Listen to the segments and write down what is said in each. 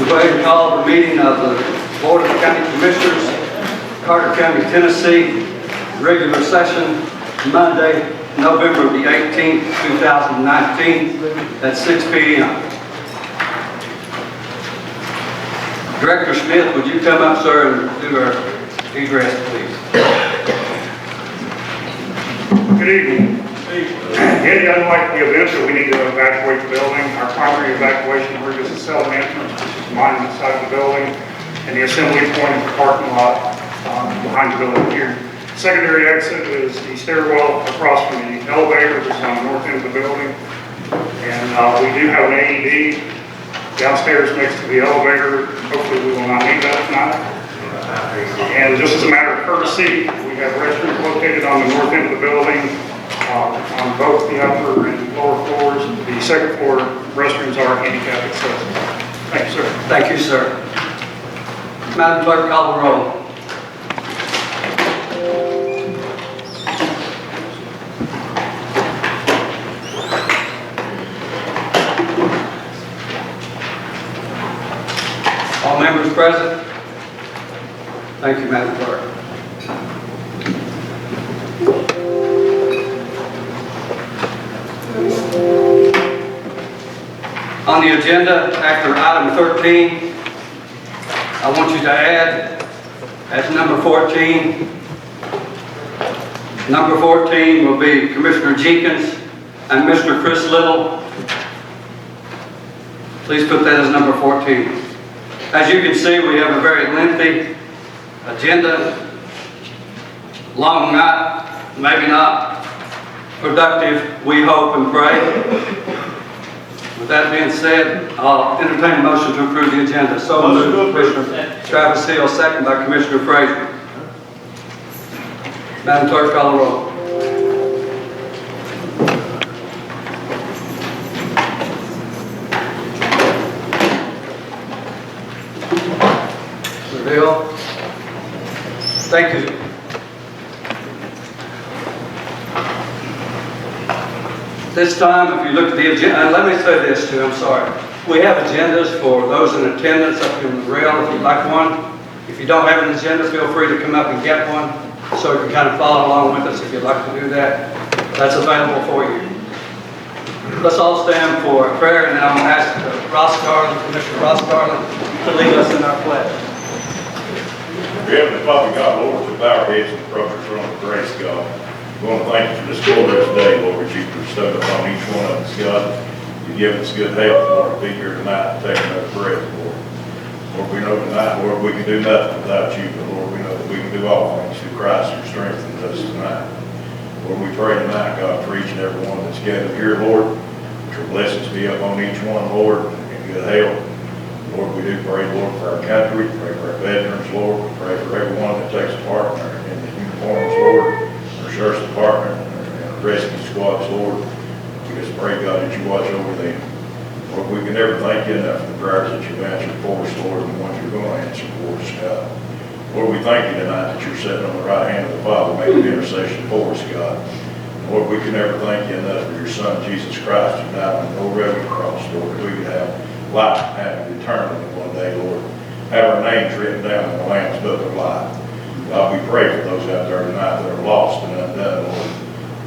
We'll go ahead and call the meeting of the Board of County Commissioners, Carter County, Tennessee, regular session, Monday, November the 18th, 2019, at 6 p.m. Director Smith, would you come up, sir, and do our address, please? Good evening. In the unlikely event that we need to evacuate the building, our primary evacuation route is the southern entrance, which is the monument side of the building, and the assembly point is the parking lot behind the building here. Secondary exit is the stairwell across from the elevator, which is on the north end of the building. And we do have an AED downstairs next to the elevator. Hopefully we will not need that tonight. And just as a matter of courtesy, we have restrooms located on the north end of the building, on both the upper and lower floors. The second floor restrooms are handicap accessible. Thank you, sir. Thank you, sir. Madam Clerk, call the roll. All members present? Thank you, Madam Clerk. On the agenda, after item 13, I want you to add as number 14. Number 14 will be Commissioner Jenkins and Mr. Chris Little. Please put that as number 14. As you can see, we have a very lengthy agenda. Long night, maybe not productive, we hope and pray. With that being said, I'll entertain a motion to approve the agenda. So moved, Commissioner Travis Hill, second by Commissioner Frazier. Madam Clerk, call the roll. Mr. Hill. Thank you. This time, if you look at the agenda, and let me say this too, I'm sorry. We have agendas for those in attendance up in the rail if you'd like one. If you don't have an agenda, feel free to come up and get one so you can kind of follow along with us if you'd like to do that. That's available for you. Let's all stand for a prayer, and then I'm going to ask Commissioner Ross Garland, to lead us in our pledge. Heavenly Father God, Lord, to bow our heads and approach your throne of grace, God. We want to thank you for this glorious day, Lord, that you bestowed upon each one of us, God. You've given us good health, Lord, to be here tonight and take another breath, Lord. Lord, we know tonight, Lord, we can do nothing without you, but Lord, we know that we can do all things through Christ who strengthens us tonight. Lord, we pray tonight, God, for each and every one that's gathered here, Lord, that your blessings be upon each one, Lord, and good health. Lord, we do pray, Lord, for our country, pray for our veterans, Lord, we pray for everyone that takes part in the uniforms, Lord, our sheriff's department, and our rescue squads, Lord. We just pray, God, that you watch over them. Lord, we can never thank you enough for the prayers that you've answered for us, Lord, and the ones you're going to answer for us, God. Lord, we thank you tonight that you're sitting on the right hand of the Father, making intercession for us, God. Lord, we can never thank you enough for your Son, Jesus Christ, who died on the old rugged cross, Lord, that we could have life and have it eternally one day, Lord. Have our names written down in the Lamb's Book of Life. God, we pray for those out there tonight that are lost and undone, Lord.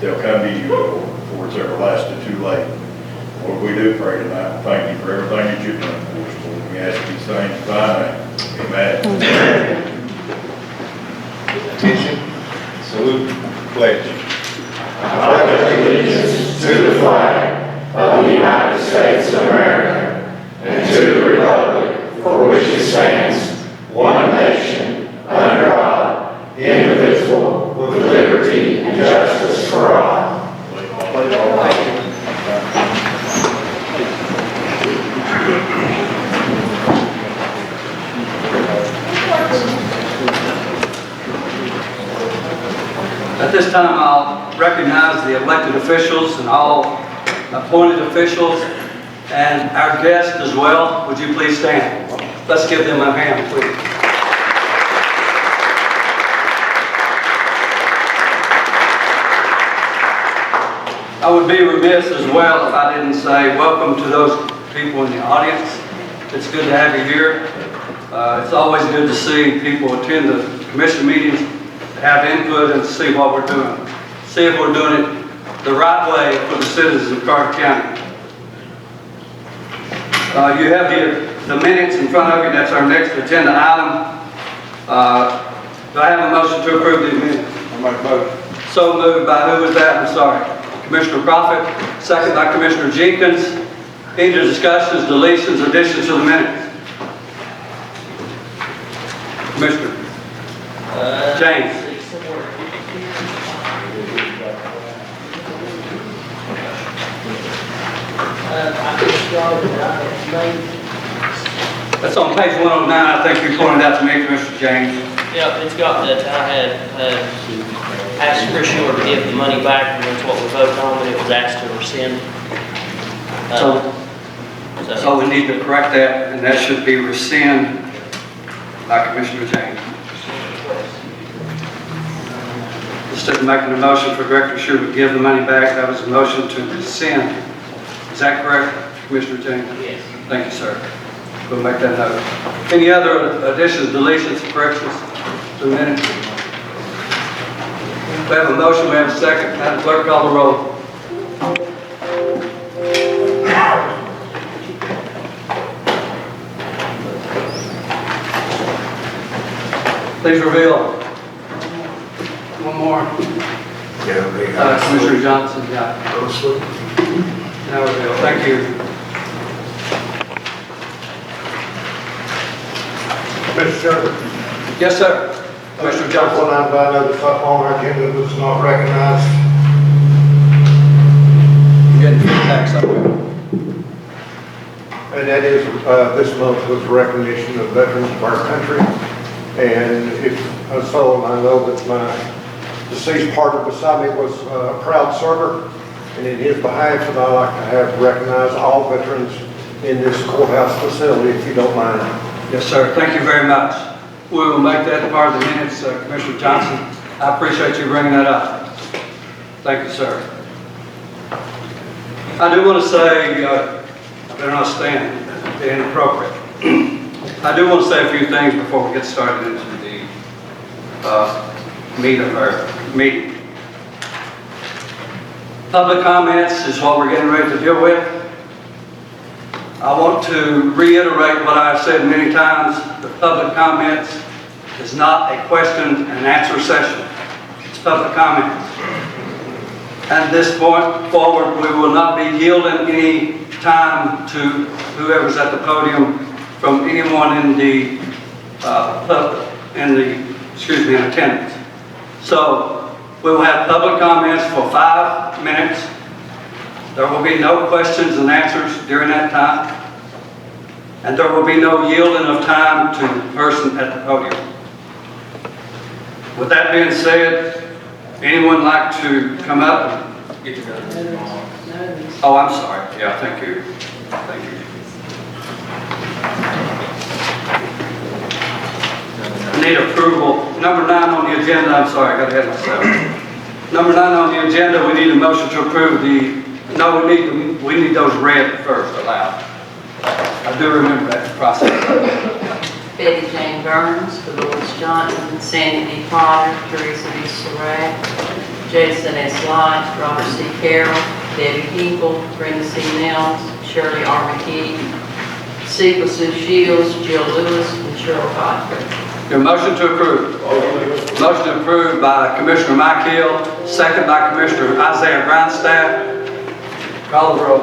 They'll come to you, Lord, before it's everlasting too late. Lord, we do pray tonight. Thank you for everything that you've done for us, Lord. We ask these things in thy name. Amen. Attention. Salute. Pledge. I pledge allegiance to the flag of the United States of America and to the republic for which it stands, one nation, under God, indivisible, with liberty and justice for all. At this time, I'll recognize the elected officials and all appointed officials and our guests as well. Would you please stand? Let's give them a hand, please. I would be remiss as well if I didn't say welcome to those people in the audience It's good to have you here. It's always good to see people attend the commission meetings, have input, and see what we're doing. See if we're doing it the right way for the citizens of Carter County. You have the minutes in front of you. That's our next agenda item. Do I have a motion to approve the minutes? I'll make a motion. So moved by, who was that? I'm sorry. Commissioner Prophet, second by Commissioner Jenkins. Any discussions, deletions, additions to the minutes? Commissioner James. That's on page 109. I think you pointed out to me, Commissioner James. Yep, it's got that I had asked Chris Short to give the money back, and that's what we voted on, but it was asked to rescind. So we need to correct that, and that should be rescind by Commissioner James. Instead of making a motion for Director Sherwood to give the money back, that was a motion to rescind. Is that correct, Commissioner James? Yes. Thank you, sir. We'll make that note. Any other additions, deletions, corrections to the minutes? We have a motion, we have a second. Madam Clerk, call the roll. Please reveal. One more. Commissioner Johnson, yeah. Now reveal. Thank you. Mr. Chairman, Yes, sir. Commissioner Johnson. one item I noticed up on our agenda was not recognized. Getting feedback somewhere. And that is, this month was recognition of veterans of our country. And if, so I know that my deceased partner beside me was a proud server. And in his behalf, I'd like to have recognized all veterans in this courthouse facility, if you don't mind. Yes, sir. Thank you very much. We will make that part of the minutes, Commissioner Johnson. I appreciate you bringing that up. Thank you, sir. I do want to say, I better not stand, it's inappropriate. I do want to say a few things before we get started into the meat of our meeting. Public comments is what we're getting ready to deal with. I want to reiterate what I've said many times. The public comments is not a question and answer session. It's public comments. And this point forward, we will not be yielding any time to whoever's at the podium from anyone in the in attendance. So we will have public comments for 5 minutes. There will be no questions and answers during that time. And there will be no yielding of time to the person at the podium. With that being said, anyone like to come up and get together? Oh, I'm sorry. Yeah, thank you. Thank you. I need approval. Number 9 on the agenda. I'm sorry, I got ahead of myself. Number 9 on the agenda, we need a motion to approve the. No, we need those read first aloud. I do remember that process. Betty Jane Burns, Dolores Johnson, Sandy D. Potter, Teresa B. Surratt, Jason S. Lott, Robert C. Carroll, Debbie Hinkle, Brenda C. Nels, Shirley R. McKee, Sheila Sue Shields, Jill Lewis, and Cheryl Godfrey. Your motion to approve. Motion approved by Commissioner Mike Hill, second by Commissioner Isaiah Grindstaff. Call the roll.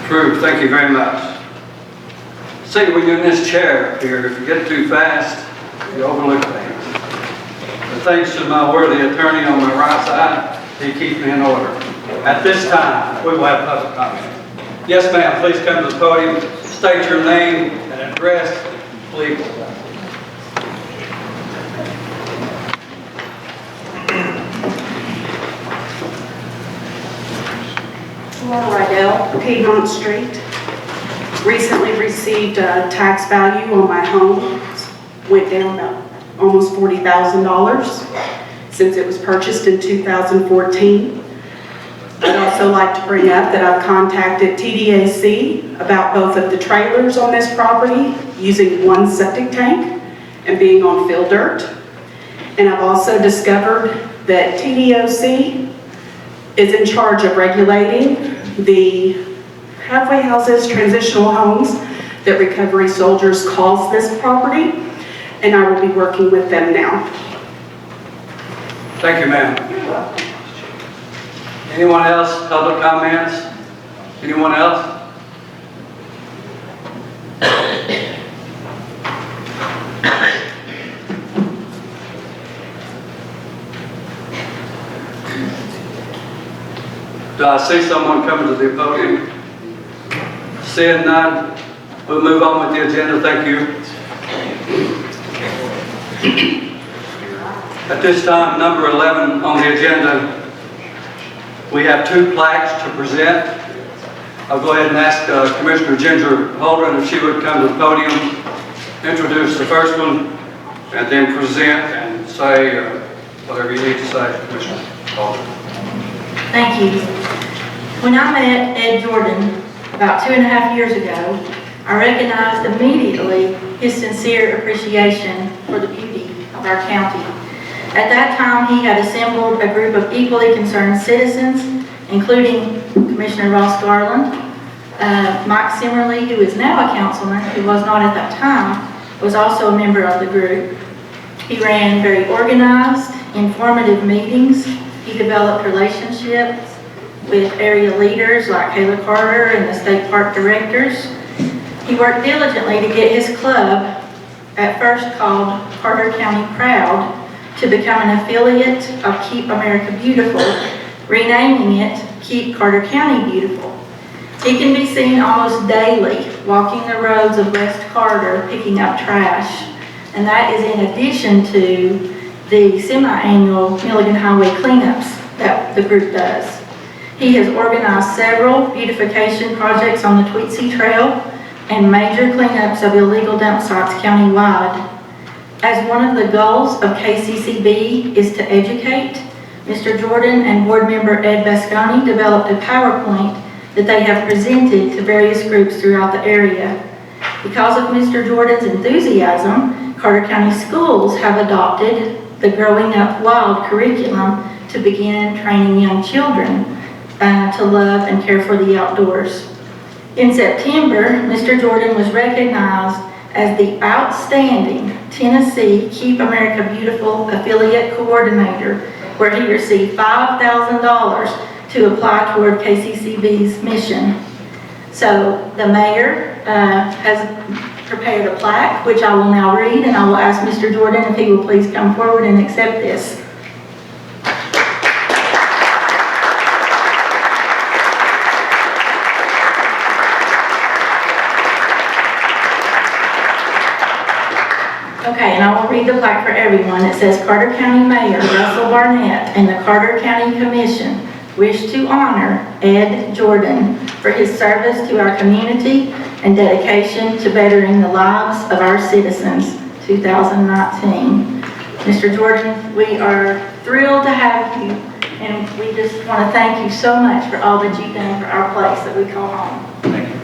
Approved. Thank you very much. See, when you're in this chair here, if you get too fast, you overlook things. But thanks to my worthy attorney on my right side, he keeps me in order. At this time, we will have public comment. Yes, ma'am, please come to the podium, state your name and address, please. Laura Riddell, Piedmont Street. recently received a tax value on my home. Went down about almost $40,000 since it was purchased in 2014. I'd also like to bring up that I've contacted TDAC about both of the trailers on this property using one septic tank and being on fill dirt. And I've also discovered that TDOC is in charge of regulating the halfway houses, transitional homes that Recovery Soldiers calls this property, and I will be working with them now. Thank you, ma'am. Anyone else, public comments? Anyone else? Do I see someone coming to the podium? Seeing none, we'll move on with the agenda. Thank you. At this time, number 11 on the agenda, we have 2 plaques to present. I'll go ahead and ask Commissioner Ginger Holden if she would come to the podium, introduce the first one, and then present and say whatever you need to say, Commissioner Holden. Thank you. When I met Ed Jordan about 2.5 years ago, I recognized immediately his sincere appreciation for the beauty of our county. At that time, he had assembled a group of equally concerned citizens, including Commissioner Ross Garland, Mike Simmerly, who is now a councilman, who was not at that time, was also a member of the group. He ran very organized, informative meetings. He developed relationships with area leaders like Kayla Carter and the state park directors. He worked diligently to get his club, at first called Carter County Proud, to become an affiliate of Keep America Beautiful, renaming it Keep Carter County Beautiful. He can be seen almost daily walking the roads of West Carter picking up trash, and that is in addition to the semi-annual Milligan Highway cleanups that the group does. He has organized several beautification projects on the Tweetsea Trail and major cleanups of illegal dump sites countywide. As one of the goals of KCCB is to educate, Mr. Jordan and board member Ed Vasconi developed a PowerPoint that they have presented to various groups throughout the area. Because of Mr. Jordan's enthusiasm, Carter County Schools have adopted the Growing Up Wild curriculum to begin training young children to love and care for the outdoors. In September, Mr. Jordan was recognized as the outstanding Tennessee Keep America Beautiful Affiliate Coordinator, where he received $5,000 to apply toward KCCB's mission. So the mayor has prepared a plaque, which I will now read, and I will ask Mr. Jordan if he will please come forward and accept this. Okay, and I will read the plaque for everyone. It says, Carter County Mayor Russell Barnett and the Carter County Commission wish to honor Ed Jordan for his service to our community and dedication to bettering the lives of our citizens, 2019. Mr. Jordan, we are thrilled to have you, and we just want to thank you so much for all that you've done for our place that we call home. Thank you.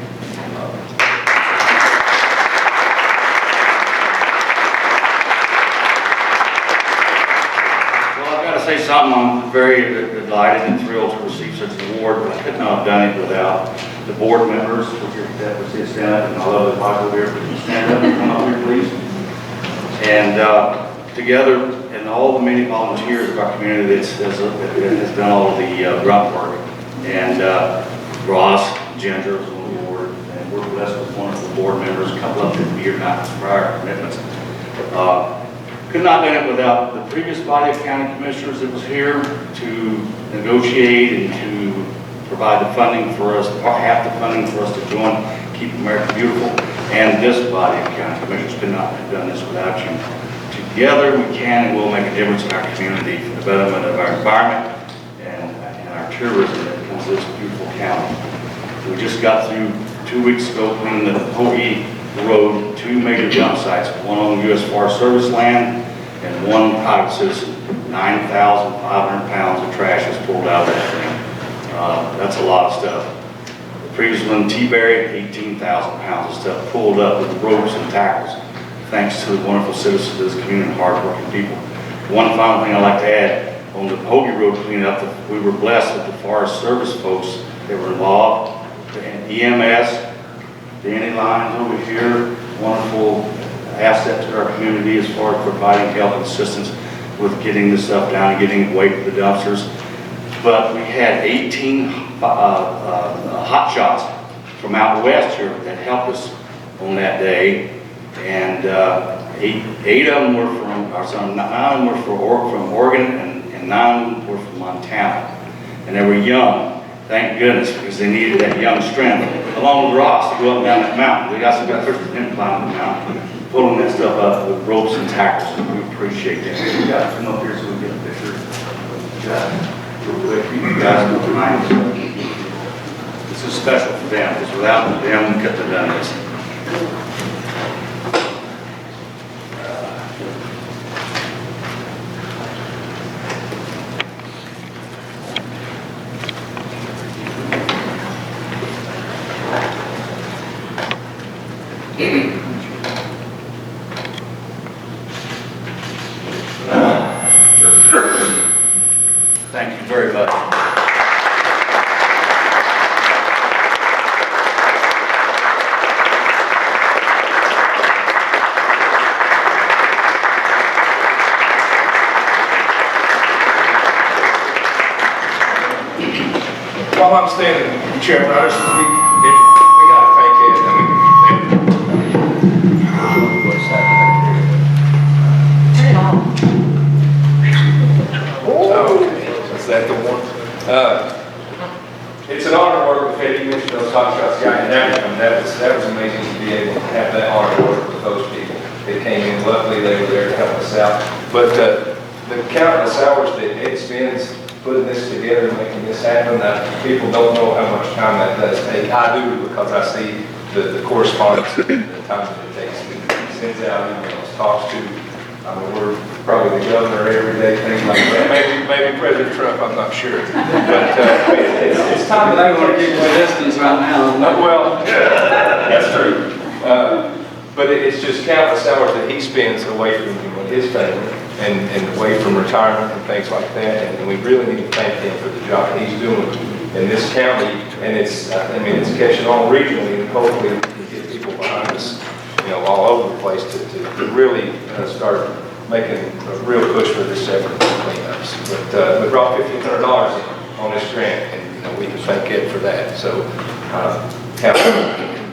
Say something, I'm very delighted and thrilled to receive such an award, but I could not have done it without the board members. Would your deputy stand up, and all of the people here, would you stand up and come up here, please? And together, and all the many volunteers of our community that has done all of the grunt work, and Ross, Ginger was on the board, and we're blessed with wonderful board members, a couple of them here, not prior commitments. Could not have done it without the previous body of county commissioners that was here to negotiate and to provide the funding for us, or half the funding for us to join Keep America Beautiful. And this body of county commissioners could not have done this without you. Together we can and will make a difference in our community for the betterment of our environment and our tourism that comes to this beautiful county. We just got through 2 weeks ago, cleaned the Hoagie Road, 2 major dump sites, one on US Forest Service land and one private citizen. 9,500 pounds of trash was pulled out of that thing. That's a lot of stuff. The previous one, T-Berry, 18,000 pounds of stuff pulled up with ropes and tackles, thanks to the wonderful citizens of this community and hardworking people. One final thing I'd like to add, on the Hoagie Road cleanup, we were blessed with the Forest Service folks that were involved, and EMS, Danny Lyons over here, wonderful asset to our community as far as providing help and assistance with getting this stuff down and getting it away from the dumpsters. But we had 18 hot shots from out west here that helped us on that day, and eight of them were from, or sorry, 9 of them were from Oregon, and 9 were from Montana, and they were young. Thank goodness, because they needed that young strength, along with Ross, to go up and down that mountain. We got some good pictures of him climbing the mountain, pulling that stuff up with ropes and tackles, and we appreciate that. You guys come up here so we get a picture. Real quick, you guys know behind us. This is special for them, because without them, we couldn't have done this. Thank you very much. While I'm standing, Chairman, I just, we gotta thank Ed. Is that the one? It's an honor to work with Ed. You mentioned those hot shots guy in Nashville. That was amazing to be able to have that honor to work with those people. They came in, luckily they were there to help us out. But the countless hours that Ed spends putting this together and making this happen, people don't know how much time that does take. I do, because I see the correspondence and the time that it takes. He sends out emails, talks to, we're probably the governor every day, things like that. Maybe President Trump, I'm not sure. But it's time They want to keep the distance right now. well, that's true. But it's just countless hours that he spends away from his family and away from retirement and things like that. And we really need to thank him for the job he's doing in this county. And it's catching on regionally, and hopefully we get people behind us, all over the place to really start making a real push for this effort of cleanups. But we brought $1,500 on this grant, and we can thank Ed for that. So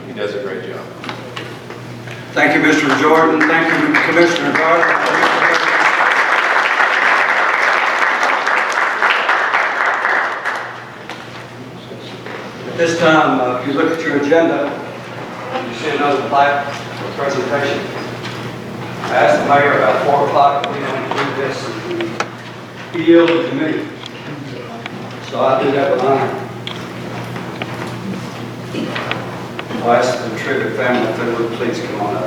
he does a great job. Thank you, Mr. Jordan. Thank you, Commissioner Gardner. At this time, if you look at your agenda, you see another plaque for presentation. I asked the mayor about 4 o'clock if we don't do this. He yielded to me. So I do that with honor. I'll ask the tribute family if they would please come on up.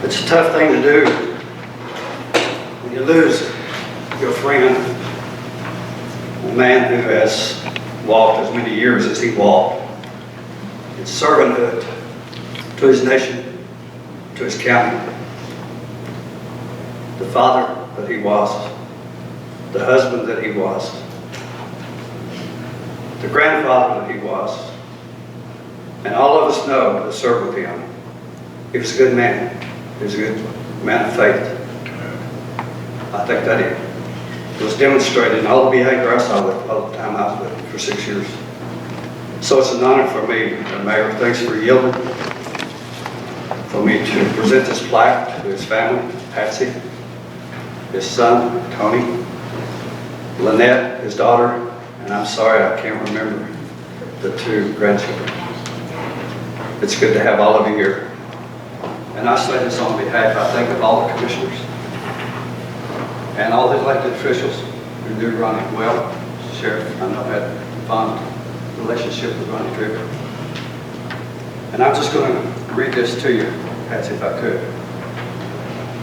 It's a tough thing to do when you lose your friend, a man who has walked as many years as he walked. It's servanthood to his nation, to his county. The father that he was, the husband that he was, the grandfather that he was, and all of us know that served with him. He was a good man. He was a good man of faith. I think that it was demonstrated in all the behavior I saw with all the time I was with him for 6 years. So it's an honor for me, Mayor, thanks for yielding, for me to present this plaque to his family, Patsy, his son, Tony, Lynette, his daughter, and I'm sorry I can't remember the 2 grandchildren. It's good to have all of you here. And I say this on behalf, I think, of all the commissioners and all the elected officials who do Ronnie well. Sheriff, I know had a fond relationship with Ronnie Tripp. And I'm just going to read this to you, Patsy, if I could.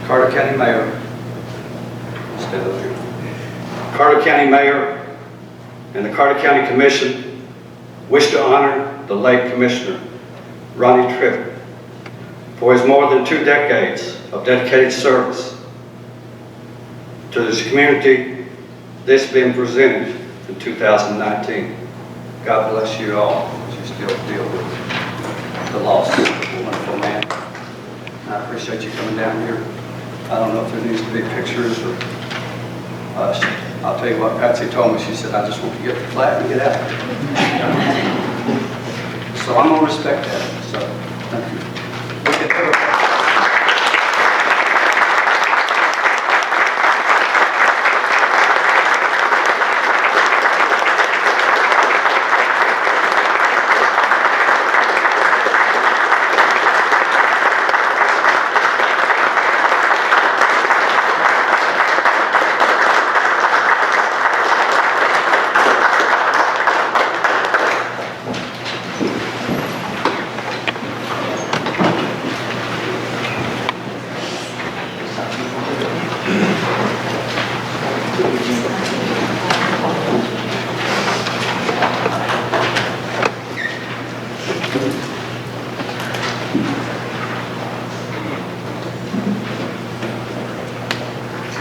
Carter County Mayor, stand up here. Carter County Mayor and the Carter County Commission wish to honor the late Commissioner Ronnie Tripp for his more than 2 decades of dedicated service to this community, this being presented in 2019. God bless you all as you still deal with the loss of a wonderful man. I appreciate you coming down here. I don't know if there needs to be pictures or, I'll tell you what Patsy told me. She said, I just want to get the flag and get out. So I'm going to respect that. So thank you.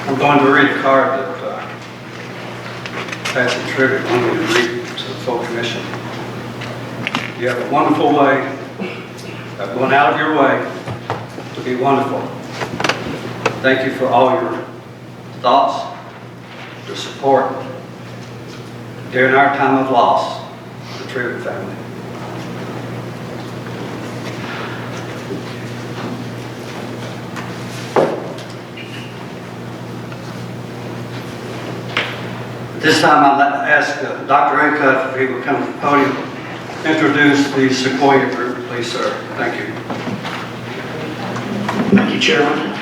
I'm going to read a card that Patsy Tripp wanted me to read to the full commission. You have a wonderful way of going out of your way to be wonderful. Thank you for all your thoughts, your support during our time of loss, the Tripp family. This time I'd like to ask Dr. Acuff if he would come to the podium, introduce the Sequoia Group, please, sir. Thank you. Thank you, Chairman.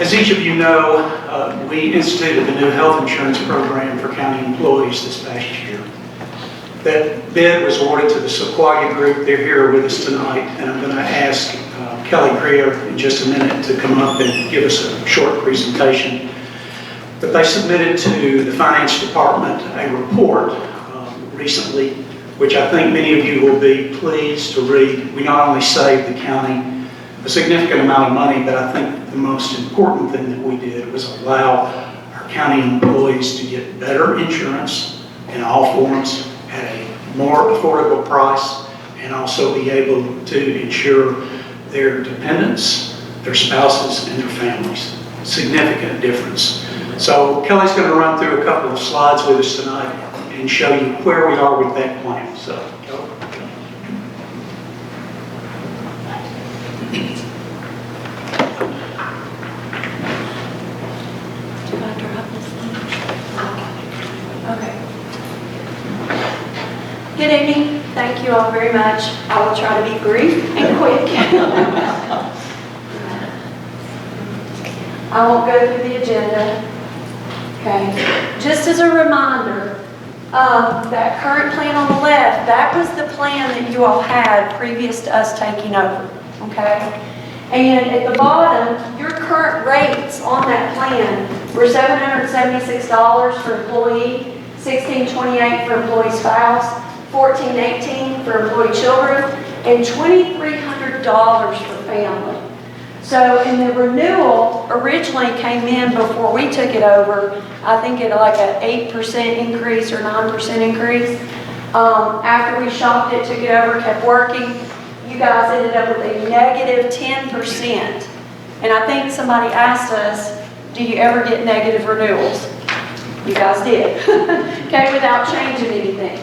As each of you know, we instituted the new health insurance program for county employees this past year. That bid was awarded to the Sequoia Group. They're here with us tonight, and I'm going to ask Kelly Greer in just a minute to come up and give us a short presentation. But they submitted to the Finance Department a report recently, which I think many of you will be pleased to read. We not only saved the county a significant amount of money, but I think the most important thing that we did was allow our county employees to get better insurance in all forms at a more affordable price, and also be able to insure their dependents, their spouses, and their families. Significant difference. So Kelly's going to run through a couple of slides with us tonight and show you where we are with that plan. So, go. Okay. Good evening. Thank you all very much. I will try to be brief and quick. I won't go through the agenda. Okay. Just as a reminder, that current plan on the left, that was the plan that you all had previous to us taking over. Okay. And at the bottom, your current rates on that plan were $776 for employee, $1,628 for employee spouse, $1,418 for employee children, and $2,300 for family. So, and the renewal originally came in before we took it over, I think at like an 8% increase or 9% increase. After we shopped it, took it over, kept working, you guys ended up with a negative 10%. And I think somebody asked us, do you ever get negative renewals? You guys did, okay, without changing anything.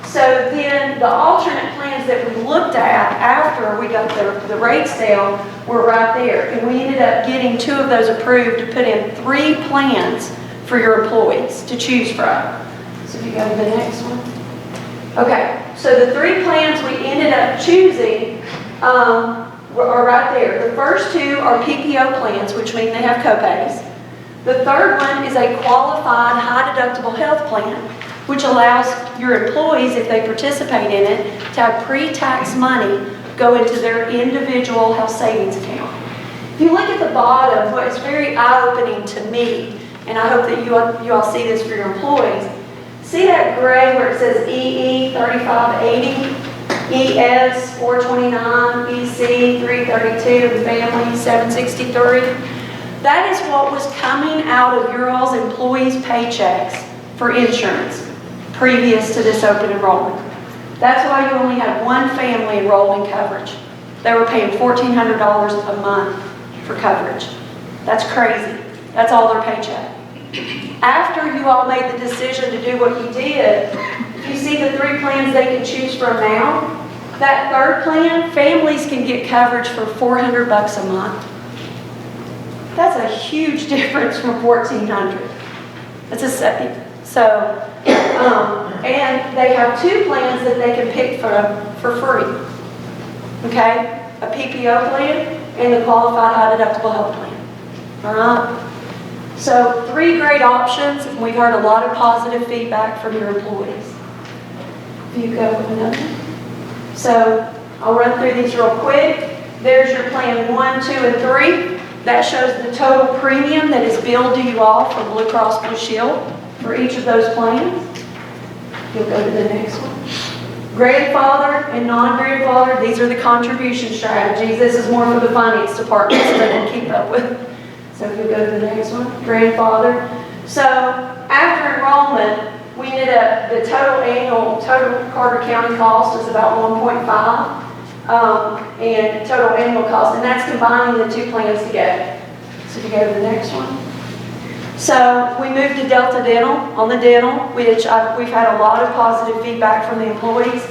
So So then the alternate plans that we looked at after we got the rates down were right there. And we ended up getting 2 of those approved to put in 3 plans for your employees to choose from. So if you go to the next one. Okay, so the 3 plans we ended up choosing are right there. The first 2 are PPO plans, which mean they have copays. The third one is a qualified high deductible health plan, which allows your employees, if they participate in it, to have pre-tax money go into their individual health savings account. If you look at the bottom, what is very eye-opening to me, and I hope that you all see this for your employees, see that gray where it says EE 3580, ES 429, EC 332, and family 763? That is what was coming out of your all's employees' paychecks for insurance previous to this open enrollment. That's why you only had 1 family enrolled in coverage. They were paying $1,400 a month for coverage. That's crazy. That's all their paycheck. After you all made the decision to do what you did, if you see the 3 plans they can choose from now, that third plan, families can get coverage for $400 a month. That's a huge difference from $1,400. That's a second. So, and they have 2 plans that they can pick from for free. Okay? A PPO plan and the qualified high deductible health plan. All right? So 3 great options, and we've heard a lot of positive feedback from your employees. If you go with another. So I'll run through these real quick. There's your plan 1, 2, and 3. That shows the total premium that is billed to you all from Blue Cross Blue Shield for each of those plans. You'll go to the next one. Grandfather and non-grandfather, these are the contribution strategies. This is more for the finance department so they can keep up with. So if you'll go to the next one, grandfather. So after enrollment, we ended up, the total Carter County cost is about 1.5. And total annual cost, and that's combining the 2 plans together. So if you go to the next one. So we moved to Delta Dental on the dental, which we've had a lot of positive feedback from the employees.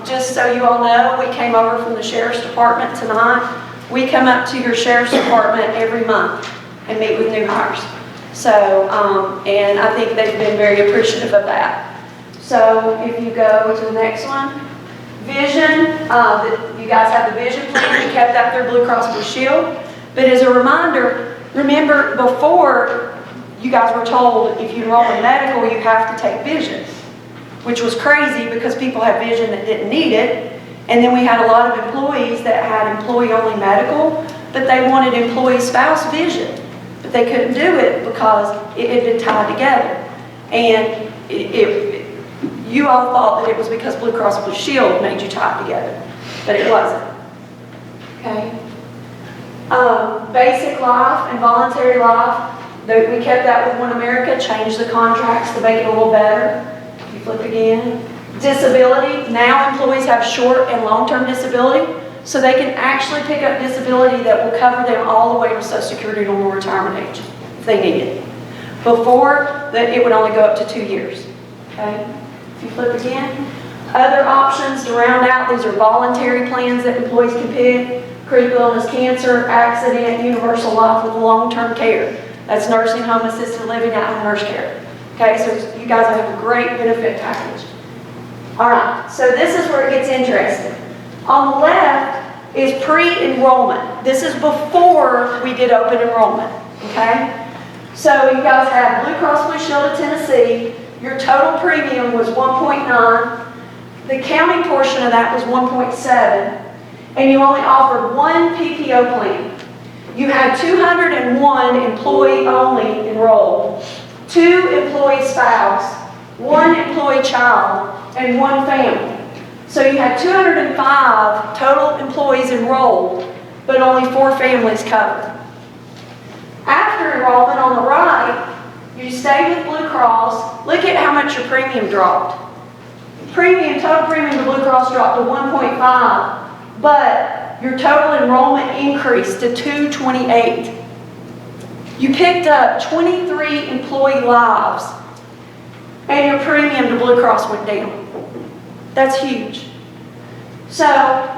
Just so you all know, we came over from the Sheriff's Department tonight. We come up to your Sheriff's Department every month and meet with new hires. So, and I think they've been very appreciative of that. So if you go to the next one. Vision, you guys have the vision plan, we kept that through Blue Cross Blue Shield. But as a reminder, remember before you guys were told if you enroll in medical, you have to take vision, which was crazy because people had vision that didn't need it. And then we had a lot of employees that had employee-only medical, but they wanted employee spouse vision. But they couldn't do it because it had been tied together. And you all thought that it was because Blue Cross Blue Shield made you tie it together, but it wasn't. Okay? Basic life and voluntary life, we kept that with One America, changed the contracts to make it a little better. If you flip again. Disability, now employees have short and long-term disability, so they can actually pick up disability that will cover them all the way to Social Security normal retirement age, if they need it. Before, it would only go up to 2 years. Okay? If you flip again. Other options to round out, these are voluntary plans that employees can pick. Critical illness, cancer, accident, universal life with long-term care. That's nursing home, assisted living, at-home nurse care. Okay, so you guys have a great benefit package. All right, so this is where it gets interesting. On the left is pre-enrollment. This is before we did open enrollment, okay? So you guys have Blue Cross Blue Shield of Tennessee. Your total premium was 1.9. The county portion of that was 1.7. And you only offered 1 PPO plan. You had 201 employee only enrolled, 2 employee spouse, 1 employee child, and 1 family. So you had 205 total employees enrolled, but only 4 families covered. After enrollment on the right, you stay with Blue Cross. Look at how much your premium dropped. Total premium to Blue Cross dropped to 1.5. But your total enrollment increased to 228. You picked up 23 employee lives, and your premium to Blue Cross went down. That's huge. So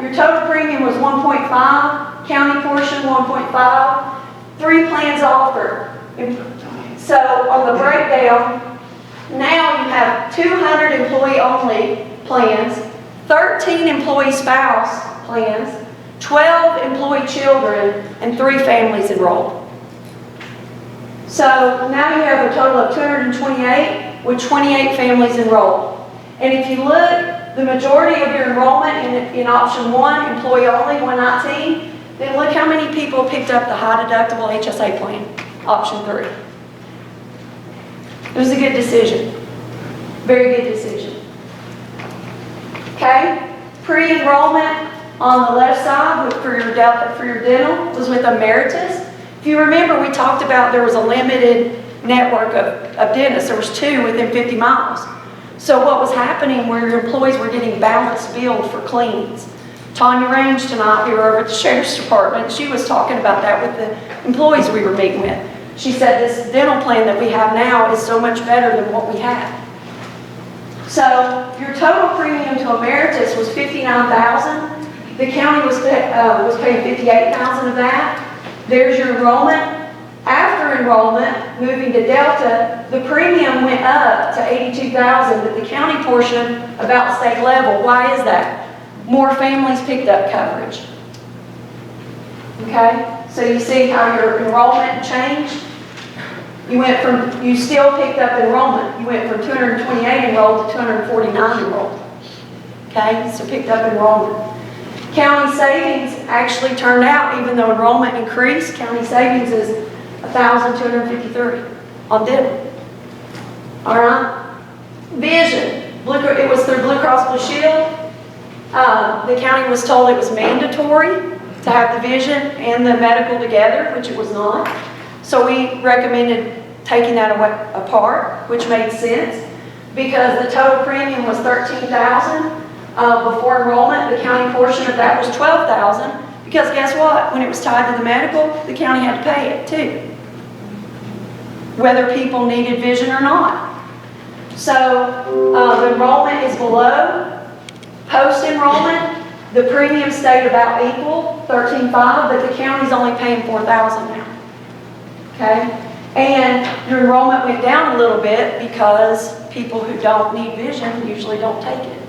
your total premium was 1.5, county portion 1.5, 3 plans offered. So on the breakdown, now you have 200 employee-only plans, 13 employee spouse plans, 12 employee children, and 3 families enrolled. So now you have a total of 228 with 28 families enrolled. And if you look, the majority of your enrollment in option 1, employee only, 119, then look how many people picked up the high deductible HSA plan, option 3. It was a good decision. Very good decision. Okay? Pre-enrollment on the left side for your dental was with Emeritus. If you remember, we talked about there was a limited network of dentists. There was 2 within 50 miles. So what was happening where your employees were getting balanced billed for cleans. Tanya Range tonight, we were over at the Sheriff's Department. She was talking about that with the employees we were meeting with. She said this dental plan that we have now is so much better than what we had. So your total premium to Emeritus was $59,000. The county was paying $58,000 of that. There's your enrollment. After enrollment, moving to Delta, the premium went up to $82,000, but the county portion about stayed level. Why is that? More families picked up coverage. Okay, so you see how your enrollment changed? You still picked up enrollment. You went from 228 enrolled to 249 enrolled. Okay, so picked up enrollment. County savings actually turned out, even though enrollment increased, county savings is $1,253 on dental. All right. Vision. It was through Blue Cross Blue Shield. The county was told it was mandatory to have the vision and the medical together, which it was not. So we recommended taking that apart, which made sense because the total premium was $13,000 before enrollment. The county portion of that was $12,000 because guess what? When it was tied to the medical, the county had to pay it too, whether people needed vision or not. So the enrollment is below. Post-enrollment, the premium stayed about equal, $13,500, but the county's only paying $4,000 now. Okay? And your enrollment went down a little bit because people who don't need vision usually don't take it.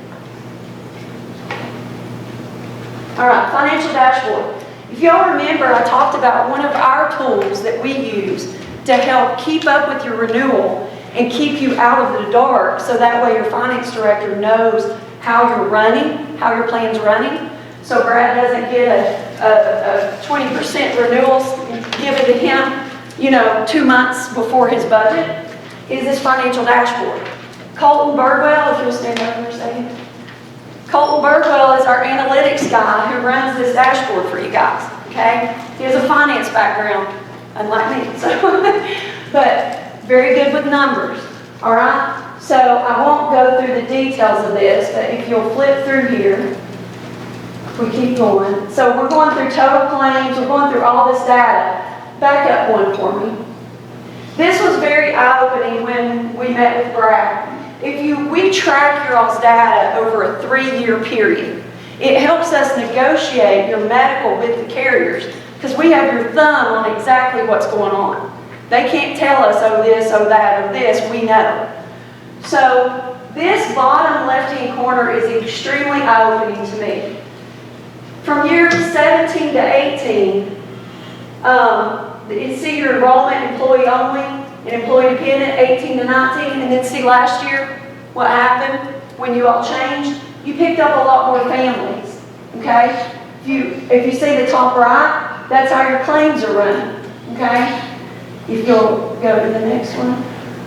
All right, financial dashboard. If y'all remember, I talked about one of our tools that we use to help keep up with your renewal and keep you out of the dark so that way your finance director knows how you're running, how your plan's running. So Brad doesn't get a 20% renewal given to him, 2 months before his budget, is this financial dashboard. Colton Birdwell, if you'll stand up for a second. Colton Birdwell is our analytics guy who runs this dashboard for you guys, okay? He has a finance background, unlike me, so, but very good with numbers, all right? So I won't go through the details of this, but if you'll flip through here, if we keep going. So we're going through total claims, we're going through all this data. Back up one for me. This was very eye-opening when we met with Brad. We track your all's data over a 3-year period. It helps us negotiate your medical with the carriers because we have your thumb on exactly what's going on. They can't tell us, oh this, oh that, oh this, we know. So this bottom left-hand corner is extremely eye-opening to me. From years 17 to 18, you see your enrollment, employee only, and employee dependent, 18 to 19, and then see last year what happened when you all changed. You picked up a lot more families, okay? If you see the top right, that's how your claims are running, okay? If you'll go to the next one.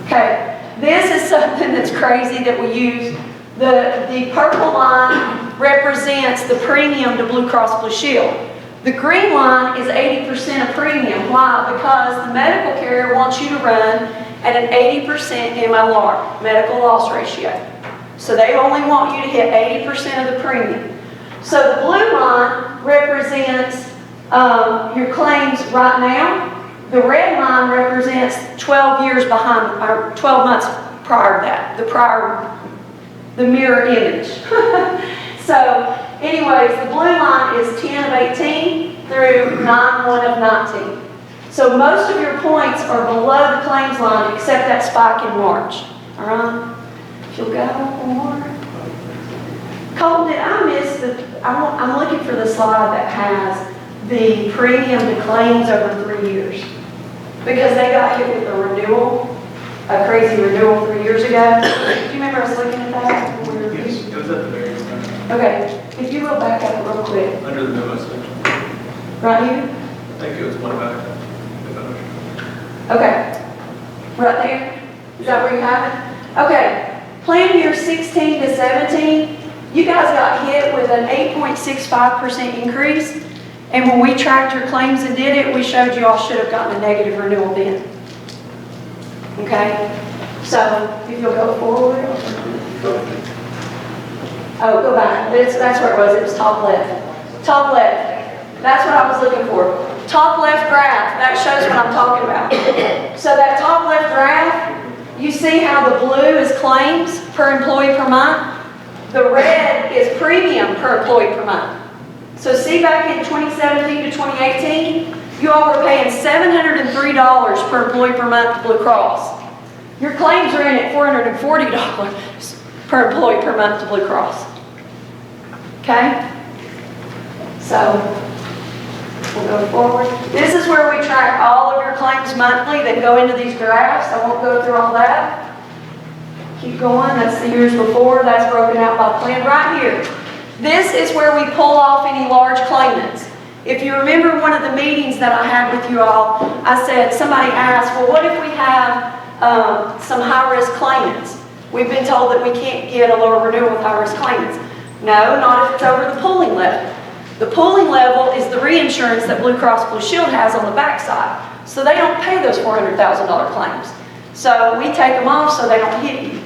Okay, this is something that's crazy that we use. The purple line represents the premium to Blue Cross Blue Shield. The green line is 80% of premium. Why? Because the medical carrier wants you to run at an 80% MLR, medical loss ratio. So they only want you to hit 80% of the premium. So the blue line represents your claims right now. The red line represents 12 years behind, or 12 months prior to that, the the mirror image. So anyways, the blue line is 10 of 18 through 9/1 of 19. So most of your points are below the claims line except that spike in March. All right? If you'll go one more. Colton, did I miss I'm looking for the slide that has the premium to claims over 3 years. Because they got hit with a renewal, a crazy renewal 3 years ago. Do you remember us looking at that? Yes, it was at the very end. Okay, if you go back up real quick. Under the memo section. Right here? I think it was one back. Okay. Right there? Is that where you have it? Okay. Plan year 16 to 17, you guys got hit with an 8.65% increase. And when we tracked your claims and did it, we showed you all should have gotten a negative renewal then. Okay? So, if you'll go forward. Oh, go back. That's where it was. It was top left. Top left. That's what I was looking for. Top left graph. That shows what I'm talking about. So that top left graph, you see how the blue is claims per employee per month? The red is premium per employee per month. So see back in 2017 to 2018, you all were paying $703 per employee per month to Blue Cross. Your claims are in at $440 per employee per month to Blue Cross. Okay? So, we'll go forward. This is where we track all of your claims monthly that go into these graphs. I won't go through all that. Keep going. That's the years before. That's broken out by plan right here. This is where we pull off any large claimants. If you remember one of the meetings that I had with you all, I said, somebody asked, well, what if we have some high-risk claimants? We've been told that we can't get a lower renewal with high-risk claimants. No, not if it's over the pooling level. The pooling level is the reinsurance that Blue Cross Blue Shield has on the backside. So they don't pay those $400,000 claims. So we take them off so they don't hit you.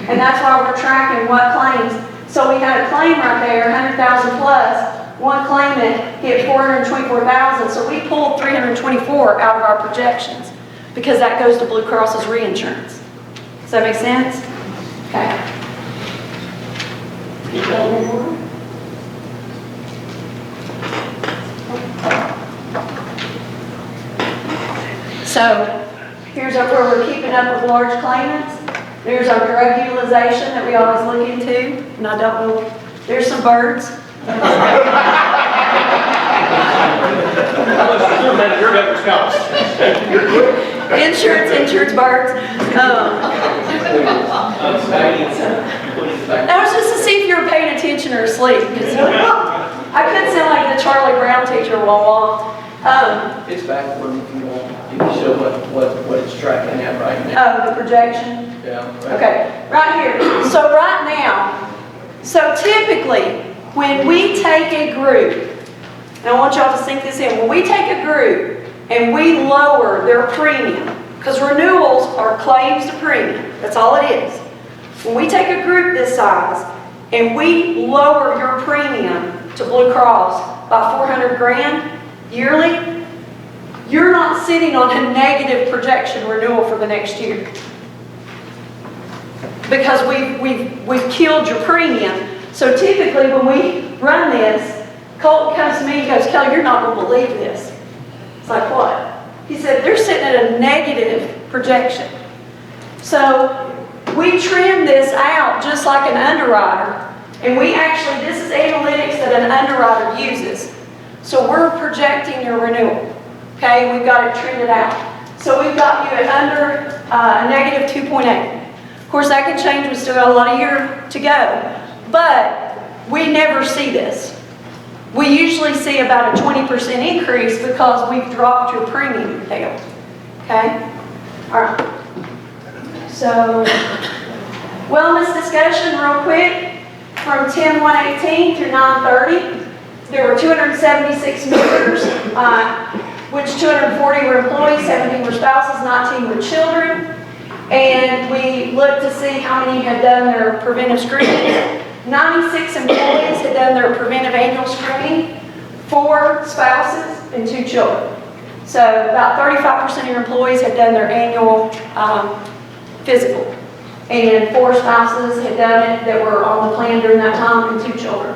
And that's why we're tracking what claims. So we had a claim right there, 100,000 plus. One claimant hit 424,000, so we pulled 324 out of our projections because that goes to Blue Cross's reinsurance. Does that make sense? Okay. Keep going more. So here's where we're keeping up with large claimants. There's our drug utilization that we always look into, and I don't know, there's some birds. Insurance birds. That was just to see if you were paying attention or asleep. I could sound like the Charlie Brown teacher, wah. It's back when you can show what it's tracking at right now. Oh, the projection? Yeah. Right. Okay, right here. So right now, so typically, when we take a group, and I want y'all to sink this in, when we take a group and we lower their premium, because renewals are claims to premium, that's all it is. When we take a group this size and we lower your premium to Blue Cross by $400,000 yearly, you're not sitting on a negative projection renewal for the next year. Because we've killed your premium. So typically when we run this, Colton comes to me and goes, Kelly, you're not going to believe this. It's like, what? He said, they're sitting at a negative projection. So we trim this out just like an underwriter. And we actually, this is analytics that an underwriter uses. So we're projecting your renewal. Okay, we've got it trended out. So we've got you at under a negative 2.8. Of course, that can change. We still got a lot of year to go. But we never see this. We usually see about a 20% increase because we've dropped your premium tail. Okay? All right. So, wellness discussion real quick. From 10/1/18 through 9/30, there were 276 members, which 240 were employees, 17 were spouses, 19 were children. And we looked to see how many had done their preventive screening. 96 employees had done their preventive annual screening, 4 spouses and 2 children. So about 35% of your employees had done their annual physical. and 4 spouses had done it that were on the plan during that time, and 2 children.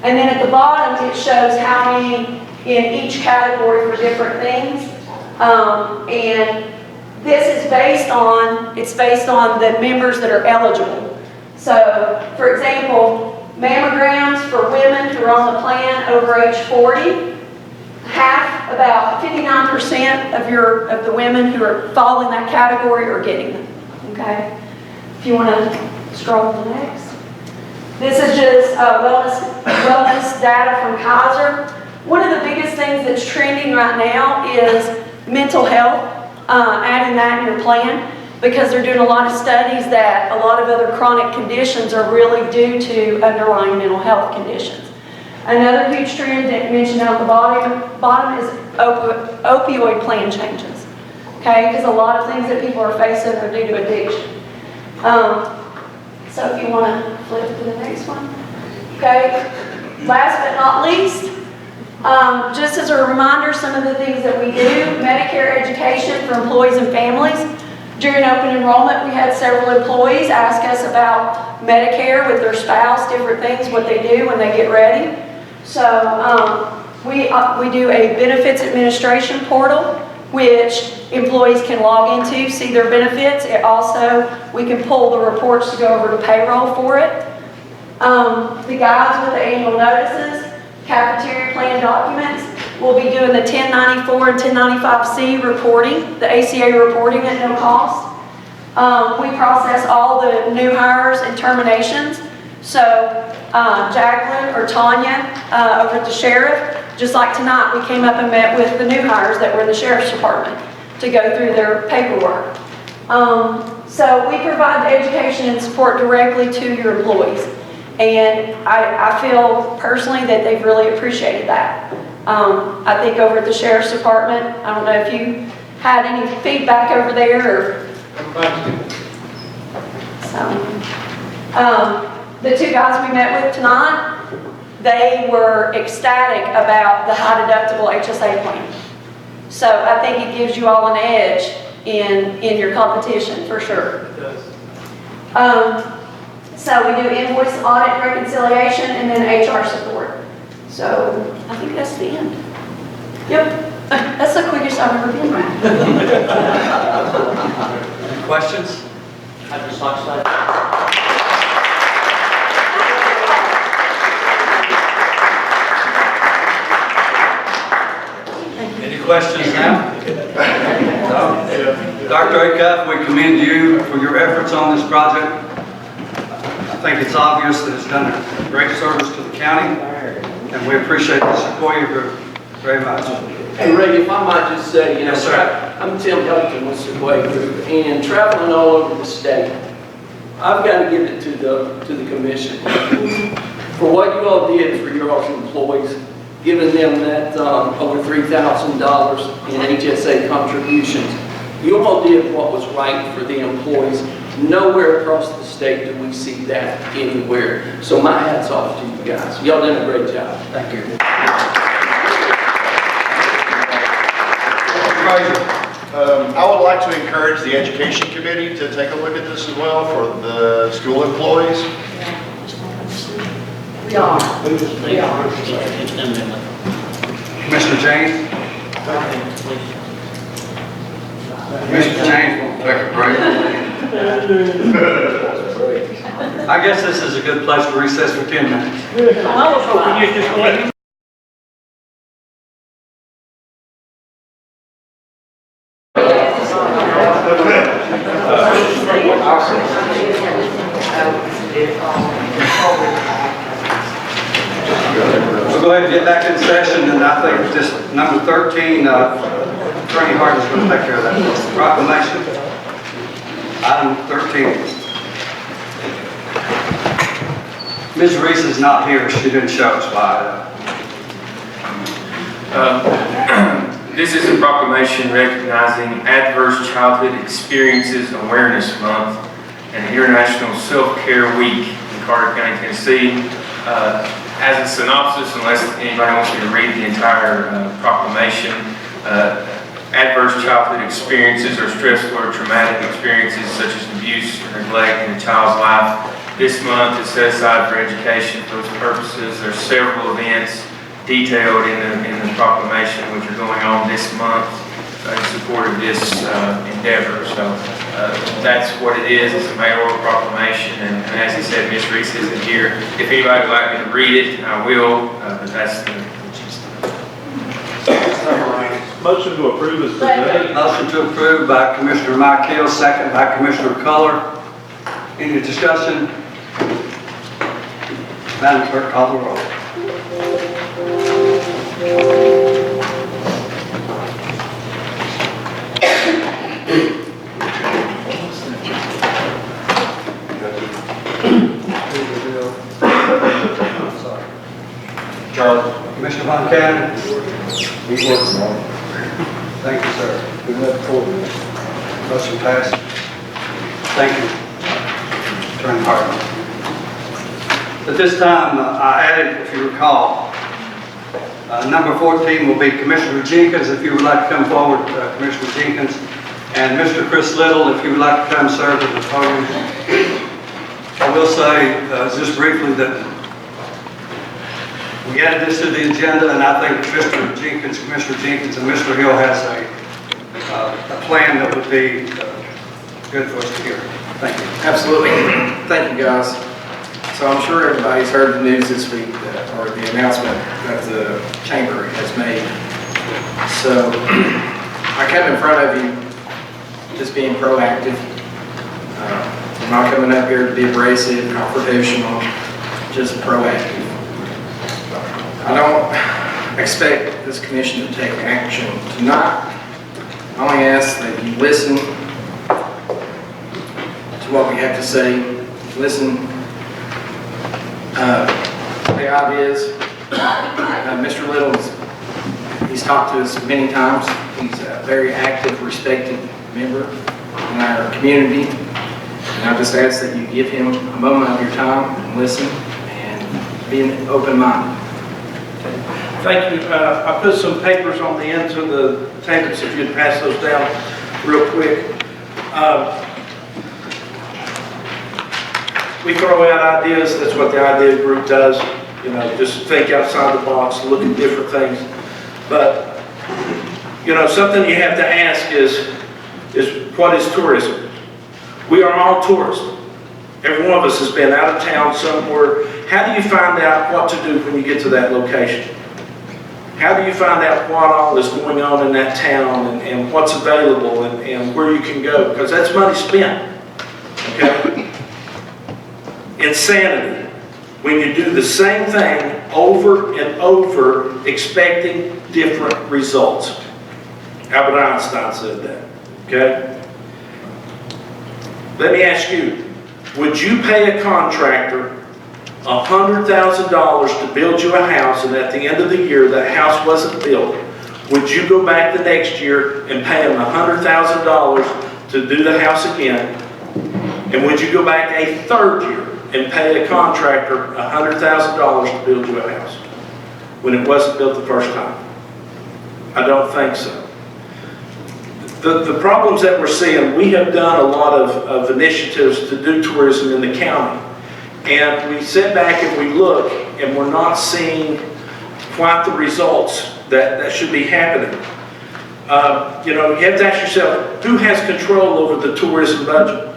And then at the bottom, it shows how many in each category for different things. And this is based on the members that are eligible. So, for example, mammograms for women who are on the plan over age 40, about 59% of the women who fall in that category are getting them, okay? If you want to scroll to the next. This is just wellness data from Kaiser. One of the biggest things that's trending right now is mental health, adding that in your plan, because they're doing a lot of studies that a lot of other chronic conditions are really due to underlying mental health conditions. Another huge trend that mentioned down at the bottom is opioid plan changes, okay? Because a lot of things that people are facing are due to addiction. So if you want to flip to the next one. Okay, last but not least, just as a reminder, some of the things that we do, Medicare education for employees and families. During open enrollment, we had several employees ask us about Medicare with their spouse, different things, what they do when they get ready. So we do a benefits administration portal, which employees can log into, see their benefits. It also, we can pull the reports to go over to payroll for it. The guides with the annual notices, cafeteria plan documents. We'll be doing the 1094 and 1095C reporting, the ACA reporting at no cost. We process all the new hires and terminations. So Jacqueline or Tanya over at the sheriff, just like tonight, we came up and met with the new hires that were in the sheriff's department to go through their paperwork. So we provide the education and support directly to your employees. And I feel personally that they've really appreciated that. I think over at the sheriff's department, I don't know if you had any feedback over there. The 2 guys we met with tonight, they were ecstatic about the high deductible HSA plan. So I think it gives you all an edge in your competition for sure. It does. So we do invoice, audit, reconciliation, and then HR support. So I think that's the end. Yep, that's the quickest I've ever been. Any questions? I'd just like to say. Any questions now? No? Dr. Acuff, we commend you for your efforts on this project. I think it's obvious that it's done a great service to the county, and we appreciate the Sequoia Group very much. Hey, Ray, if I might just say, you know, Yes, sir. I'm Tim Hilton with Sequoia Group, and traveling all over the state, I've got to give it to the commission for what you all did for your employees, giving them that over $3,000 in HSA contributions. You all did what was right for the employees. Nowhere across the state do we see that anywhere. So my hat's off to you guys. Y'all done a great job. Thank you. I would like to encourage the Education Committee to take a look at this as well for the school employees. We are. Commissioner James? Commissioner James won't take a break. I guess this is a good place to recess for 10 minutes. I was hoping you'd just let me We'll go ahead and get back in session, and I think just number 13, Attorney Hart is going to take care of that proclamation. Item 13. Ms. Reese is not here. She didn't show us why. This is a proclamation recognizing Adverse Childhood Experiences Awareness Month and International Self-Care Week in Carter County, Tennessee. As a synopsis, unless anybody wants me to read the entire proclamation, adverse childhood experiences or stressful or traumatic experiences such as abuse or neglect in a child's life. This month is set aside for education for those purposes. There's several events detailed in the proclamation which are going on this month in support of this endeavor. So that's what it is. It's a mayoral proclamation, and as he said, Ms. Reese isn't here. If anybody would like me to read it, I will, but that's the gist of it. Motion to approve is presented. Motion to approve by Commissioner Mike Hill, second by Commissioner Culler. Any discussion? Madam Clerk, call the roll. Charlie? Commissioner Von Cannon? Thank you, sir. Motion passed. Thank you, Attorney Hartman. At this time, I added, if you recall, number 14 will be Commissioner Jenkins, if you would like to come forward, Commissioner Jenkins, and Mr. Chris Little, if you would like to come serve at the podium. I will say, just briefly, that we added this to the agenda, and I think Mr. Jenkins, Commissioner Jenkins, and Mr. Hill has a plan that would be good for us to hear. Thank you. Absolutely. Thank you, guys. So I'm sure everybody's heard the news this week, or the announcement that the chamber has made. So I come in front of you just being proactive. I'm not coming up here to be abrasive, confrontational, just proactive. I don't expect this commission to take action tonight. I only ask that you listen to what we have to say, listen to the ideas. Mr. Little, he's talked to us many times. He's a very active, respected member in our community. And I just ask that you give him a moment of your time and listen and be an open mind. Thank you. I put some papers on the ends of the tables, if you'd pass those down real quick. We throw out ideas, that's what the idea group does. You know, just think outside the box, look at different things. But, you know, something you have to ask is what is tourism? We are all tourists. Every one of us has been out of town somewhere. How do you find out what to do when you get to that location? How do you find out what all is going on in that town and what's available and where you can go? Because that's money spent, okay? Insanity. When you do the same thing over and over, expecting different results. Albert Einstein said that, okay? Let me ask you, would you pay a contractor $100,000 to build you a house, and at the end of the year that house wasn't built? Would you go back the next year and pay him $100,000 to do the house again? And would you go back a third year and pay a contractor $100,000 to build you a house when it wasn't built the first time? I don't think so. The problems that we're seeing, we have done a lot of initiatives to do tourism in the county. And we sit back and we look, and we're not seeing quite the results that should be happening. You know, you have to ask yourself, who has control over the tourism budget?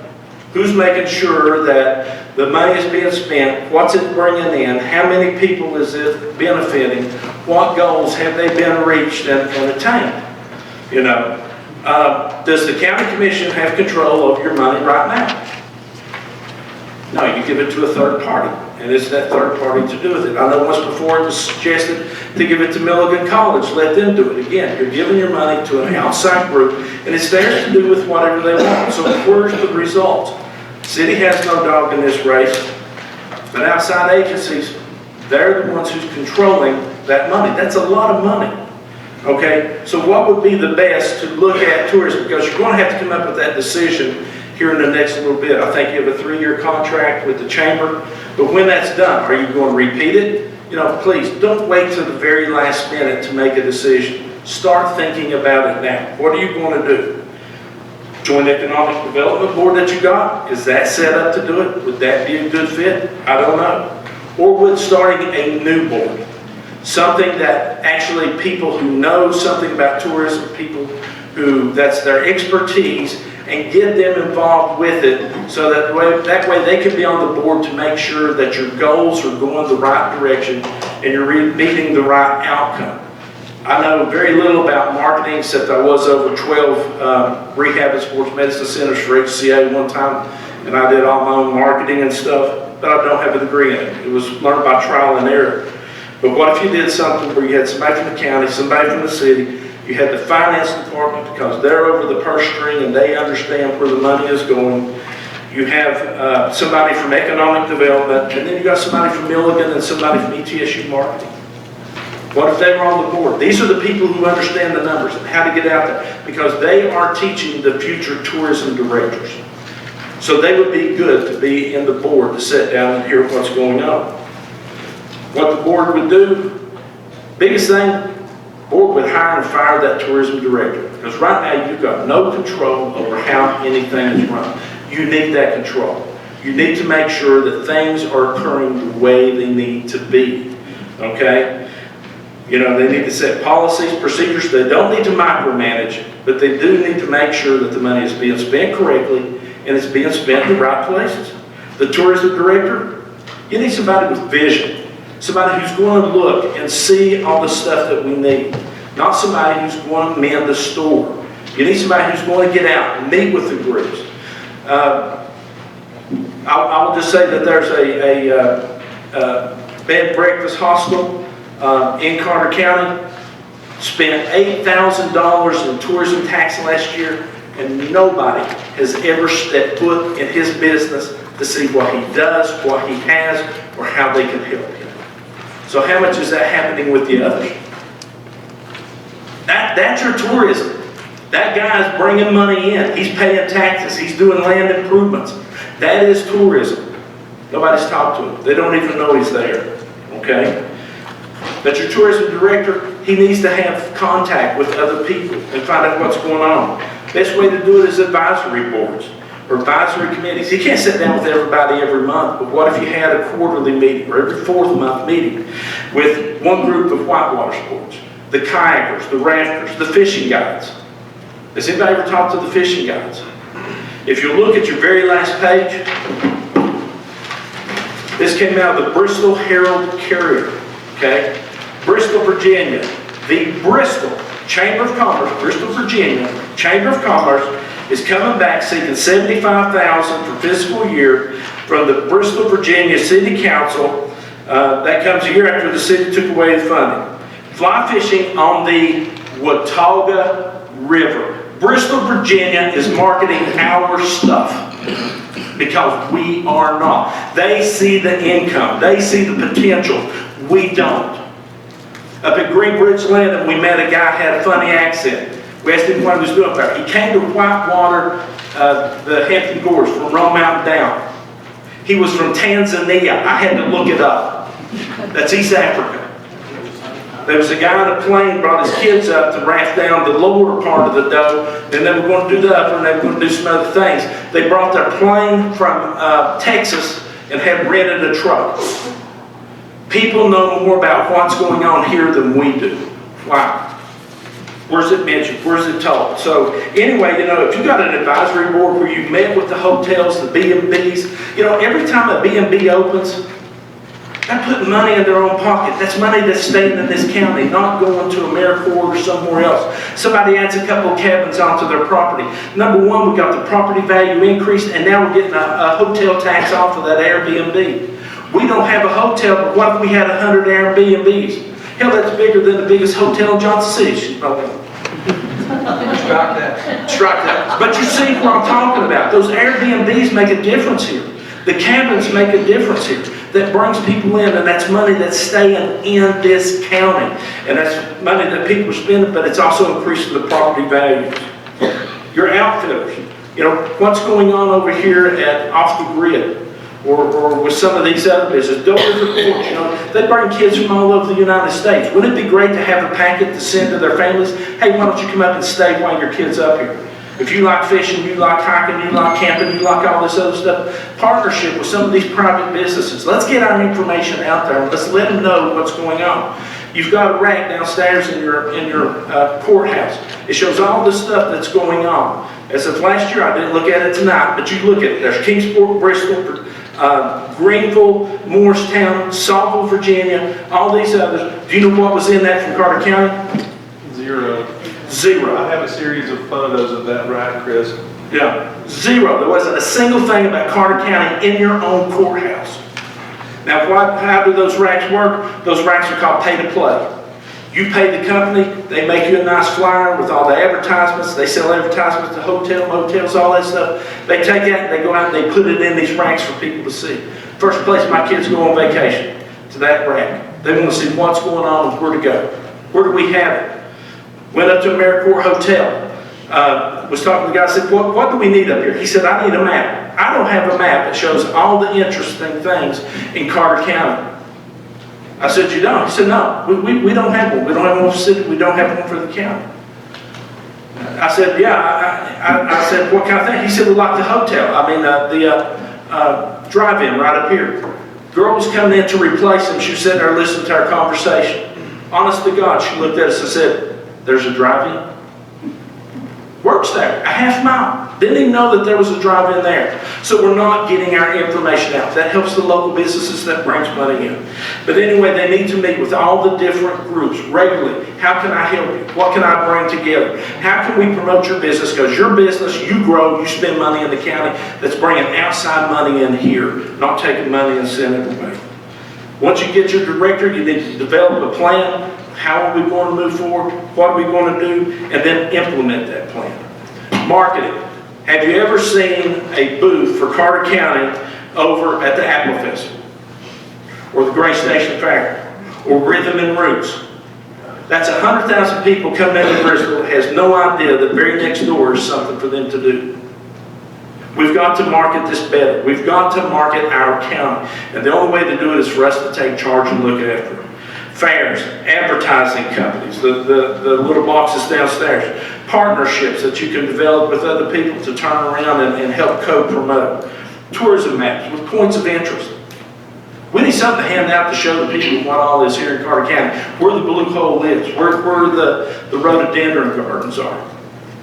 Who's making sure that the money is being spent? What's it bringing in? How many people is it benefiting? What goals have they been reached and attained? You know, does the county commission have control over your money right now? No, you give it to a third party, and it's that third party to do with it. I know once before it was suggested to give it to Milligan College, let them do it. Again, you're giving your money to an outside group, and it's theirs to do with whatever they want. So where's the result? City has no dog in this race, but outside agencies, they're the ones who's controlling that money. That's a lot of money. Okay, so what would be the best to look at tourism? Because you're going to have to come up with that decision here in the next little bit. I think you have a 3-year contract with the chamber, but when that's done, are you going to repeat it? You know, please don't wait till the very last minute to make a decision. Start thinking about it now. What are you going to do? Joint Economic Development Board that you got, is that set up to do it? Would that be a good fit? I don't know. Or would starting a new board, something that actually people who know something about tourism, people who, that's their expertise, and get them involved with it so that way they can be on the board to make sure that your goals are going the right direction and you're meeting the right outcome. I know very little about marketing except I was over 12 rehab and sports medicine centers for HCA one time, and I did all my own marketing and stuff, but I don't have a degree in it. It was learned by trial and error. But what if you did something where you had somebody from the county, somebody from the city, you had the finance department because they're over the purse string and they understand where the money is going. You have somebody from economic development, and then you got somebody from Milligan and somebody from ETSU marketing. What if they were on the board? These are the people who understand the numbers and how to get out there because they are teaching the future tourism directors. So they would be good to be in the board to sit down and hear what's going on. What the board would do, biggest thing, board would hire and fire that tourism director. Because right now you've got no control over how anything is run. You need that control. You need to make sure that things are occurring the way they need to be. Okay? You know, they need to set policies, procedures. They don't need to micromanage, but they do need to make sure that the money is being spent correctly and it's being spent in the right places. The tourism director, you need somebody with vision. Somebody who's going to look and see all the stuff that we need. Not somebody who's going to mend the store. You need somebody who's going to get out and meet with the groups. I will just say that there's a bed and breakfast hostel in Carter County. Spent $8,000 in tourism tax last year, and nobody has ever stepped foot in his business to see what he does, what he has, or how they can help him. So how much is that happening with the others? That's your tourism. That guy's bringing money in. He's paying taxes. He's doing land improvements. That is tourism. Nobody's talked to him. They don't even know he's there. Okay? But your tourism director, he needs to have contact with other people and find out what's going on. Best way to do it is advisory boards or advisory committees. He can't sit down with everybody every month, but what if you had a quarterly meeting or every fourth month meeting with one group of whitewater sports, the kayakers, the rafters, the fishing guides? Has anybody ever talked to the fishing guides? If you look at your very last page, this came out of the Bristol Herald Courier, okay? Bristol, Virginia. The Bristol Chamber of Commerce, Bristol, Virginia, Chamber of Commerce is coming back seeking $75,000 for fiscal year from the Bristol, Virginia City Council. That comes a year after the city took away the funding. Fly fishing on the Watauga River. Bristol, Virginia is marketing our stuff because we are not. They see the income. They see the potential. We don't. Up at Greenbridge Landing, we met a guy who had a funny accent. We asked him what he was doing there. He came to Whitewater, the Hampton Gorge, from Rome Mountain down. He was from Tanzania. I had to look it up. That's East Africa. There was a guy on a plane brought his kids up to raft down the lower part of the Doe. Then they were going to do the upper and they were going to do some other things. They brought their plane from Texas and had rented a truck. People know more about what's going on here than we do. Why? Where's it mentioned? Where's it told? So anyway, you know, if you got an advisory board where you met with the hotels, the B&Bs, you know, every time a B&B opens, they're putting money in their own pocket. That's money that's staying in this county, not going to AmeriCorps or somewhere else. Somebody adds a couple of cabins onto their property. Number one, we got the property value increased, and now we're getting a hotel tax off of that Airbnb. We don't have a hotel, but what if we had 100 Airbnbs? Hell, that's bigger than the biggest hotel in Johnson City. Strike that. Strike that. But you see what I'm talking about. Those Airbnbs make a difference here. The cabins make a difference here. That brings people in, and that's money that's staying in this county. And that's money that people are spending, but it's also increasing the property values. Your outfitters. You know, what's going on over here at Off the Grid? or with some of these other businesses, Doors or Porch, you know, they bring kids from all over the United States. Wouldn't it be great to have a packet to send to their families? Hey, why don't you come up and stay while your kid's up here? If you like fishing, you like hiking, you like camping, you like all this other stuff, partnership with some of these private businesses. Let's get our information out there and let's let them know what's going on. You've got a rack downstairs in your courthouse. It shows all the stuff that's going on. As of last year, I didn't look at it tonight, but you look at it. There's Kingsport, Bristol, Greenville, Morristown, Saltville, Virginia, all these others. Do you know what was in that from Carter County? Zero. Zero. I have a series of photos of that rack, Chris. Yeah, zero. There wasn't a single thing about Carter County in your own courthouse. Now, how do those racks work? Those racks are called pay to play. You pay the company, they make you a nice flyer with all the advertisements. They sell advertisements to hotel, motels, all that stuff. They take that, they go out and they put it in these racks for people to see. First place my kids go on vacation, to that rack. They want to see what's going on and where to go. Where do we have it? Went up to AmeriCorps Hotel. Was talking to the guy, said, what do we need up here? He said, I need a map. I don't have a map that shows all the interesting things in Carter County. I said, you don't? He said, no, we don't have one. We don't have one for the city. We don't have one for the county. I said, yeah. I said, what kind of thing? He said, we like the hotel. I mean, the drive-in right up here. Girl was coming in to replace him. She was sitting there listening to our conversation. Honest to God, she looked at us and said, there's a drive-in? Works there, a half mile. Didn't even know that there was a drive-in there. So we're not getting our information out. That helps the local businesses, that brings money in. But anyway, they need to meet with all the different groups regularly. How can I help you? What can I bring together? How can we promote your business? Because your business, you grow, you spend money in the county, that's bringing outside money in here, not taking money and sending it away. Once you get your director, you need to develop a plan. How are we going to move forward? What are we going to do? And then implement that plan. Marketing. Have you ever seen a booth for Carter County over at the Apple Festival? Or the Gray Station Fair? Or Rhythm and Roots? That's 100,000 people coming into Bristol that has no idea that very next door is something for them to do. We've got to market this better. We've got to market our county. And the only way to do it is for us to take charge and look after it. Fairs, advertising companies, the little boxes downstairs, partnerships that you can develop with other people to turn around and help co-promote. Tourism maps with points of interest. We need something to hand out to show the people what all is here in Carter County, where the Blue Hole is, where the rhododendron gardens are.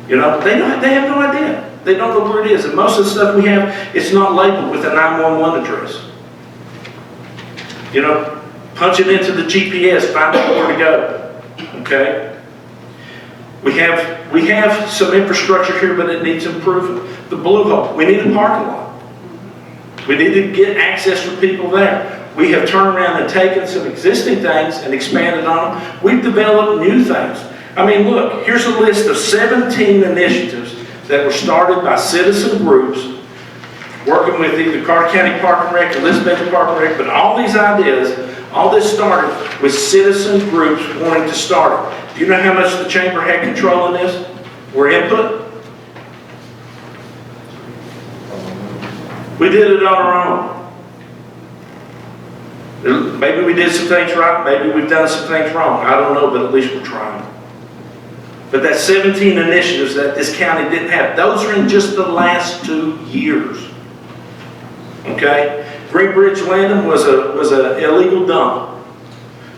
You know, they have no idea. They don't know where it is. And most of the stuff we have, it's not labeled with a 911 address. You know, punch it into the GPS, find out where to go. Okay? We have some infrastructure here, but it needs improvement. The Blue Hole, we need a parking lot. We need to get access for people there. We have turned around and taken some existing things and expanded on them. We've developed new things. I mean, look, here's a list of 17 initiatives that were started by citizen groups working with either Carter County Park and Rec, Elizabeth Park and Rec, but all these ideas, all this started with citizen groups wanting to start it. Do you know how much the chamber had control in this? Or input? We did it on our own. Maybe we did some things right, maybe we've done some things wrong. I don't know, but at least we're trying. But that's 17 initiatives that this county didn't have. Those are in just the last 2 years. Okay? Greenbridge Landing was an illegal dump.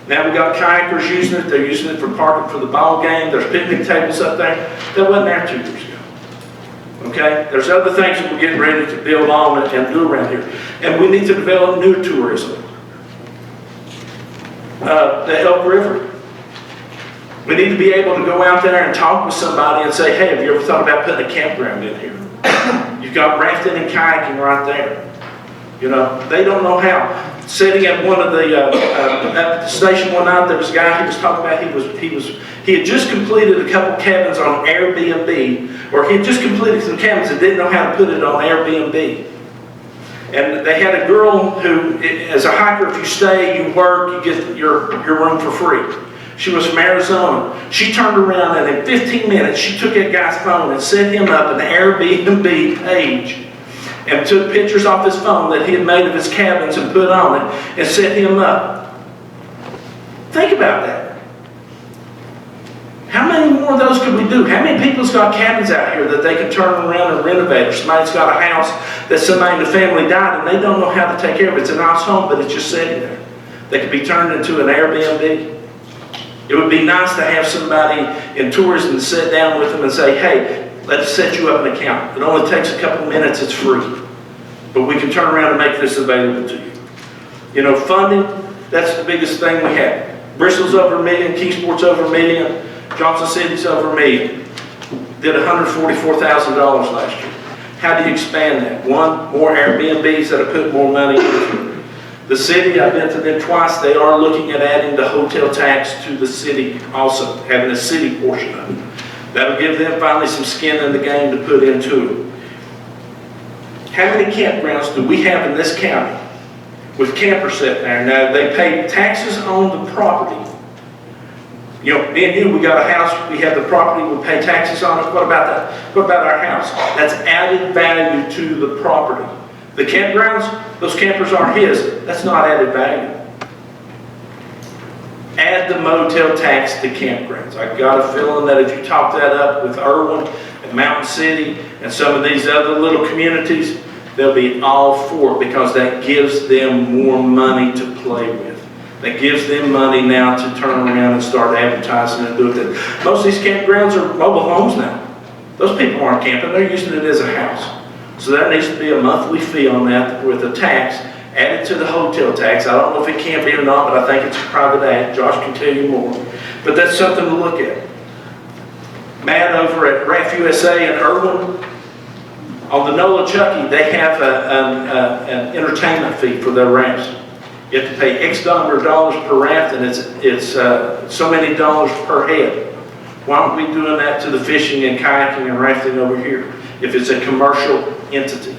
Now we've got kayakers using it. They're using it for parking for the ball game. There's picnic tables up there. That wasn't there 2 years ago. Okay? There's other things that we're getting ready to build on and do around here. And we need to develop new tourism. The Elk River. We need to be able to go out there and talk with somebody and say, hey, have you ever thought about putting a campground in here? You've got rafting and kayaking right there. You know, they don't know how. Sitting at one of the, at the station one night, there was a guy he was talking about, he had just completed a couple cabins on Airbnb, or he had just completed some cabins and didn't know how to put it on Airbnb. And they had a girl who, as a hiker, if you stay, you work, you get your room for free. She was from Arizona. She turned around and in 15 minutes, she took that guy's phone and set him up an Airbnb page. and took pictures off his phone that he had made of his cabins and put on it and set him up. Think about that. How many more of those could we do? How many people's got cabins out here that they can turn around and renovate? Or somebody's got a house that somebody in the family died and they don't know how to take care of it. It's a nice home, but it's just sitting there. They could be turned into an Airbnb. It would be nice to have somebody in tourism sit down with them and say, hey, let's set you up an account. It only takes a couple minutes, it's free. But we can turn around and make this available to you. You know, funding, that's the biggest thing we have. Bristol's over $1 million, Kingsport's over $1 million, Johnson City's over $1 million. Did $144,000 last year. How do you expand that? One, more Airbnbs that'll put more money into it. The city, I've been to them twice, they are looking at adding the hotel tax to the city also, having a city portion of it. That'll give them finally some skin in the game to put into it. How many campgrounds do we have in this county with campers sitting there? Now, they pay taxes on the property. You know, me and you, we got a house, we have the property, we pay taxes on it. What about that? What about our house? That's added value to the property. The campgrounds, those campers aren't his. That's not added value. Add the motel tax to campgrounds. I got a feeling that if you top that up with Irwin and Mountain City and some of these other little communities, they'll be all for it because that gives them more money to play with. That gives them money now to turn around and start advertising and do it. Most of these campgrounds are mobile homes now. Those people aren't camping, they're using it as a house. So there needs to be a monthly fee on that with a tax added to the hotel tax. I don't know if it can be or not, but I think it's a private act. Josh can tell you more. But that's something to look at. Matt over at RAF USA in Irwin, on the NOLA Chucky, they have an entertainment fee for their rafts. You have to pay X number of dollars per raft, and it's so many dollars per head. Why aren't we doing that to the fishing and kayaking and rafting over here if it's a commercial entity?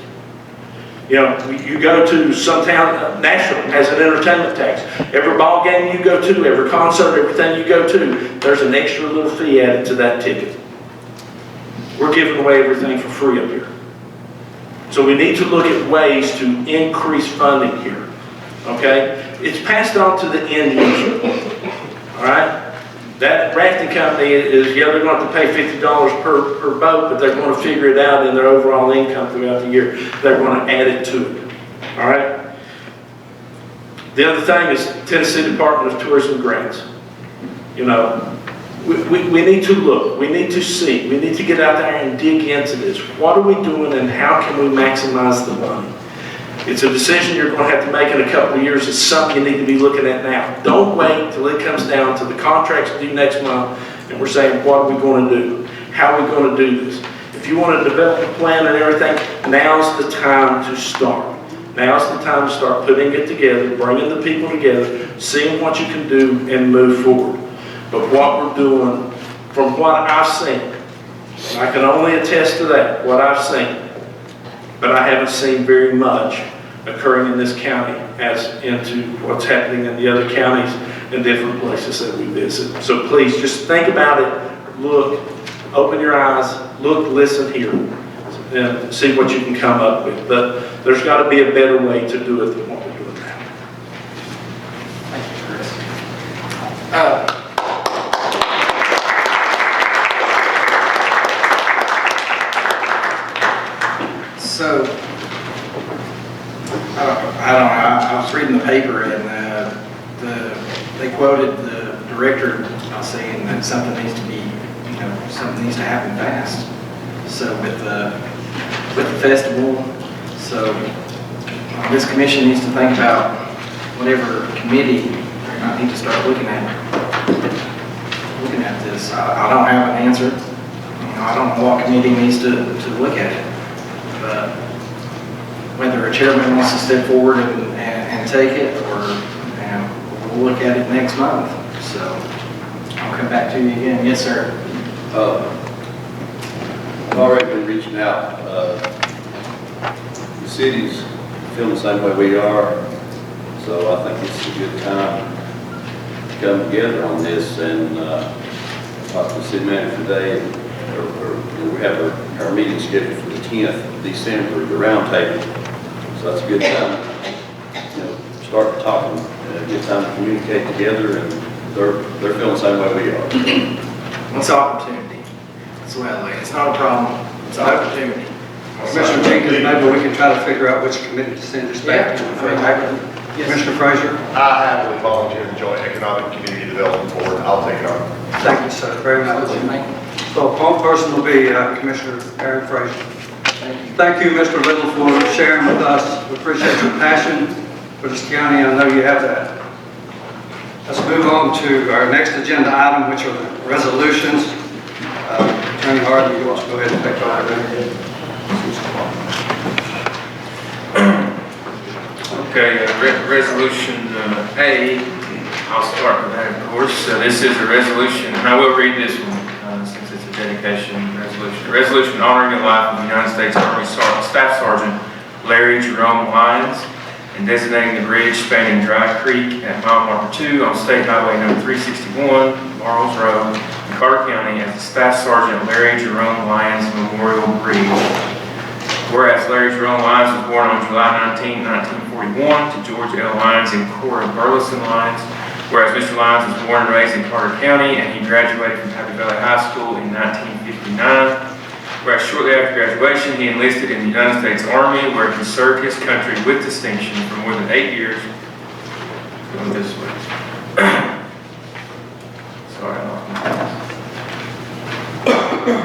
You know, you go to some town, Nashville has an entertainment tax. Every ball game you go to, every concert, everything you go to, there's an extra little fee added to that ticket. We're giving away everything for free up here. So we need to look at ways to increase funding here, okay? It's passed on to the end user, all right? That rafting company is, yeah, they're going to have to pay $50 per boat, but they're going to figure it out in their overall income throughout the year. They're going to add it to it, all right? The other thing is Tennessee Department of Tourism grants. You know, we need to look, we need to see, we need to get out there and dig into this. What are we doing and how can we maximize the money? It's a decision you're going to have to make in a couple of years. It's something you need to be looking at now. Don't wait till it comes down to the contracts due next month and we're saying, what are we going to do? How are we going to do this? If you want to develop a plan and everything, now's the time to start. Now's the time to start putting it together, bringing the people together, seeing what you can do and move forward. But what we're doing, from what I've seen, and I can only attest to that, what I've seen, but I haven't seen very much occurring in this county as into what's happening in the other counties and different places that we visit. So please just think about it, look, open your eyes, look, listen, hear, and see what you can come up with. But there's got to be a better way to do it than what we're doing now. Thank you, Chris. So, I was reading the paper and they quoted the director saying that something needs to be, something needs to happen fast. So with the festival, so this commission needs to think about whatever committee I need to start looking at this. I don't have an answer. I don't know what committee needs to look at it. But whether a chairman wants to step forward and take it, or we'll look at it next month. So I'll come back to you again. Yes, sir. I've already been reaching out. The city's feeling the same way we are, so I think it's a good time to come together on this and talk to the city manager today. We have our meeting scheduled for the 10th of December, the roundtable. So that's a good time, start talking, a good time to communicate together, and they're feeling the same way we are. It's opportunity. That's the way I like it. It's not a problem. It's an opportunity. Commissioner Jenkins, maybe we can try to figure out which committee to send this back to. Commissioner Frazier? I happily volunteer to join Economic Community Development Board. I'll take it on. Thank you, sir, very much. So appointed person will be Commissioner Aaron Frazier. Thank you, Mr. Little, for sharing with us. We appreciate your passion for this county. I know you have that. Let's move on to our next agenda item, which are the resolutions. Attorney Harden, you want to go ahead and take over. Okay, resolution A, I'll start with that, of course. This is a resolution, and I will read this one since it's a dedication resolution. A resolution honoring the life of the United States Army Staff Sergeant Larry Jerome Lyons and designating the bridge spanning Dry Creek at mile marker 2 on State Highway number 361, Marles Road, in Carter County as the Staff Sergeant Larry Jerome Lyons Memorial Bridge. Whereas Larry Jerome Lyons was born on July 19, 1941 to George L. Lyons and Cora Burleson Lyons. Whereas Mr. Lyons was born and raised in Carter County and he graduated from Happy Valley High School in 1959. Whereas shortly after graduation he enlisted in the United States Army where he served his country with distinction for more than 8 years. Going this way. Sorry, I'm off my path.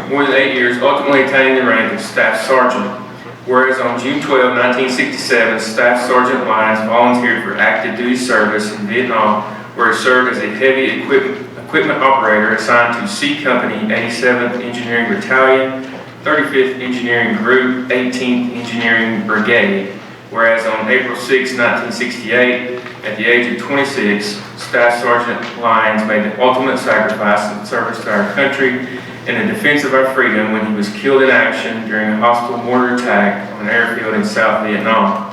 More than 8 years, ultimately attaining the rank of Staff Sergeant. Whereas on June 12, 1967, Staff Sergeant Lyons volunteered for active duty service in Vietnam, where he served as a heavy equipment operator assigned to C Company 87th Engineering Battalion, 35th Engineering Group, 18th Engineering Brigade. Whereas on April 6, 1968, at the age of 26, Staff Sergeant Lyons made the ultimate sacrifice in service to our country in the defense of our freedom when he was killed in action during a hostile mortar attack on an airfield in South Vietnam.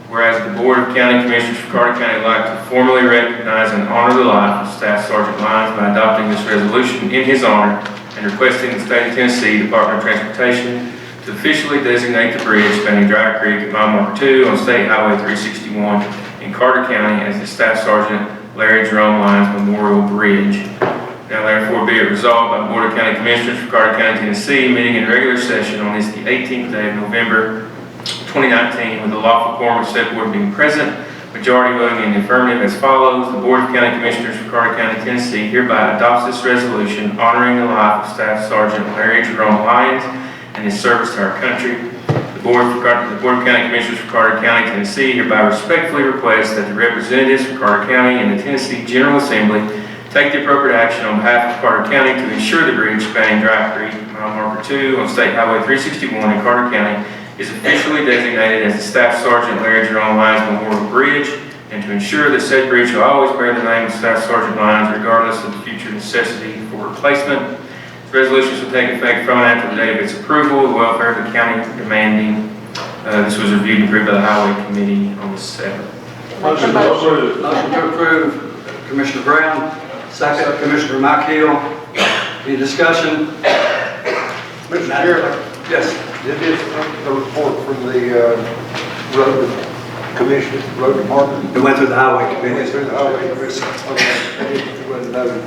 Whereas the Board of County Commissioners for Carter County would like to formally recognize and honor the life of Staff Sergeant Lyons by adopting this resolution in his honor and requesting the State of Tennessee Department of Transportation to officially designate the bridge spanning Dry Creek at mile marker 2 on State Highway 361 in Carter County as the Staff Sergeant Larry Jerome Lyons Memorial Bridge. Now therefore be it resolved by the Board of County Commissioners for Carter County, Tennessee, meeting in regular session on this, the 18th day of November, 2019, with the lawful quorum of said board being present, majority voting in the affirmative as follows. The Board of County Commissioners for Carter County, Tennessee hereby adopts this resolution honoring the life of Staff Sergeant Larry Jerome Lyons and his service to our country. The Board of County Commissioners for Carter County, Tennessee hereby respectfully requests that the representatives for Carter County and the Tennessee General Assembly take the appropriate action on behalf of Carter County to ensure the bridge spanning Dry Creek, mile marker 2 on State Highway 361 in Carter County is officially designated as the Staff Sergeant Larry Jerome Lyons Memorial Bridge, and to ensure that said bridge will always bear the name of Staff Sergeant Lyons regardless of the future necessity for replacement. The resolutions will take effect from and after the date of its approval, the welfare of the county demanding. This was reviewed and approved by the Highway Committee on the 7th. Motion to approve, Commissioner Brown. Second, Commissioner McHale. Any discussion? Mr. Chairman? Yes. Did this the report from the road commission, road department? It went through the Highway Committee. Went through the highway commission. Okay. It wasn't noted.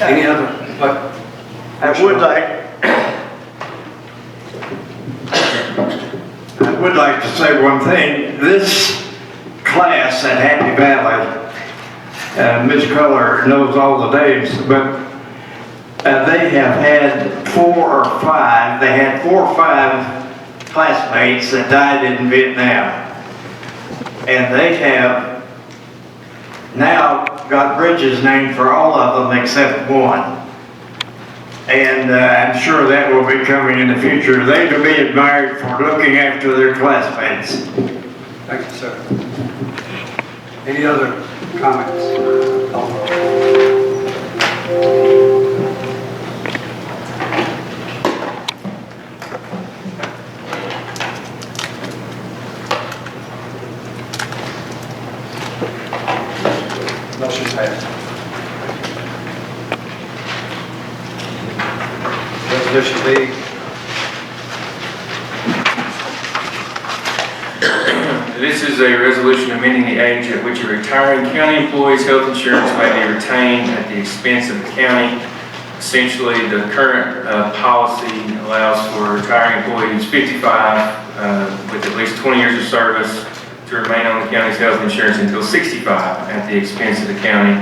Any other? I would like to say one thing. This class at Happy Valley, Ms. Culler knows all the names, but they have had 4 or 5, they had 4 or 5 classmates that died in Vietnam. And they have now got bridges named for all of them except one. And I'm sure that will be coming in the future. They to be admired for looking after their classmates. Thank you, sir. Any other comments? Motion passed. Resolution B, This is a resolution amending the age at which a retiring county employee's health insurance may be retained at the expense of the county. Essentially, the current policy allows for a retiring employee who's 55 with at least 20 years of service to remain on the county's health insurance until 65 at the expense of the county.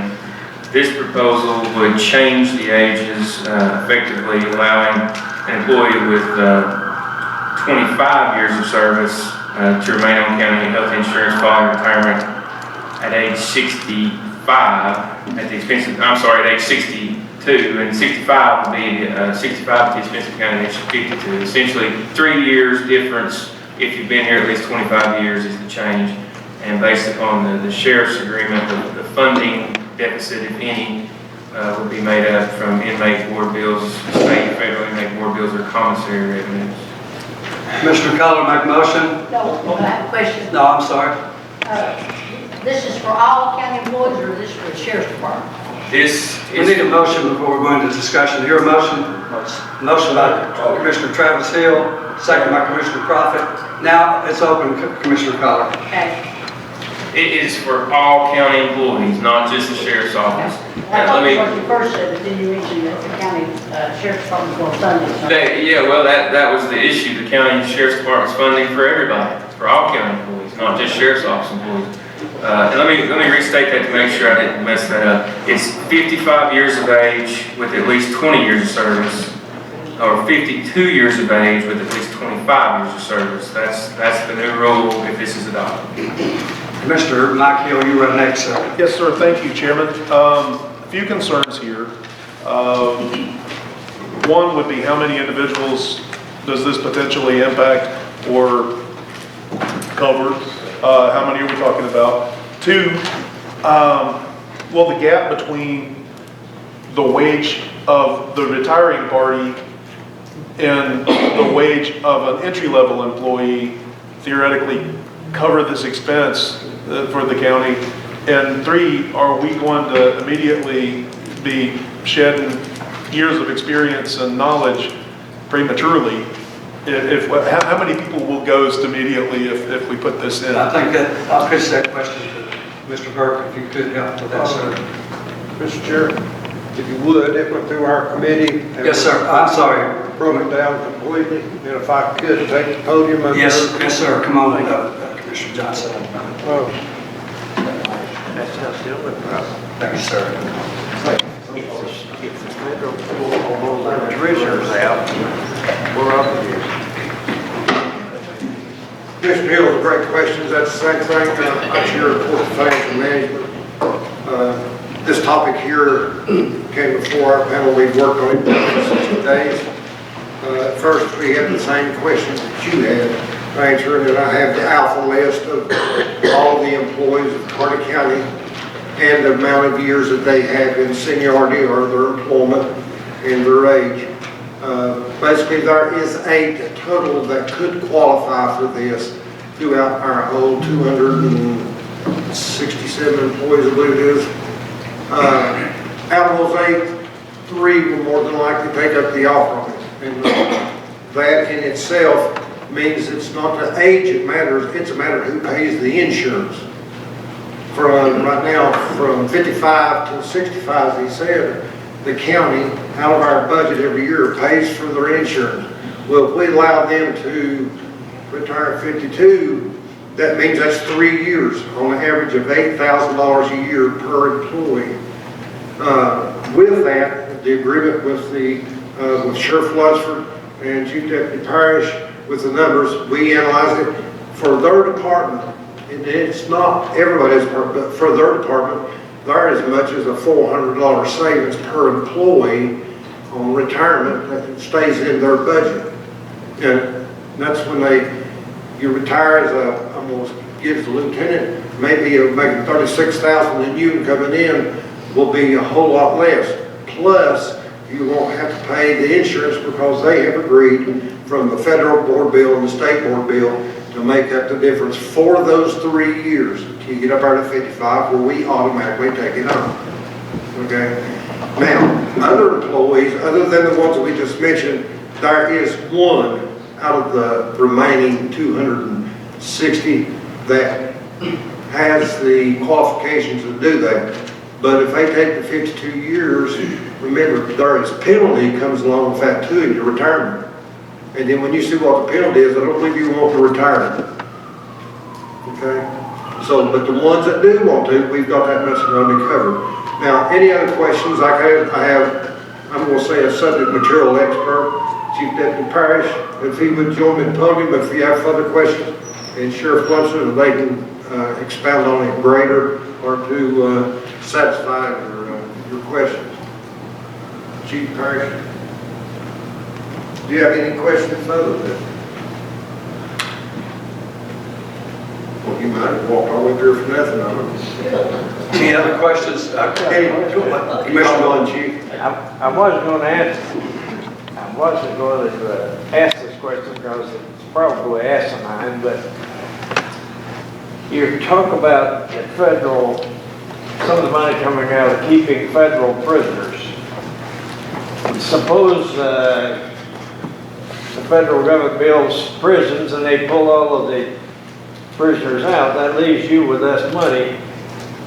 This proposal would change the ages, effectively allowing an employee with 25 years of service to remain on county health insurance following retirement at age 65 at the expense of, at age 62, and 65 would be 65 at the expense of county at age 52. Essentially, 3 years difference if you've been here at least 25 years is the change. And based upon the sheriff's agreement, the funding deficit, if any, would be made up from inmate board bills, state and federal inmate board bills, or commissary revenues. Commissioner Color, make a motion? No, I have a question. No, I'm sorry. This is for all county employees, or is this for the sheriff's department? We need a motion before we go into discussion. Here a motion? Motion by Commissioner Travis Hill, second by Commissioner Profit. Now it's open, Commissioner Collar. Okay. It is for all county employees, not just the sheriff's office. I thought that's what you first said, but then you mentioned that the county sheriff's department is going to fund it. Yeah, well, that was the issue. The county sheriff's department's funding for everybody, for all county employees, not just sheriff's office employees. And let me restate that to make sure I didn't mess that up. It's 55 years of age with at least 20 years of service, or 52 years of age with at least 25 years of service. That's the new rule if this is adopted. Commissioner Mike Hill, you are next, sir. Yes, sir. Thank you, Chairman. A few concerns here. One would be how many individuals does this potentially impact or cover? How many are we talking about? Two, well, the gap between the wage of the retiring party and the wage of an entry-level employee theoretically cover this expense for the county? And three, are we going to immediately be shedding years of experience and knowledge prematurely? How many people will ghost immediately if we put this in? I think that I'll pitch that question to Mr. Burke, if you could help with that, sir. Mr. Chair, if you would, it went through our committee. Yes, sir. I'm sorry. Broke it down completely, and if I could take the podium. Yes, sir. Come on, Commissioner Johnson. Thank you, sir. If the federal pull their commissioners out, we're up against. Commissioner Hill, great questions. That's the same thing. I'm here to report to financial management. This topic here came before our panel. We've worked on it for 60 days. At first, we had the same questions that you had answered, and I have the alpha list of all the employees of Carter County and the amount of years that they have in seniority or their employment and their age. Basically, there is 8 total that could qualify for this throughout our whole 267 employees, I believe it is. Out of those 8, 3 will more than likely take up the offer. And that in itself means it's not the age that matters, it's a matter of who pays the insurance. From right now, from 55 to 65, as he said, the county, out of our budget every year, pays for their insurance. Well, if we allow them to retire at 52, that means that's 3 years on an average of $8,000 a year per employee. With that, the agreement with with Sheriff Lunsford and Chief Deputy Parrish, with the numbers, we analyzed it for their department. And it's not everybody's department, but for their department, there is as much as a $400 savings per employee on retirement that stays in their budget. And that's when you retire as I'm going to give the lieutenant, maybe you're making $36,000 and you coming in will be a whole lot less. Plus, you won't have to pay the insurance because they have agreed from the federal board bill and the state board bill to make up the difference for those 3 years. You get up out of 55 where we automatically take it on. Okay? Now, other employees, other than the ones that we just mentioned, there is one out of the remaining 260 that has the qualifications to do that. But if they take the 52 years, remember, there is penalty comes along with that too, in your retirement. And then when you see what the penalty is, I don't believe you want to retire. Okay? So, but the ones that do want to, we've got that much already covered. Now, any other questions? I have, I'm going to say a subject material expert, Chief Deputy Parrish, if he would join me at the podium, if you have further questions, and Sheriff Clemson, they can expound on it greater or to satisfy your questions. Chief Parrish, do you have any questions further than? Well, you might have walked all the way through for nothing, I don't know. Any other questions? Commissioner Long, Chief. I wasn't going to ask this question because it's probably asinine, but you talk about the federal, some of the money coming out of keeping federal prisoners. Suppose the federal government builds prisons and they pull all of the prisoners out, that leaves you with less money.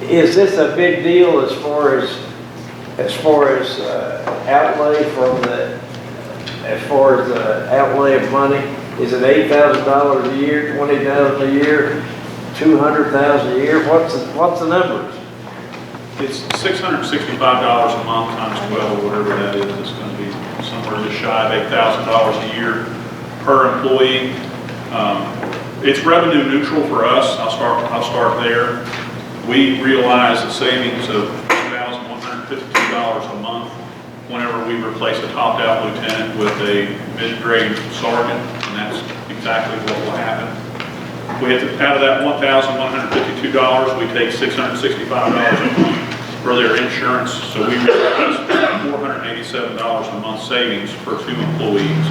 Is this a big deal as far as outlay from the outlay of money? Is it $8,000 a year, $20,000 a year, $200,000 a year? What's the numbers? It's $665 a month times 12, or whatever that is. It's going to be somewhere just shy of $8,000 a year per employee. It's revenue neutral for us. I'll start there. We realize a savings of $2,152 a month whenever we replace a topped-out lieutenant with a mid-grade sergeant, and that's exactly what will happen. We have to, out of that $1,152, we take $665 a month for their insurance, so we realize $487 a month savings for 2 employees.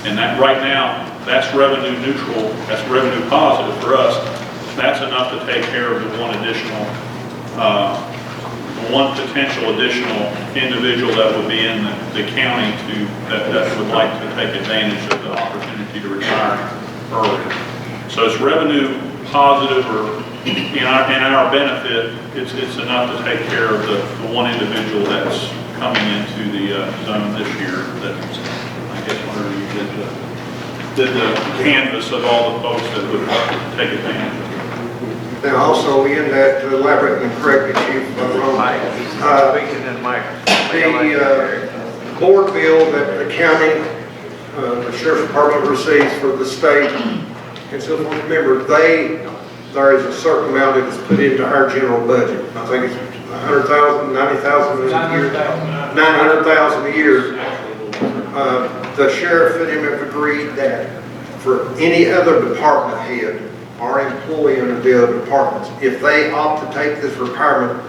And that right now, that's revenue neutral, that's revenue positive for us. That's enough to take care of the one potential additional individual that would be in the county that would like to take advantage of the opportunity to retire earlier. So it's revenue positive, or in our benefit, it's enough to take care of the one individual that's coming into the zone this year. That's, I guess, whenever you did the canvas of all the folks that would take advantage of it. Now, also in that, to elaborate and correct me, Chief, if I'm wrong, the board bill that the county, the sheriff's department receives for the state, and so forth, remember, there is a certain amount that is put into our general budget. I think it's $100,000, $90,000 a year, $900,000 a year. The sheriff and him have agreed that for any other department head or employee under the other departments, if they opt to take this retirement,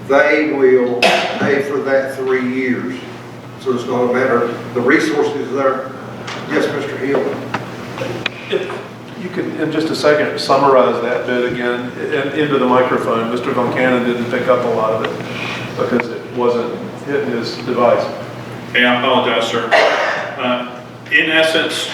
they will pay for that 3 years. So it's not a matter, the resources there. Yes, Mr. Hill. If you could, in just a second, summarize that bit again into the microphone. Mr. Von Cannon didn't pick up a lot of it because it wasn't hitting his device. Hey, I apologize, sir. In essence,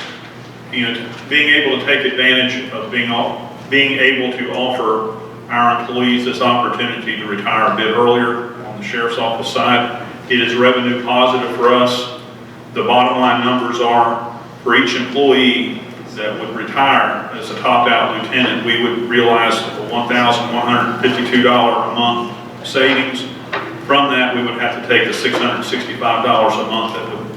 being able to take advantage of being able to offer our employees this opportunity to retire a bit earlier on the sheriff's office side, it is revenue positive for us. The bottom line numbers are, for each employee that would retire as a topped-out lieutenant, we would realize a $1,152 a month savings. From that, we would have to take the $665 a month that would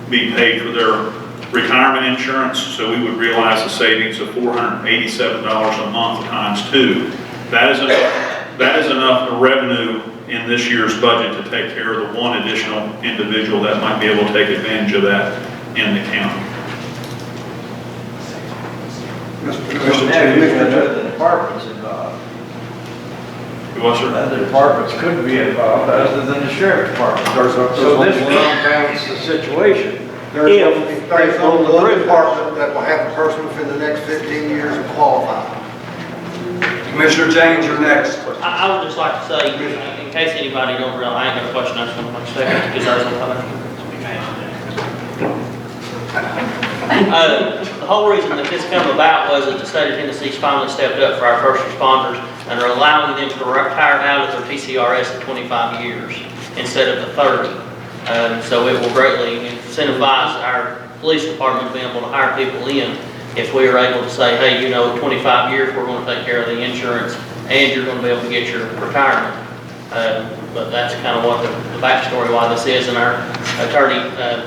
be paid for their retirement insurance, so we would realize a savings of $487 a month times 2. That is enough revenue in this year's budget to take care of the one additional individual that might be able to take advantage of that in the county. The departments involved. What, sir? Other departments could be involved other than the sheriff's department. So this compounds the situation. There's only one department that will have a person within the next 15 years to qualify. Commissioner James, you're next. I would just like to say, in case anybody don't realize, I ain't got a question, I just want to second, because there's a The whole reason that this came about was that the state of Tennessee's finally stepped up for our first responders and are allowing them to retire out of their TCRS at 25 years instead of the 30. So it will greatly incentivize our police department to be able to hire people in if we are able to say, hey, you know, 25 years, we're going to take care of the insurance and you're going to be able to get your retirement. But that's kind of what the backstory why this is, and our attorney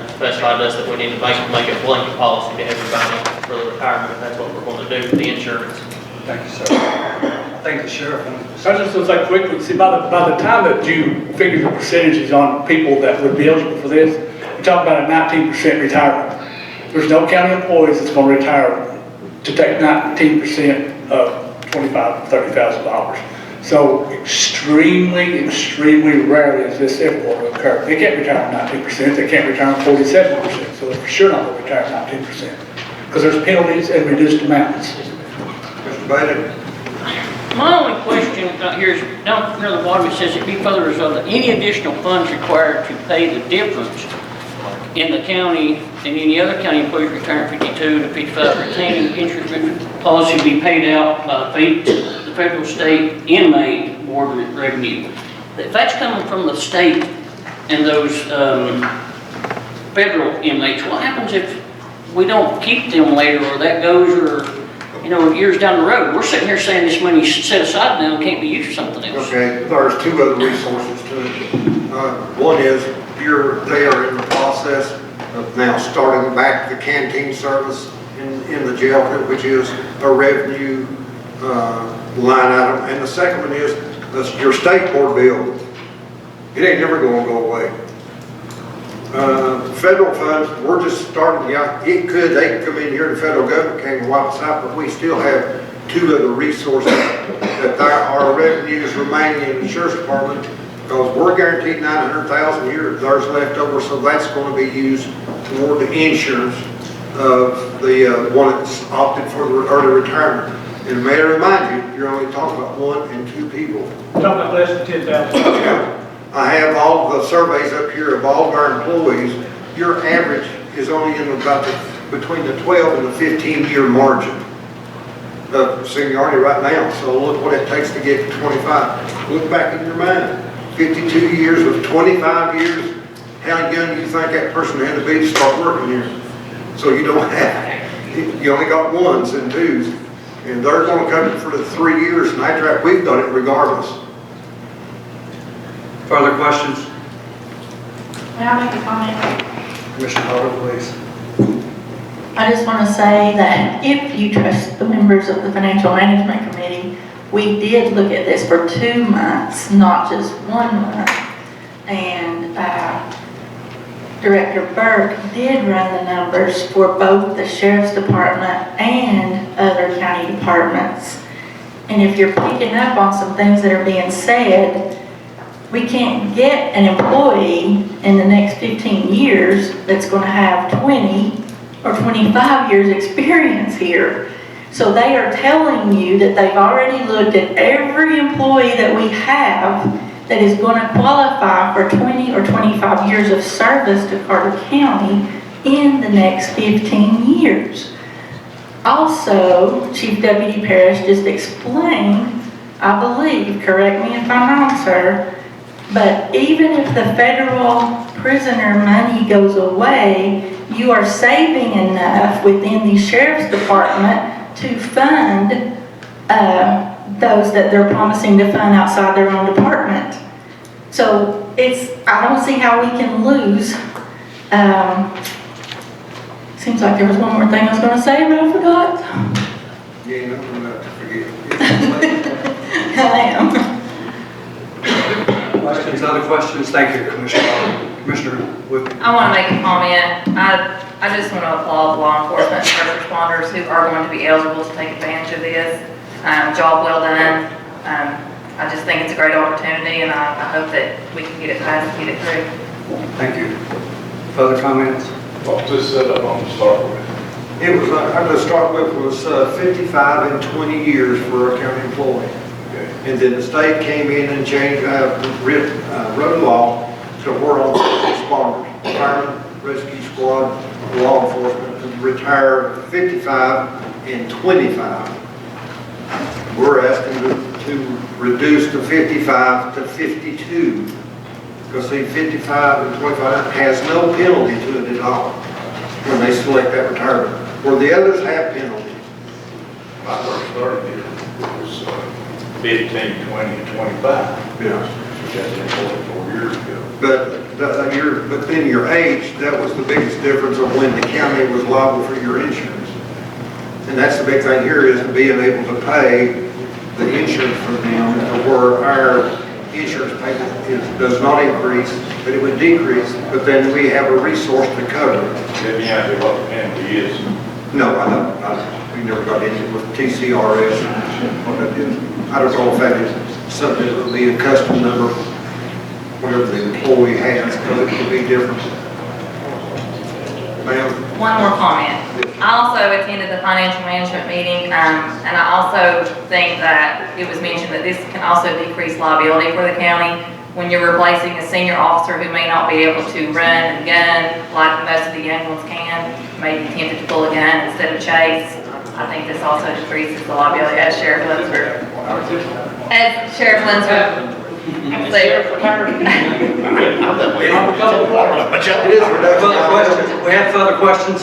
specified to us that we need to make a blanket policy to everybody for the retirement, if that's what we're going to do for the insurance. Thank you, sir. I think the sheriff. I just want to say quickly, see, by the time that you figure the percentages on people that would be eligible for this, you're talking about a 19% retirement. There's no county employees that's going to retire to take 19% of $25,000 to $30,000. So extremely, extremely rarely is this ever going to occur. They can't retire 19%, they can't retire 47%, so they're for sure not going to retire 19%. Because there's penalties and reduced amounts. Mr. Bailey? My only question here is, down near the bottom it says, it be further resolved that any additional funds required to pay the difference in the county and any other county employees return 52 to 55 retaining insurance policy be paid out by the federal state inmate board of revenue. If that's coming from the state and those federal inmates, what happens if we don't keep them later, or that goes, or you know, years down the road? We're sitting here saying this money's set aside now and can't be used for something else. Okay, there's two other resources to it. One is they are in the process of now starting back the canteen service in the jail, which is a revenue line item. And the second one is your state board bill. It ain't never going to go away. Federal funds, we're just starting. Yeah, they could come in here, the federal government came and wipe us out, but we still have two other resources that our revenues remaining in the sheriff's department, because we're guaranteed $900,000 a year. There's left over, so that's going to be used toward the insurance of the one that's opted for the early retirement. And may I remind you, you're only talking about 1 and 2 people. Talking about less than 10,000. I have all of the surveys up here of all of our employees. Your average is only in about between the 12 and the 15-year margin of seniority right now. So look what it takes to get to 25. Look back in your mind. 52 years of 25 years. How young do you think that person had to be to start working here? So you don't have, you only got 1s and 2s. And they're going to come in for the 3 years, and after that, we've done it regardless. Further questions? May I make a comment? Commissioner Holder, please. I just want to say that if you trust the members of the Financial Management Committee, we did look at this for 2 months, not just 1 month. And Director Burke did run the numbers for both the Sheriff's Department and other county departments. And if you're picking up on some things that are being said, we can't get an employee in the next 15 years that's going to have 20 or 25 years experience here. So they are telling you that they've already looked at every employee that we have that is going to qualify for 20 or 25 years of service to Carter County in the next 15 years. Also, Chief Deputy Parrish just explained, I believe, correct me if I'm wrong, sir, but even if the federal prisoner money goes away, you are saving enough within the Sheriff's Department to fund those that they're promising to fund outside their own department. So I don't see how we can lose. Seems like there was one more thing I was going to say, but I forgot. Yeah, nothing left to forget. I am. Questions, other questions? Thank you, Commissioner. Commissioner Wood. I want to make a comment. I just want to applaud law enforcement and first responders who are going to be eligible to take advantage of this. Job well done. I just think it's a great opportunity, and I hope that we can get it passed and get it through. Thank you. Further comments? What was this set up on to start with? It was, to start with, was 55 and 20 years for a county employee. And then the state came in and changed, wrote law to we're on first responders, firemen, rescue squad, law enforcement, and retire 55 and 25. We're asking to reduce to 55 to 52. Because see, 55 and 25 has no penalty to it at all when they select that retirement, where the others have penalties. My first started here was 15, 20, and 25. Yeah. Which has been 44 years ago. But then your age, that was the biggest difference of when the county was liable for your insurance. And that's the big thing here, is being able to pay the insurance for them, where our insurance payment does not increase, but it would decrease, but then we have a resource to cover it. Then you have to what the penalty is. No, I don't. We never got into it with TCRS. I don't know if that is something that would be a custom number, whatever the employee has, because it could be different. Ma'am? One more comment. I also attended the financial management meeting, and I also think that it was mentioned that this can also decrease liability for the county. When you're replacing a senior officer who may not be able to run and gun like most of the young ones can, may be tempted to pull a gun instead of chase. I think this also decreases the liability, as Sheriff Lunsford. As Sheriff Lunsford. We have further questions?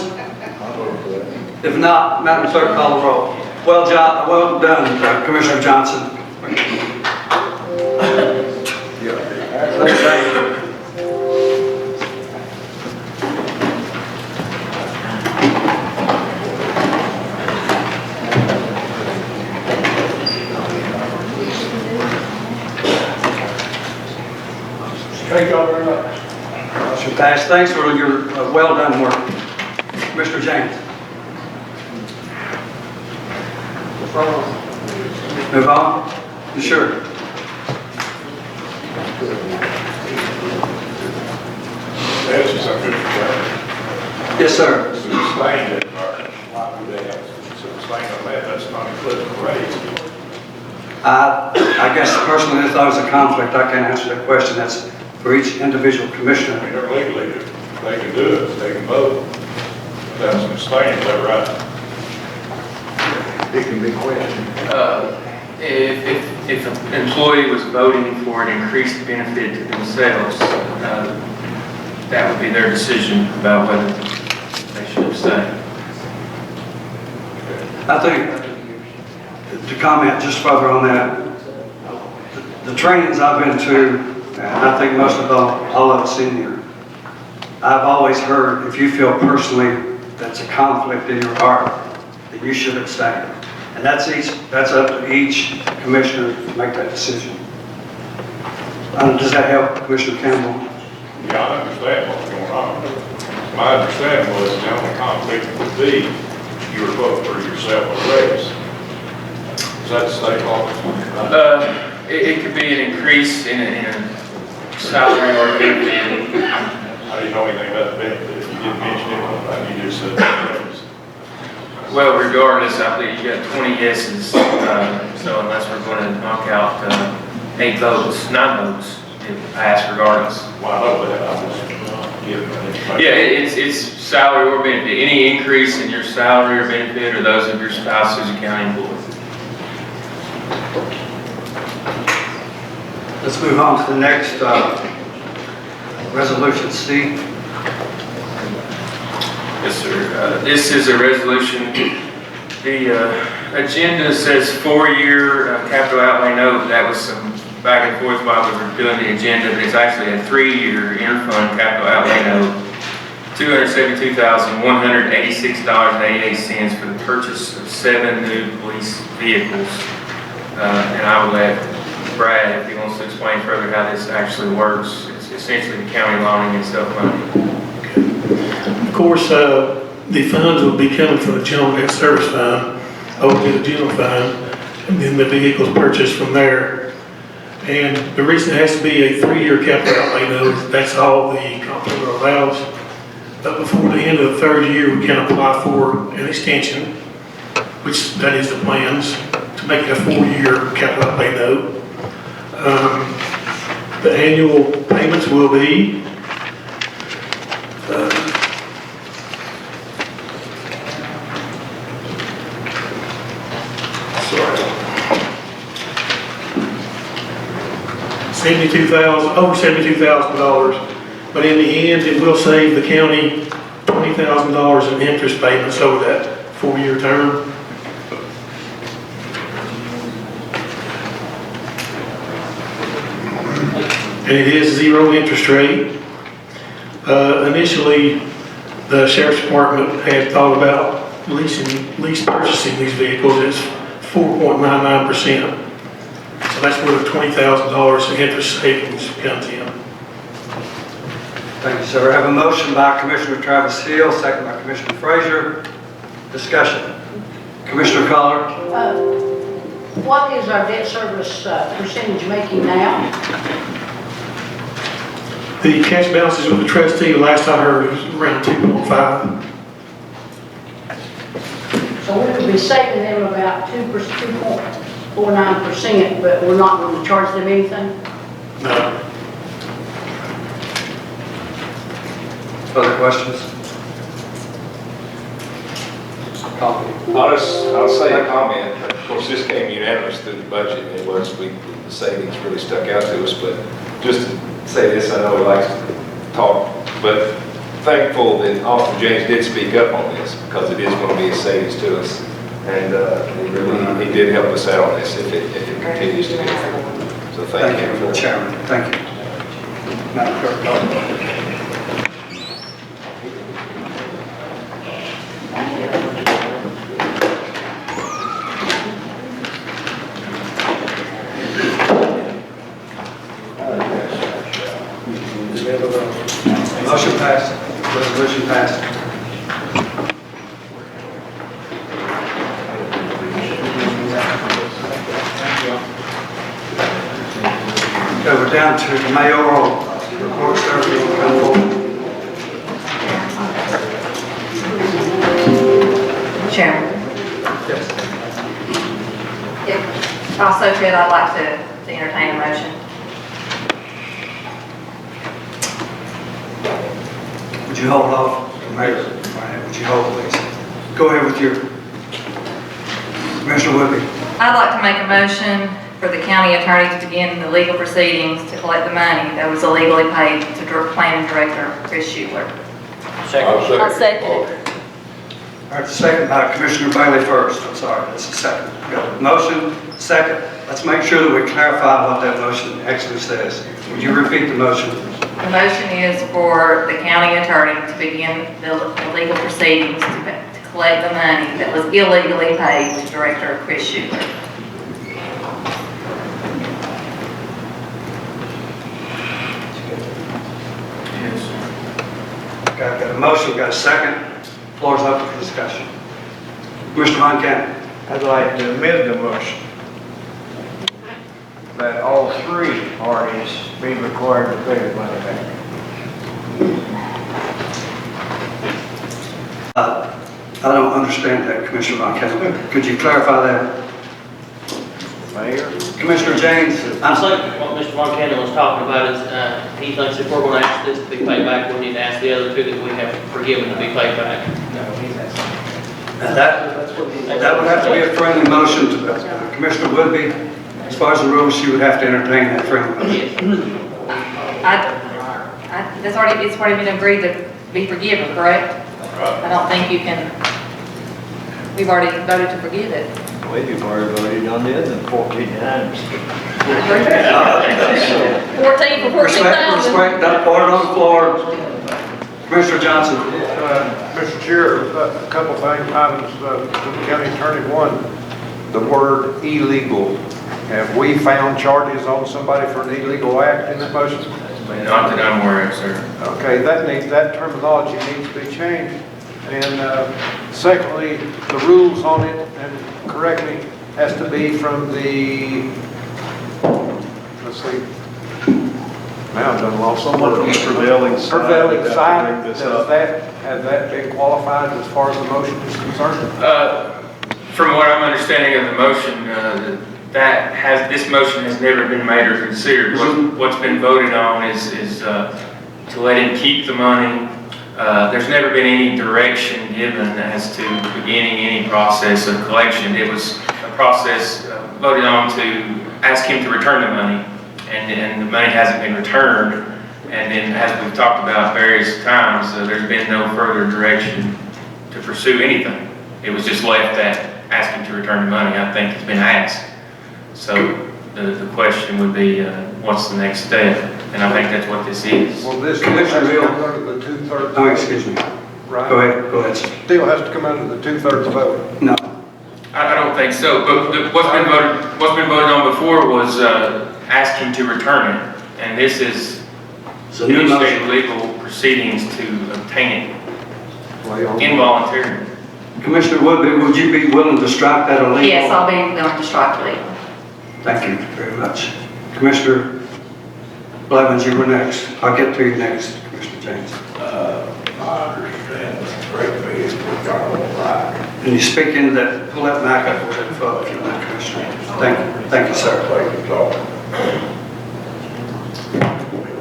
If not, Madam Clerk, call the roll. Well done, Commissioner Johnson. Thank y'all very much. Motion passed. Thanks for your well done work. Mr. James. Move on? You sure? That's just a good question. Yes, sir. Sustain it, or why would they have to sustain on that? That's not including the raise. I guess personally, if that was a conflict, I can't answer that question. That's for each individual commissioner. I mean, they're legally, they can do it, they can vote. That's sustain, is that right? It can be questioned. If an employee was voting for an increased benefit to themselves, that would be their decision about whether they should abstain. I think, to comment just further on that, the trainings I've been to, and I think most of all of us in here, I've always heard, if you feel personally that's a conflict in your heart, that you should abstain. And that's up to each commissioner to make that decision. Does that help, Commissioner Campbell? Yeah, I understand what's going on. My understanding was the only conflict would be you were voting for yourself a raise. Is that the state law? It could be an increase in a salary or a benefit. I didn't know anything about the benefit. You didn't mention it, you just said raise. Well, regardless, I think you got 20 yeses, so unless we're going to knock out 9 votes, it will pass regardless. Well, I know that, I'm just giving that information. Yeah, it's salary or benefit. Any increase in your salary or benefit or those of your spouse who's a county employee. Let's move on to the next resolution, C. Yes, sir. This is a resolution. The agenda says 4-year capital outlay note. That was some back and forth while we were doing the agenda, but it's actually a 3-year interfund capital outlay note. $272,186.88 for the purchase of 7 new police vehicles. And I will let Brad, if he wants to explain further how this actually works. It's essentially the county loaning itself money. Of course, the funds will be coming from the general debt service fund over to the general fund, and then the vehicles purchased from there. And the reason it has to be a 3-year capital outlay note, that's all the comptroller allows. But before the end of the 3rd year, we can apply for an extension, which that is the plans, to make it a 4-year capital outlay note. The annual payments will over $72,000. But in the end, it will save the county $20,000 in interest payments over that 4-year term. And it is 0 interest rate. Initially, the sheriff's department had thought about lease purchasing these vehicles as 4.99%. So that's where the $20,000 in interest savings comes in. Thank you, sir. I have a motion by Commissioner Travis Hill, second by Commissioner Frazier. Discussion. Commissioner Collar. What is our debt service percentage making now? The cash balances with the trustee, last I heard, was around 2.5. So we would be saving them about 2.49%, but we're not going to charge them anything? No. Further questions? I'll say a comment. Of course, this came unanimous through the budget, and it was, the savings really stuck out to us, but just to say this, I know he likes to talk, but thankful that Officer James did speak up on this, because it is going to be a savings to us, and he did help us out on this if it continues to go forward. So thank you. For Chairman. Thank you. Madam Clerk, call the roll. Motion passed. Resolution passed. Okay, we're down to the mayoral report, sir. If you will come forward. Chairman. Yes. If also could, I'd like to entertain a motion. Would you hold off, Mayor? Would you hold, please? Go ahead with your, Commissioner Woodby. I'd like to make a motion for the county attorney to begin the legal proceedings to collect the money that was illegally paid to planning director Chris Schuler. I'll second it. All right, second by Commissioner Bailey first. I'm sorry, that's a second. We got a motion, second. Let's make sure that we clarify what that motion actually says. Would you repeat the motion? The motion is for the county attorney to begin the legal proceedings to collect the money that was illegally paid to Director Chris Schuler. Okay, I've got a motion, we've got a second. Floor is open for discussion. Commissioner Von Cannon. I'd like to amend the motion that all 3 parties be required to pay the money back. I don't understand that, Commissioner Von Cannon. Could you clarify that? Mayor? Commissioner James? I'm saying what Mr. Von Cannon was talking about is, he thinks if we're going to ask this to be paid back, we need to ask the other 2 that we have forgiven to be paid back. And that would have to be a friendly motion to Commissioner Woodby. As far as the rules, she would have to entertain that friendly motion. It's already been agreed to be forgiven, correct? I don't think you can, we've already voted to forgive it. We've already voted on the other 14 times. 14 for 14,000. Respect, that part on the floor. Commissioner Johnson. Mr. Chair, a couple items to the county attorney. One, the word illegal. Have we found charges on somebody for an illegal act in the motion? Not that I'm aware of, sir. Okay, that terminology needs to be changed. And secondly, the rules on it, and correct me, has to be from the, let's see, now I've done lost Someone from the prevailing side. prevailing would have to side. bring this Has up. that been qualified as far as the motion is concerned? From what I'm understanding of the motion, this motion has never been made or considered. What's been voted on is to let him keep the money. There's never been any direction given as to beginning any process of collection. It was a process voted on to ask him to return the money, and the money hasn't been returned. And then, as we've talked about various times, there's been no further direction to pursue anything. It was just left at asking to return the money. I think it's been asked. So the question would be, what's the next step? And I think that's what this is. Well, this Commissioner has to Hill. come under the two-thirds. Oh, excuse me. Right? Go ahead, sir. Still has to come under the two-thirds vote. No. I don't think so, but what's been voted on before was asking to return it. And this is It's a new initiated motion. legal proceedings to obtain it involuntarily. Commissioner Woodby, would you be willing to strike that illegal? Yes, I'll be willing to strike the legal. Thank you very much. Commissioner Blevins, you were next. I'll get to you next, Commissioner James. I understand the great big, we've got all right. And you speak into that, pull that mic up a little further if you want, Commissioner. Thank you, sir. Take it off.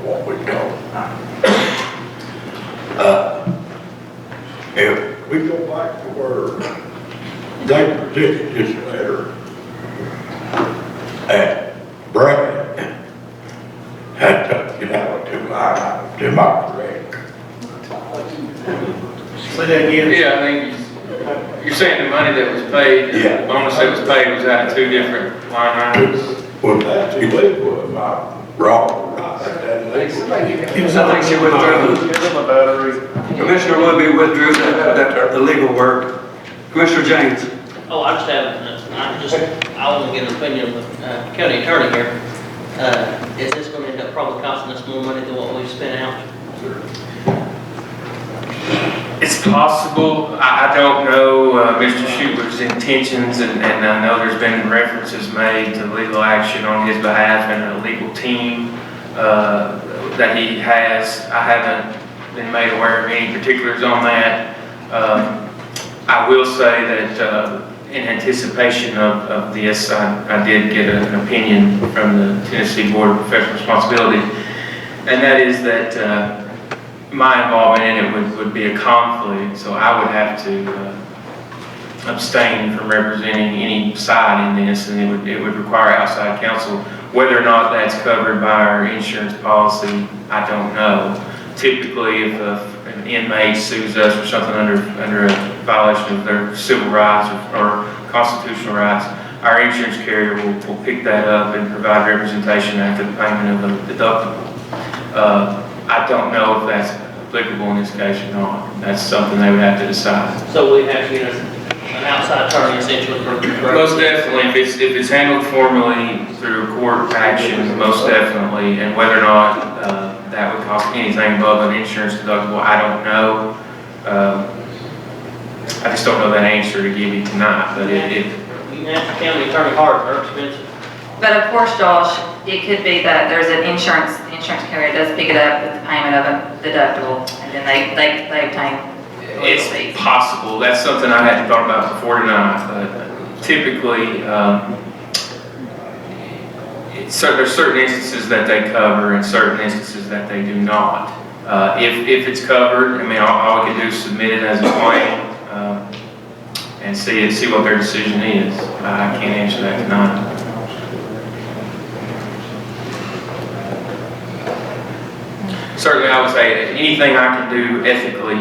What we know. If we go back to where they predicted this letter, and Brad had to get out of 2 line items, am I correct? Say that again. Yeah, I think you're saying the money that was paid, Yeah. the bonus that was paid was out of two different line items. Well, that's illegal, am I wrong? That's illegal. I think she withdrew. Give them a battery. Commissioner Woodby withdrew that illegal word. Commissioner James. Oh, I want to get an opinion of the county attorney here. Is this going to end up probably costing us more money than what we've spent out? It's possible. I don't know Mr. Schuler's intentions, and I know there's been references made to legal action on his behalf and a legal team that he has. I haven't been made aware of any particulars on that. I will say that in anticipation of this, I did get an opinion from the Tennessee Board of Professional Responsibility, and that is that my involvement in it would be a conflict, so I would have to abstain from representing any side in this, and it would require outside counsel. Whether or not that's covered by our insurance policy, I don't know. Typically, if an inmate sues us for something under a violation of their civil rights or constitutional rights, our insurance carrier will pick that up and provide representation after the payment of a deductible. I don't know if that's applicable in this case or not. That's something they would have to decide. So we have to get an outside attorney essentially for. Most definitely, if it's handled formally through a court action, most definitely, and whether or not that would cost anything above an insurance deductible, I don't know. I just don't know that answer to give you tonight, but You can ask the county attorney hard, they're expensive. But of course, Josh, it could be that there's an insurance carrier does pick it up with the payment of a deductible, and then they obtain legal fees. it's possible. That's something I hadn't thought about before tonight, but typically, there's certain instances that they cover and certain instances that they do not. If it's covered, I mean, all we can do is submit it as a claim and see what their decision is. I can't answer that tonight. Certainly, I would say anything I can do ethically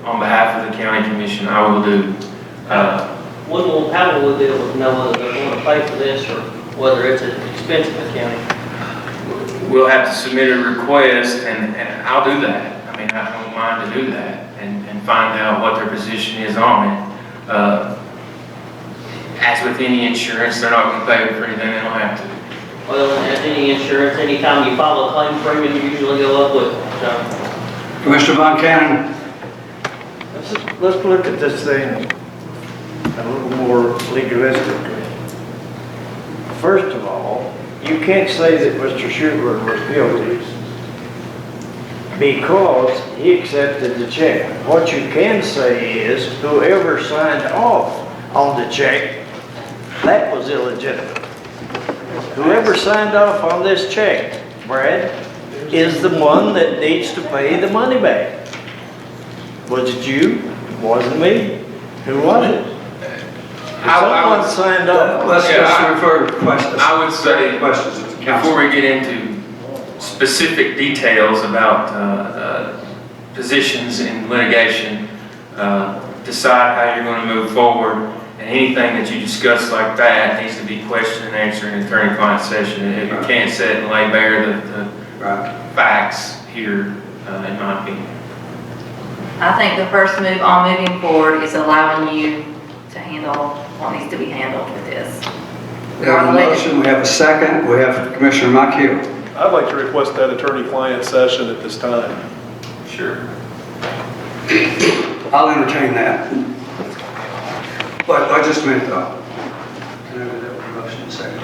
on behalf of the county commission, I will do. How will we deal with knowing whether they're going to pay for this or whether it's an expense of the county? We'll have to submit a request, and I'll do that. I mean, I don't mind to do that and find out what their position is on it. As with any insurance, they're not going to pay for anything they don't have to. Well, as any insurance, anytime you file a claim premium, you usually go up with it, so. Commissioner Von Cannon. Let's look at this thing a little more legalistically. First of all, you can't say that Mr. Schuler was guilty because he accepted the check. What you can say is whoever signed off on the check, that was illegitimate. Whoever signed off on this check, Brad, is the one that needs to pay the money back. Was it you? Wasn't me? Who was it? Someone signed up. Let's refer to questions. I would say, Questions of the council. before we get into specific details about positions in litigation, decide how you're going to move forward, and anything that you discuss like that needs to be question and answer in attorney-client session. If you can't sit and lay bare the facts here, in my opinion. I think the first move on moving forward is allowing you to handle what needs to be handled with this. We have a motion, we have a second, we have Commissioner Mike Hill. I'd like to request that attorney-client session at this time. Sure. I'll entertain that. But just a minute though. Can I do that with a motion in a second?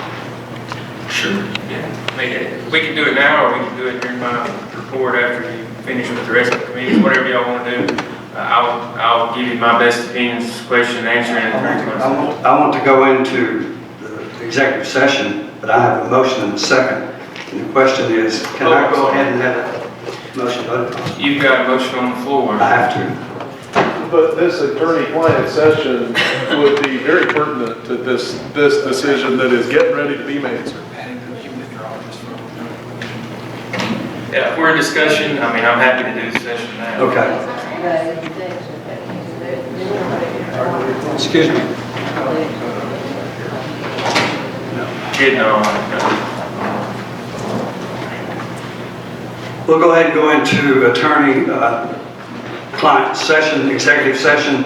Sure. Yeah. I mean, we can do it now, or we can do it during my report after you finish with the rest of the committees, whatever y'all want to do. I'll give you my best opinions, question and answer, and attorney-client. I want to go into the executive session, but I have a motion and a second. And the question is, can I go ahead and have that motion voted on? You've got a motion on the floor. I have to. But this attorney-client session would be very pertinent to this decision that is getting ready to be made, sir. Yeah, if we're in discussion, I mean, I'm happy to do the session now. Okay. Excuse me. Kidding on. We'll go ahead and go into attorney-client session, executive session.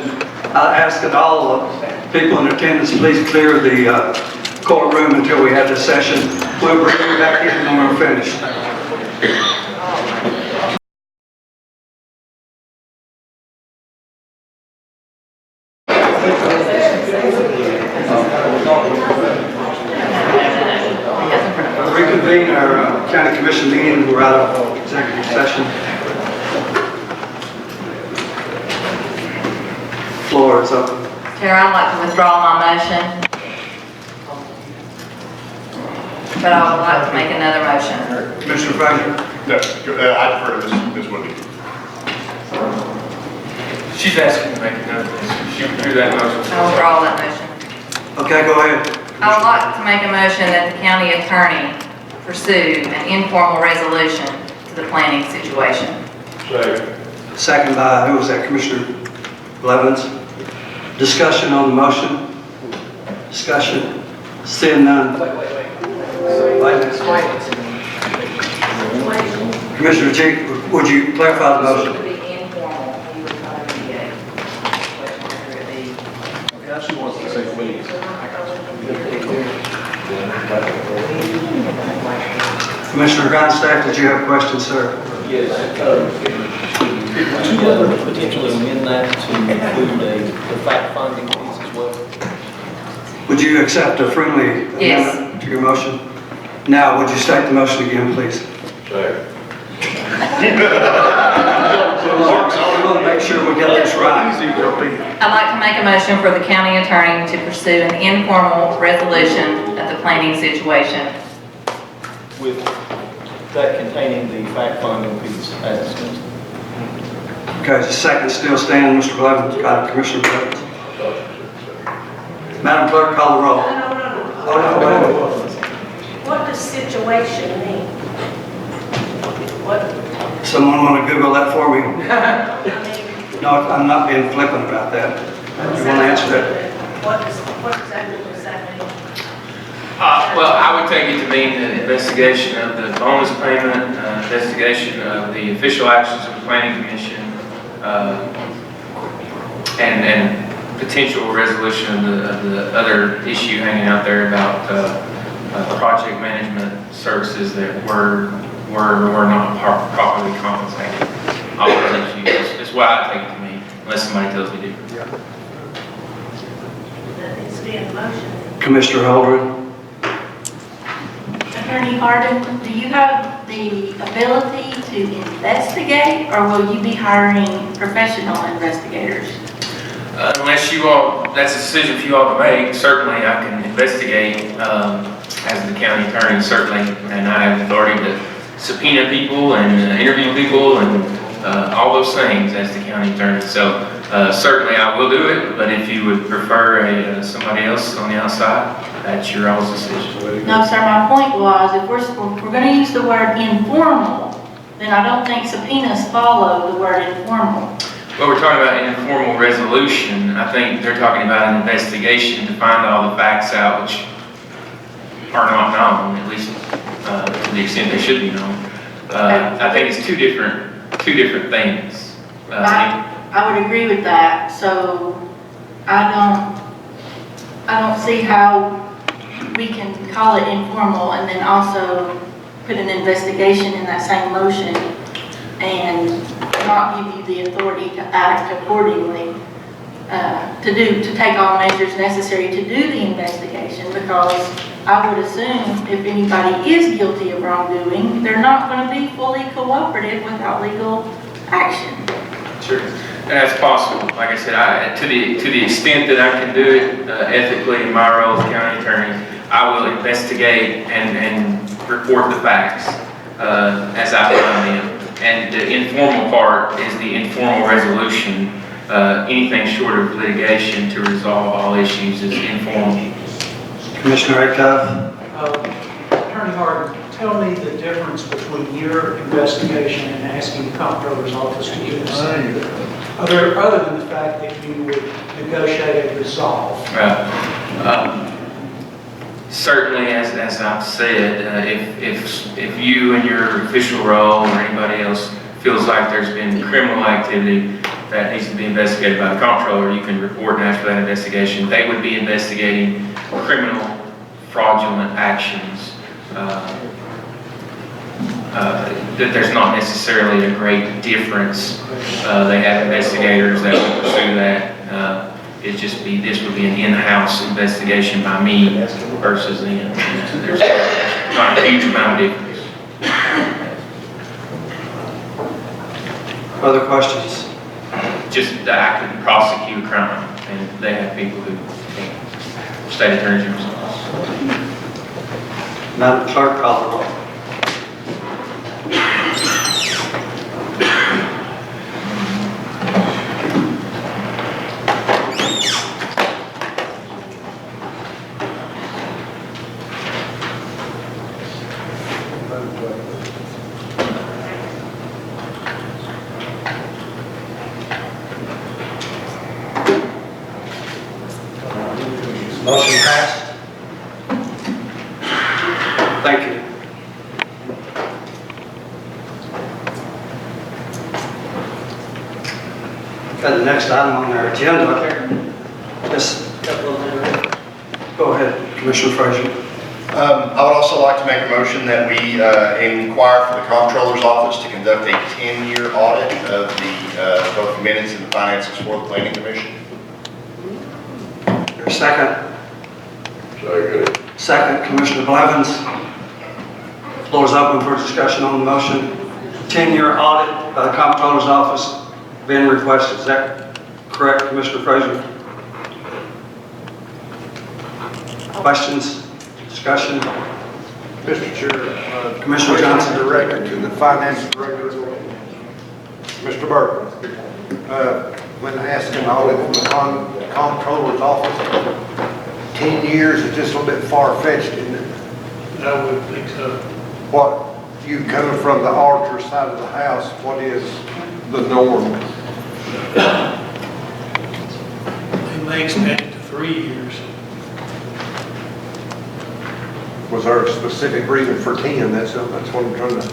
I ask that all people in attendance please clear the courtroom until we have the session. We'll bring you back in when we're finished. Reconvene our county commission meeting. We're out of executive session. Floor is open. Chair, I'd like to withdraw my motion. But I would like to make another motion. Commissioner Frazier? No, I defer to Ms. Woody. She's asking to make another motion. She would do that motion. I withdraw that motion. Okay, go ahead. I would like to make a motion that the county attorney pursue an informal resolution to the planning situation. Second by, who was that, Commissioner Blevins? Discussion on the motion? Discussion? Seeing none. Commissioner G, would you clarify the motion? It would be informal. He would try to mediate. Yeah, she wants to say please. Commissioner Grindstaff, did you have a question, sir? Yes. Would you ever potentially amend that to include the fact-finding piece as well? Would you accept a friendly amendment to your motion? Now, would you state the motion again, please? We want to make sure we get this right. I'd like to make a motion for the county attorney to pursue an informal resolution of the planning situation. With that containing the fact-finding piece as discussed. Okay, the second still stand, Mr. Blevins, Commissioner Blevins. Madam Clerk, call the roll. No. What does situation mean? What? Someone want to Google that for me? No, I'm not being flippant about that. You want to answer that? What exactly does that mean? Well, I would take it to mean an investigation of the bonus payment, investigation of the official actions of the planning commission, and potential resolution of the other issue hanging out there about project management services that were not properly compensated. All those issues is what I take it to mean, unless somebody tells me different. That needs to be in the motion. Commissioner Holdren? Attorney Harden, do you have the ability to investigate, or will you be hiring professional investigators? Unless you all, that's a decision for you all to make. Certainly I can investigate as the county attorney, certainly, and I have authority to subpoena people and interview people and all those things as the county attorney. So Certainly I will do it, but if you would prefer somebody else on the outside, that's your all's decision. No, sir, my point was, if we're gonna use the word informal, then I don't think subpoenas follow the word informal. Well, we're talking about informal resolution. I think they're talking about an investigation to find all the facts out, which are not known, at least to the extent they should be known. I think it's two different things. I would agree with that, so I don't see how we can call it informal and then also put an investigation in that same motion and not give you the authority to act accordingly, to take all measures necessary to do the investigation, because I would assume if anybody is guilty of wrongdoing, they're not going to be fully cooperative without legal action. Sure. That's possible. Like I said, to the extent that I can do it ethically in my role as county attorney, I will investigate and report the facts as I find them. And the informal part is the informal resolution. Anything short of litigation to resolve all issues is informal. Commissioner Acuff? Attorney Harden, tell me the difference between your investigation and asking the comptroller's office to do the same. Other than the fact that you would negotiate a resolve. Certainly, as I've said, if you in your official role or anybody else feels like there's been criminal activity that needs to be investigated by the comptroller, you can report and ask for that investigation. They would be investigating criminal fraudulent actions. That there's not necessarily a great difference. They have investigators that would pursue that. This would be an in-house investigation by me versus them. There's not a huge amount of difference. Other questions? Just that I could prosecute a crime, and they have people who state attorneys themselves. Madam Clerk, call the roll. Motion passed. Thank you. Okay, the next item on our agenda. Yes. Go ahead, Commissioner Frazier. I would also like to make a motion that we inquire for the comptroller's office to conduct a 10-year audit of the both minutes and the finances for the planning commission. Your second. Second, Commissioner Blevins. Floor is open for discussion on the motion. 10-year audit by the comptroller's office being requested. Is that correct, Commissioner Frazier? Questions? Discussion? Mr. Chair, Commissioner Johnson. Director to the Finance Director, Mr. Burke. When asking audit from the comptroller's office, 10 years is just a little bit far-fetched, isn't it? I would think so. What, you coming from the auditor side of the house, what is the norm? They may extend it to 3 years. Was there a specific reason for 10? That's what I'm trying to,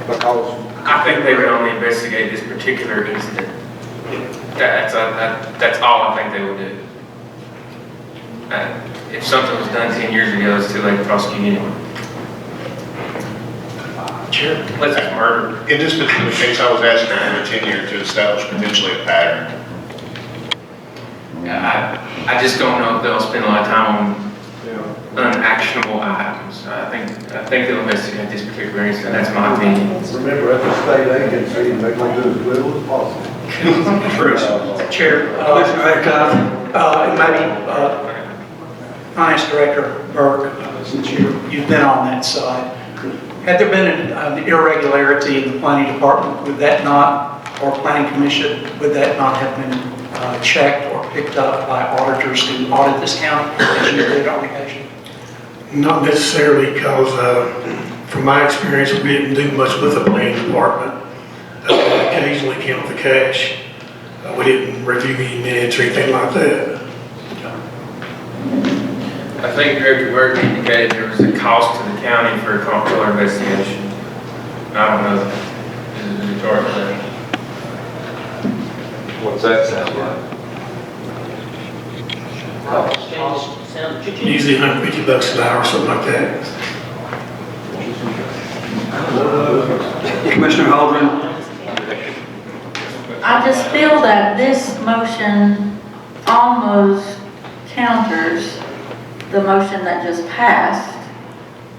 because. I think they would only investigate this particular incident. That's all I think they would do. If something was done 10 years ago, it's too late to prosecute anyone. Sure. Let's just murder. In this particular case, I was asking for a 10-year to establish potentially a pattern. I just don't know if they'll spend a lot of time on unactionable items. I think they'll investigate this particular incident. That's my opinion. Remember, at the state agency, they can do as little as possible. Chair, maybe Finance Director Burke, since you've been on that side, had there been an irregularity in the planning department, would that not or planning commission, would that not have been checked or picked up by auditors who audit this county as you did on occasion? Not necessarily, because from my experience, we didn't do much with the planning department. We occasionally count the cash. We didn't review any minutes or anything like that. I think Director Burke indicated there was a cost to the county for a comptroller investigation. I don't know, is it in charge of that? What's that sound like? Usually $150 an hour, something like that. Commissioner Holdren? I just feel that this motion almost counters the motion that just passed.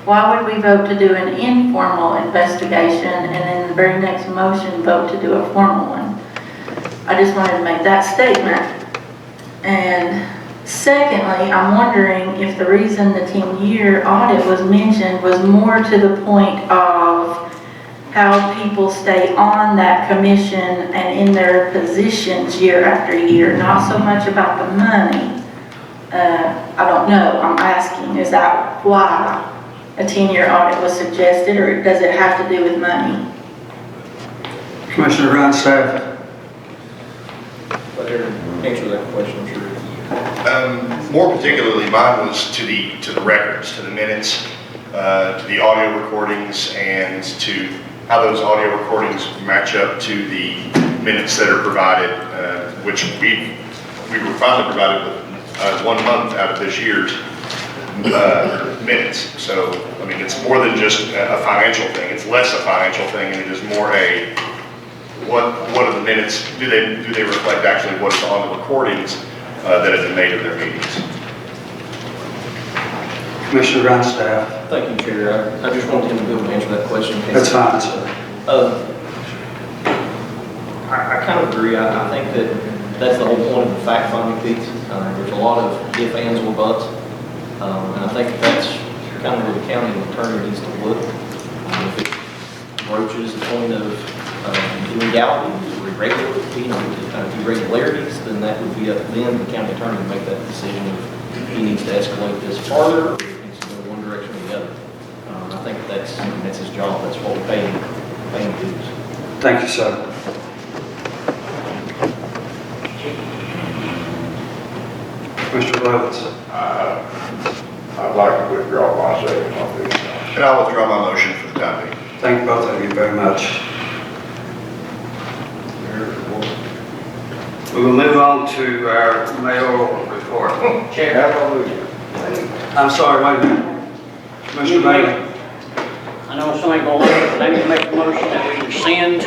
Why would we vote to do an informal investigation and then the very next motion vote to do a formal one? I just wanted to make that statement. And secondly, I'm wondering if the reason the 10-year audit was mentioned was more to the point of how people stay on that commission and in their positions year after year, not so much about the money. I don't know, I'm asking, is that why a 10-year audit was suggested, or does it have to do with money? Commissioner Ronstadt? Answer that question, sure. More particularly, mine was to the records, to the minutes, to the audio recordings, and to how those audio recordings match up to the minutes that are provided, which we were finally provided with 1 month out of this year's minutes. So, I mean, it's more than just a financial thing. It's less a financial thing, and it is more a what are the minutes? Do they reflect actually what is on the recordings that have been made of their meetings? Commissioner Ronstadt? Thank you, Chair. I just wanted him to be able to answer that question. That's fine, sir. I kind of agree. I think that that's the whole point of the fact-finding piece. There's a lot of if, ands, or buts. And I think that's kind of where the county attorney needs to look. If it broaches the point of illegalities or irregularities, then that would be up to them, the county attorney, to make that decision if he needs to escalate this farther or if he needs to go one direction or the other. I think that's his job. That's what we're paying to do. Thank you, sir. Mr. Levitz? I'd like to withdraw my second on this. And I'll withdraw my motion for the time being. Thank both of you very much. We will move on to our mayoral report. Chair. I'm sorry, wait a minute. Commissioner Bailey? I know somebody going to let me make a motion that we rescind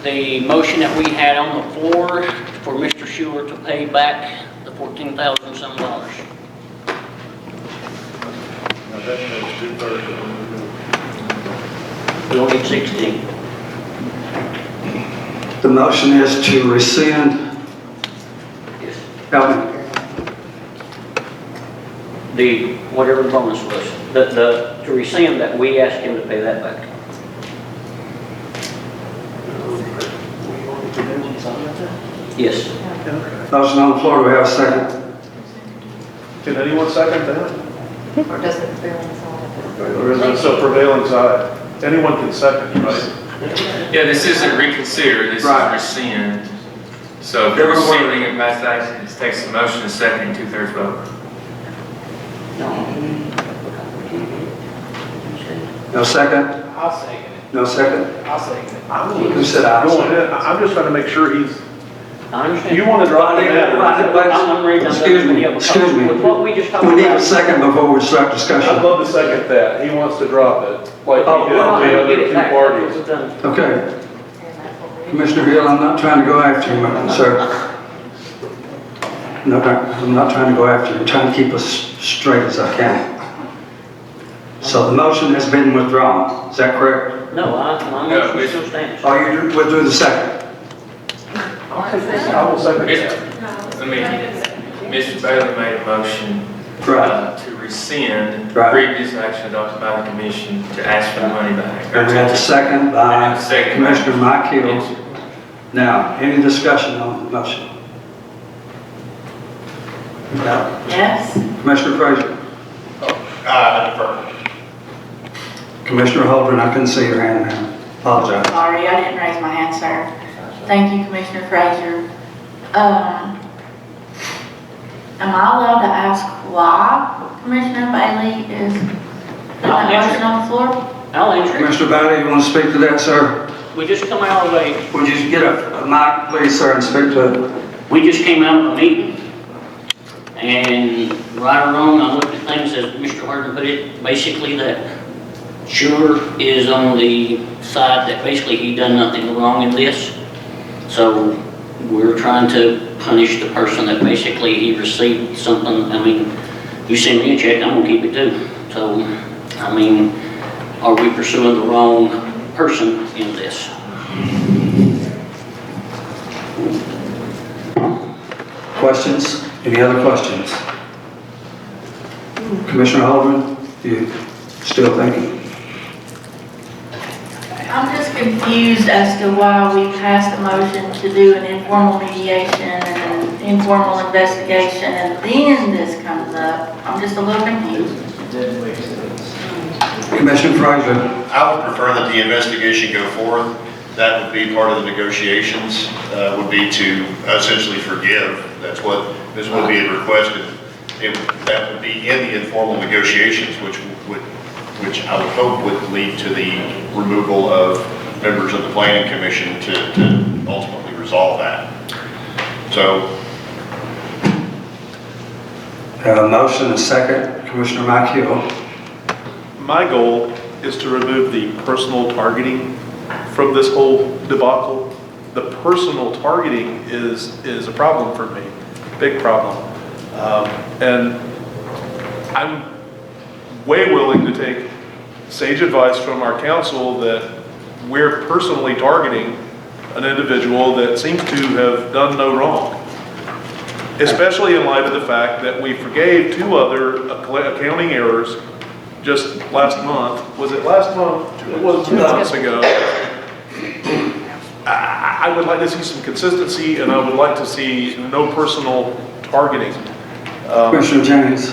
the motion that we had on the floor for Mr. Schuler to pay back the $14,000 some dollars. We only need 16. The motion is to rescind. Help me. The, whatever the bonus was, to rescind that, we asked him to pay that back. Yes. Motion on the floor, do we have a second? Can anyone second that? Or does the prevailing side? Or is it still prevailing side? Anyone can second, right? Yeah, this isn't reconsider, this is rescind. So if you're rescinding it by statute, it takes a motion, a second, and 2/3 vote. No second? I'll second it. No second? I'll second it. Who said aye? Go ahead. I'm just trying to make sure he's, I understand. you want to drop the matter. I'm reading. Excuse me. With what we just talked We about. need a second before we start discussion. I'd love to second that. He wants to drop it, like he did well, the I'll other get it two back. parties. It's done. Okay. Commissioner Hill, I'm not trying to go after you, sir. No, I'm not trying to go after you. I'm trying to keep us straight as I can. So the motion has been withdrawn. Is that correct? No, my motion still stands. Oh, you withdrew the second? I will second that. I mean, Mr. Bailey made a motion to rescind previous action adopted by the commission to ask for the money back. And we had a second by Second. Commissioner Mike Hill. Now, any discussion on the motion? No. Yes? Commissioner Frazier? I defer. Commissioner Holden, I couldn't see your hand now. Apologize. Sorry, I didn't raise my hand, sir. Thank you, Commissioner Frazier. Am I allowed to ask why Commissioner Bailey is putting that motion on the floor? I'll answer it. Commissioner Bailey, you want to speak to that, sir? We just come out of a, Would you get a mic, please, sir, and speak to it? we just came out of a meeting. And right or wrong, I looked at things as Mr. Harden put it, basically that Sure is on the side that basically he done nothing wrong in this. So we're trying to punish the person that basically he received something. I mean, you send me a check, I'm gonna keep it too. So, I mean, are we pursuing the wrong person in this? Questions? Any other questions? Commissioner Holden, you still thinking? I'm just confused as to why we passed a motion to do an informal mediation and an informal investigation, and then this comes up. I'm just a little confused. Commissioner Frazier? I would prefer that the investigation go forth. That would be part of the negotiations, would be to essentially forgive. That's what Ms. Woodby had requested. That would be in the informal negotiations, which I would hope would lead to the removal of members of the planning commission to ultimately resolve that. So. Have a motion, a second. Commissioner McHugh. My goal is to remove the personal targeting from this whole debacle. The personal targeting is a problem for me, big problem. And I'm way willing to take sage advice from our council that we're personally targeting an individual that seems to have done no wrong. Especially in light of the fact that we forgave 2 other accounting errors just last month. Was it last month? It was 2 months ago. I would like to see some consistency, and I would like to see no personal targeting. Commissioner James.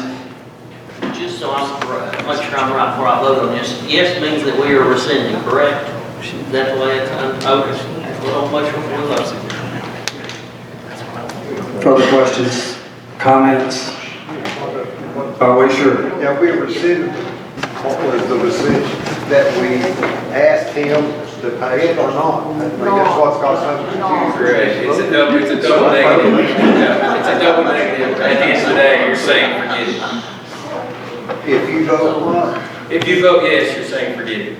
Just so I'm correct, make sure I'm right before I vote on this. Yes means that we are rescinding, correct? That's the way it's, okay. Well, much before we vote. Further questions, comments? Are we sure? Yeah, we rescinded, what was the rescission, that we asked him to pay it or not? I think that's what's caused some confusion. Correct, it's a double negative. Yeah, it's a double negative. At the end of the day, you're saying forget it. If you vote what? If you vote yes, you're saying forget it.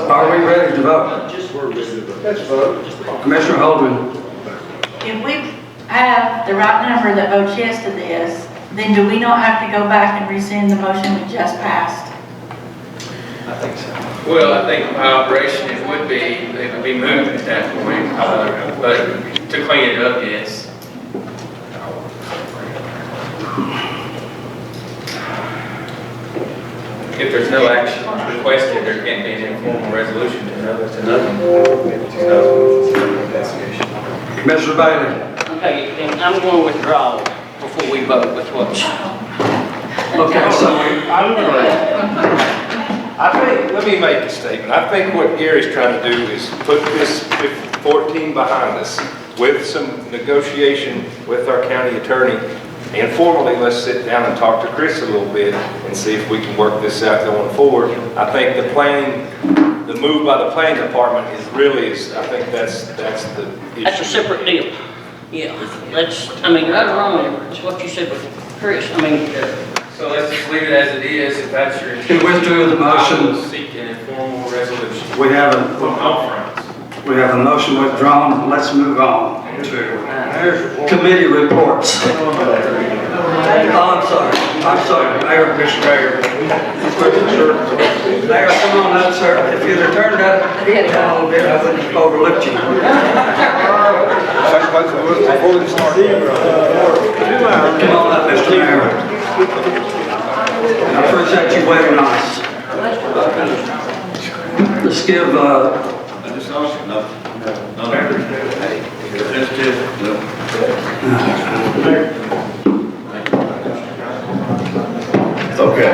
Are we ready to vote? Let's vote. Commissioner Holden. If we have the right number that votes yes to this, then do we not have to go back and rescind the motion we just passed? I think so. Well, I think my operation, it would be moved at that point, but to clean it up, yes. If there's no action requested, there can't be an informal resolution to another. Commissioner Bailey. Okay, then I'm going to withdraw before we vote with what's. Okay, so I think, let me make a statement. I think what Gary's trying to do is put this 14 behind us with some negotiation with our county attorney. And formally, let's sit down and talk to Chris a little bit and see if we can work this out going forward. I think the move by the planning department is really, I think that's the issue. That's a separate deal. Yeah, that's, I mean, right or wrong, it's what you said before, Chris, I mean. So let's just leave it as it is, if that's your. Can we withdraw the motion? I will seek an informal resolution. We have From all fronts. We have a motion withdrawn. Let's move on to committee reports. Oh, I'm sorry, Mayor. Commissioner Mayor. Mayor, come on up, sir. If you'd have turned that head down a little bit, I wouldn't have overlooked you. Come on up, Mr. Mayor. I appreciate you waiting on us. Let's give No. It's okay.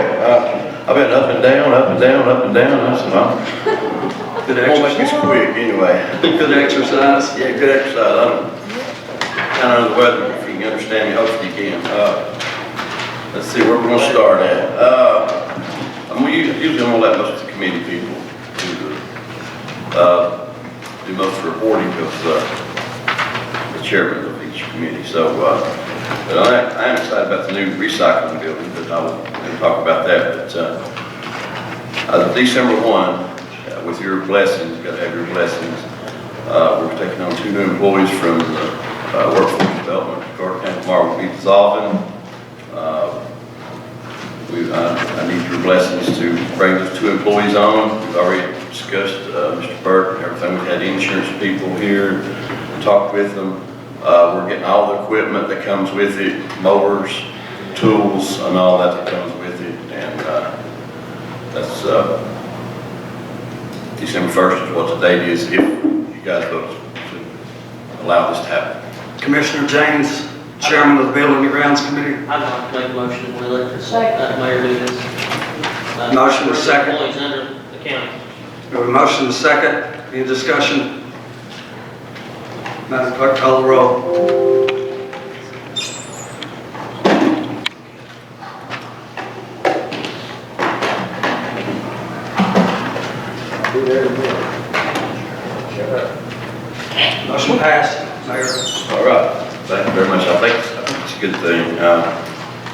I've been up and down, up and down, up and down. I said, well, Good won't make this exercise. quick anyway. Good exercise. Yeah, good exercise. I'm kind of under the weather, if you can understand me, hopefully you can. Let's see where we're gonna start at. Usually I'm gonna let most of the committee people do most of the reporting because the chairman of each committee. So, but I am excited about the new recycling building, but I will talk about that. But December 1, with your blessings, got to have your blessings, we're taking on 2 new employees from the workforce development. Carter County Tomorrow will be dissolving. I need your blessings to bring those 2 employees on. We've already discussed Mr. Burke and everything. We've had insurance people here, talked with them. We're getting all the equipment that comes with it, mowers, tools, and all that comes with it. And that's December 1st is what the date is, if you guys vote to allow this to happen. Commissioner James, Chairman of the Building and Grounds Committee. I'd like to make a motion that we let this mayor do this. Motion is second. Employees under the county. We have a motion and a second. Any discussion? Madam Clerk, call the roll. Motion passed, Mayor. All right, thank you very much. I think it's a good thing.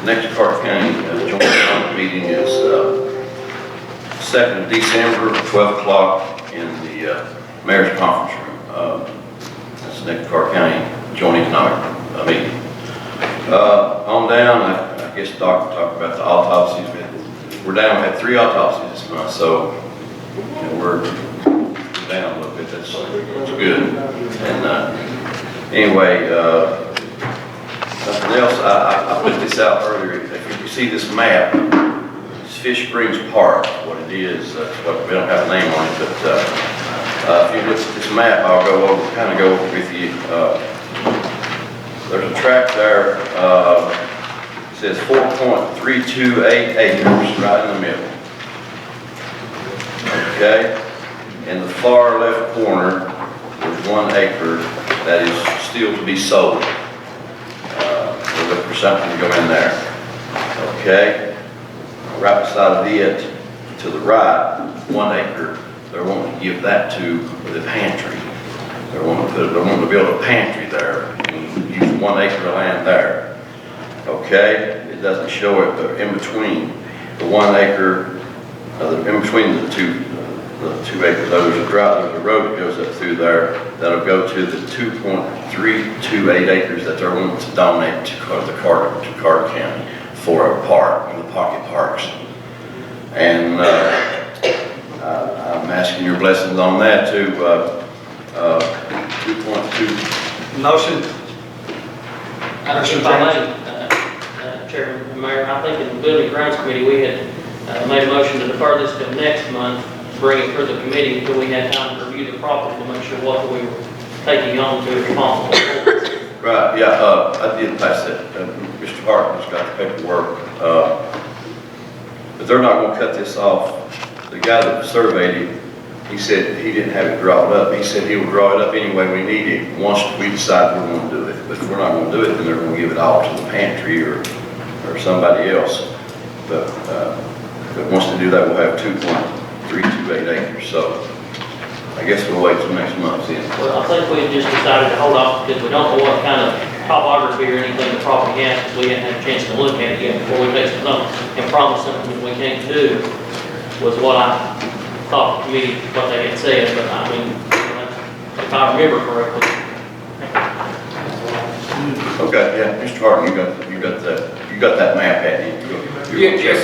Next Carter County Joint Council meeting is 2nd of December, 12 o'clock in the Mayor's Conference Room. That's the next Carter County Joint Economic meeting. On down, I guess Doc talked about the autopsies. We're down, we had 3 autopsies this month, so we're down a little bit. That's good. And anyway, nothing else. I put this out earlier. If you see this map, it's Fish Springs Park. What it is, we don't have a name on it, but if you look at this map, I'll kind of go over with you. There's a tract there. It says 4.328 acres right in the middle. Okay. In the far left corner, there's 1 acre that is still to be sold. We're looking for something to go in there. Okay? Right beside of it, to the right, 1 acre, they're wanting to give that to the pantry. They're wanting to build a pantry there and use 1 acre of land there. Okay? It doesn't show it, but in between the 1 acre, in between the 2 acres, there's a road that goes up through there that'll go to the 2.328 acres that they're wanting to donate to Carter County for a park, one of the pocket parks. And I'm asking your blessings on that too. 2.2. Motion. If I may, Chairman and Mayor, I think in the Building and Grounds Committee, we had made a motion to defer this to next month, bring it for the committee until we had time to review the property to make sure what we were taking on to be responsible for. Right, yeah, I did pass that. Mr. Hartman's got the paperwork. But they're not gonna cut this off. The guy that surveyed it, he said he didn't have it drawn up. He said he would draw it up anyway we need it, once we decide we're gonna do it. But if we're not gonna do it, then they're gonna give it all to the pantry or somebody else. But once they do that, we'll have 2.328 acres. So I guess we'll wait till next month then. Well, I think we just decided to hold off because we don't know what kind of topography or anything the property has, because we hadn't had a chance to look at it yet before we take something and promise something that we can't do, was what I thought the committee, what they had said, but I mean, if I remember correctly. Okay, yeah, Mr. Hartman, you got that map, hadn't you? Yes.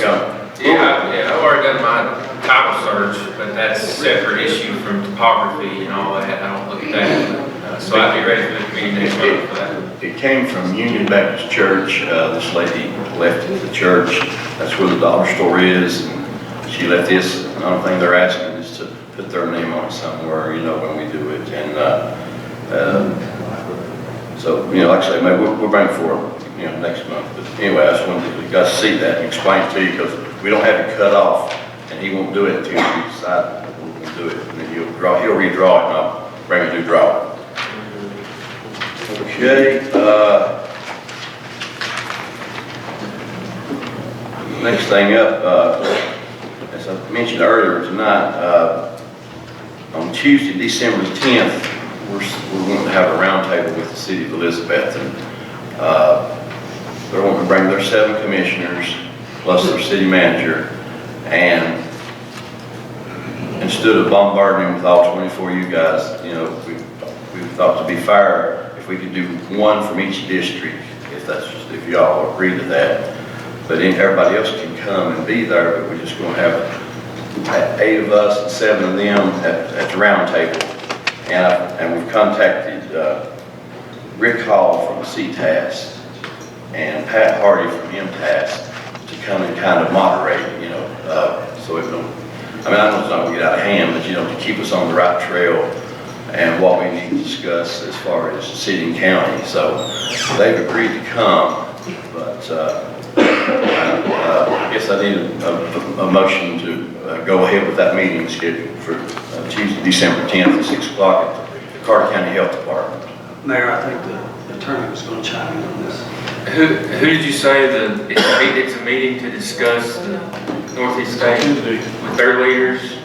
Yeah, I've already done my title search, but that's a separate issue from topography and all that. I don't look at that. So I'll be ready for the committee next month for that. It came from Union Baptist Church. This lady left it at the church. That's where the dollar store is. And she left this. The only thing they're asking is to put their name on it somewhere, when we do it. And so, like I say, maybe we'll bring it forward, next month. But anyway, I just wanted you guys to see that and explain it to you, because we don't have it cut off, and he won't do it until we decide we'll do it. And then he'll redraw it, and I'll bring a new draw. Okay, next thing up, as I mentioned earlier tonight, on Tuesday, December 10th, we're going to have a roundtable with the city of Elizabeth, and they're wanting to bring their 7 commissioners plus their city manager, and instead of bombarding them with all 24 you guys, we thought to be fair, if we could do 1 from each district, if y'all agree to that. But then everybody else can come and be there, but we're just going to have 8 of us and 7 of them at the round table. And we've contacted Rick Hall from CTAS and Pat Hardy from MTAS to come and kind of moderate, so it don't, I know it's not going to get out of hand, but to keep us on the right trail and what we need to discuss as far as city and county. So they've agreed to come, but I guess I need a motion to go ahead with that meeting scheduled for Tuesday, December 10th at 6 o'clock at the Carter County Health Department. Mayor, I think the attorney was going to chime in on this. Who did you say it's a meeting to discuss Northeast State with their leaders?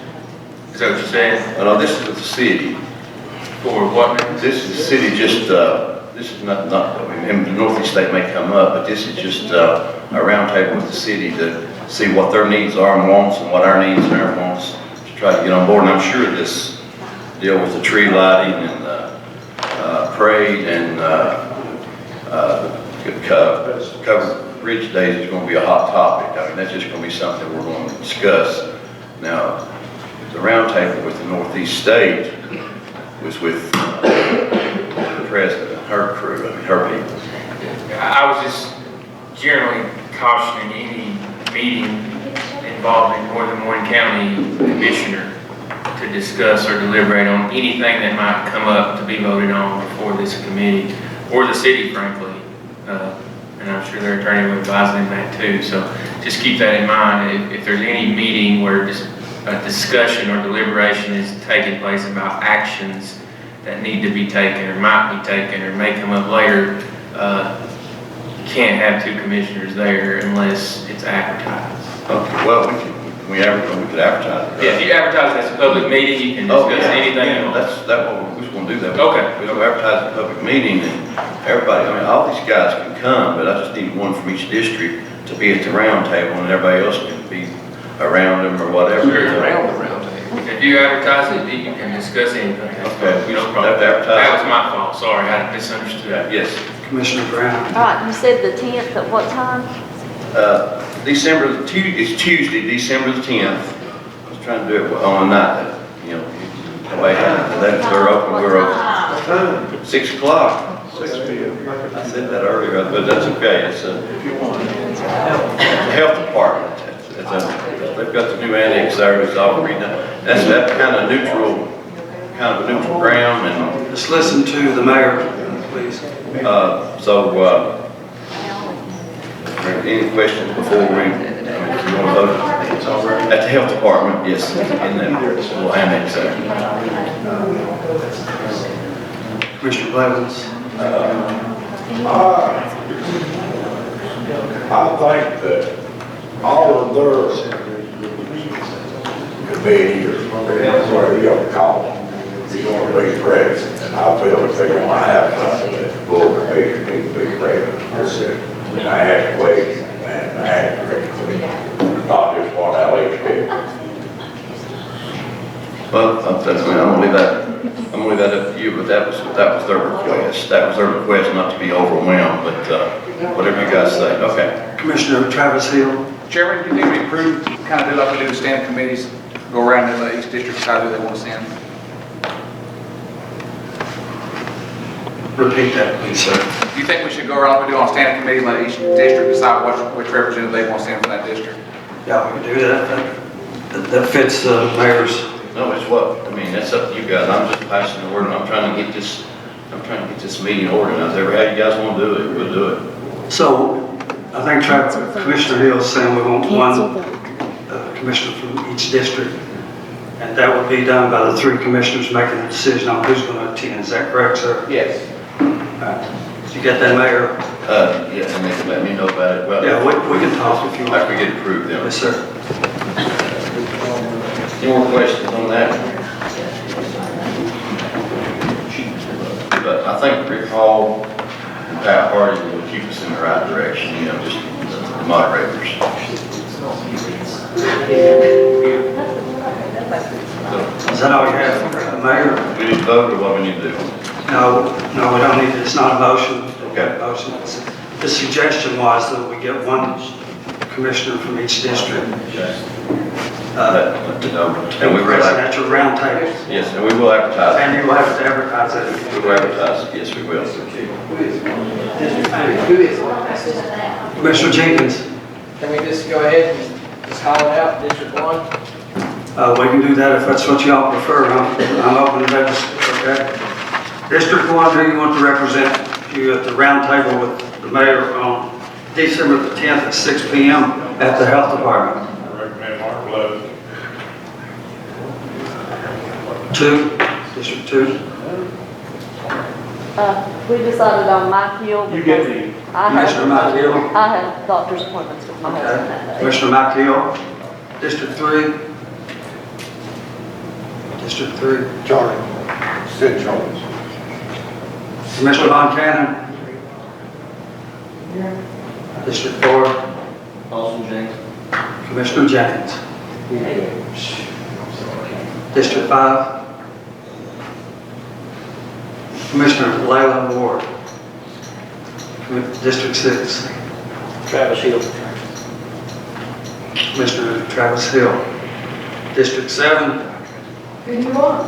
Is that what you said? No, this is with the city. For what? This is the city, just, this is not, the Northeast State may come up, but this is just a roundtable with the city to see what their needs are and wants and what our needs and our wants to try to get on board. And I'm sure this deal with the tree lighting and parade and covered bridge days is going to be a hot topic. That's just going to be something we're going to discuss. Now, the roundtable with the Northeast State was with the president, her crew, her people. I was just generally cautioning any meeting involving more than one county commissioner to discuss or deliberate on anything that might come up to be voted on before this committee, or the city, frankly. And I'm sure their attorney would advise them that too. So just keep that in mind. If there's any meeting where just a discussion or deliberation is taking place about actions that need to be taken or might be taken or may come up later, you can't have 2 commissioners there unless it's advertised. Okay, well, we could advertise it. Yeah, if you advertise it as a public meeting, you can discuss anything you want. We're just going to do that. Okay. We're going to advertise a public meeting, and everybody, all these guys can come, but I just need 1 from each district to be at the round table, and everybody else can be around them or whatever. Sure, around the round table. If you advertise it, you can discuss anything. Okay. No problem. That was my fault, sorry, I misunderstood. Yes. Commissioner Brown. All right, you said the 10th at what time? It's Tuesday, December the 10th. I was trying to do it on a night that, they're open, we're open. 6 o'clock. 6 p.m. I said that earlier, but that's okay. It's a health department. They've got the new annex there, it's all redone. That's that kind of a neutral ground, and Just listen to the mayor, please. any questions before we want to vote? At the health department, yes, in that little annex there. Commissioner Blevins. I think that all of their committee or whatever you want to call them, you're going to be present. And I feel if they're going to have something that full committee need to be present. And I had to wait and I had to not just what I did. Well, I'm gonna leave that up to you, but that was their request. That was their request not to be overwhelmed, but whatever you guys say. Okay. Commissioner Travis Hill. Chairman, do you think we approve, kind of do like we do the standing committees, go around and let each district decide who they want to send? Repeat that, please, sir. Do you think we should go around like we do on standing committees, let each district decide which representative they want to send from that district? Yeah, we can do that. That fits the mayor's No, it's what, I mean, that's up to you guys. I'm just passing the word, and I'm trying to get this meeting organized. However you guys want to do it, we'll do it. So, I think Commissioner Hill is saying we want one commissioner from each district. And that would be done by the 3 commissioners making a decision on who's going to attend. Is that correct, sir? Yes. Did you get that, Mayor? Yeah, and they can let me know about it. Well, Yeah, we can talk if you want. after we get approved, then. Yes, sir. Any more questions on that? But I think Rick Hall and Pat Hardy will keep us in the right direction, you know, just the moderators. Is that all you have, Mayor? We need to vote or what we need to do? No, we don't need, it's not a motion. Okay. Motion. The suggestion was that we get one commissioner from each district. And we will, present at your round table. yes, and we will advertise. And you will have to advertise it. We will advertise, yes, we will. Commissioner Jenkins, Can we just go ahead and just call it out, District 1? we can do that if that's what y'all prefer. I'm open to that, okay? District 1, who you want to represent you at the round table with the mayor on December the 10th at 6 p.m. at the health department? I recommend Mark Love. 2, District 2. We decided on Mike Hill. You get because me. I have- Commissioner Mike Hill. I have doctor's appointments with my husband that day. Commissioner Mike Hill. District 3. District 3. Charlie, Sid Charles. Commissioner Von Cannon. District 4. Austin James. Commissioner James. District 5. Commissioner Layla Ward. District 6. Travis Hill. Commissioner Travis Hill. District 7. Who do you want?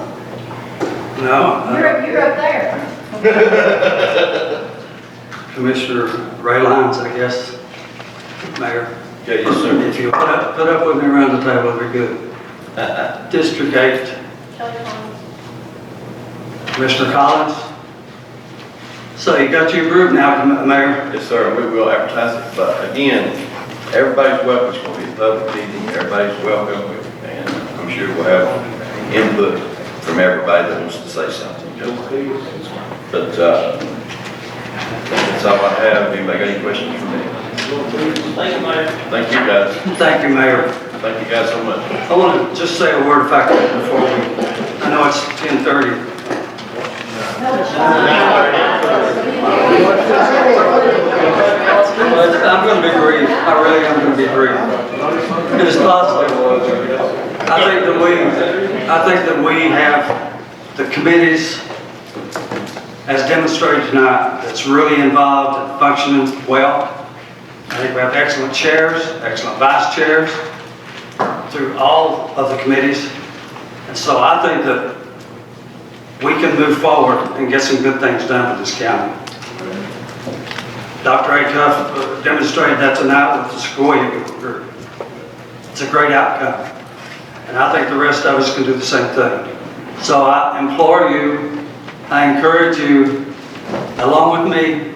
No. You're up there. Commissioner Ray Lyons, I guess. Mayor. Yeah, yes, sir. If you put up with me around the table, it'd be good. District 8. Commissioner Collins. So you got your group now, Mayor? Yes, sir, we will advertise it, but again, everybody's welcome. It's going to be a public meeting, everybody's welcome, and I'm sure we'll have input from everybody that wants to say something. But that's all I have. Anybody got any questions for me? Thank you, Mayor. Thank you, guys. Thank you, Mayor. Thank you guys so much. I want to just say a word if I could before I know it's 10:30. I'm going to be brief. I really am going to be brief. It is possible. I think that we have the committees, as demonstrated tonight, that's really involved and functioning well. I think we have excellent chairs, excellent vice chairs through all of the committees. And so I think that we can move forward and get some good things done for this county. Dr. Acuff demonstrated that tonight with the Sequoia group. It's a great outcome. And I think the rest of us can do the same thing. So I implore you, I encourage you, along with me,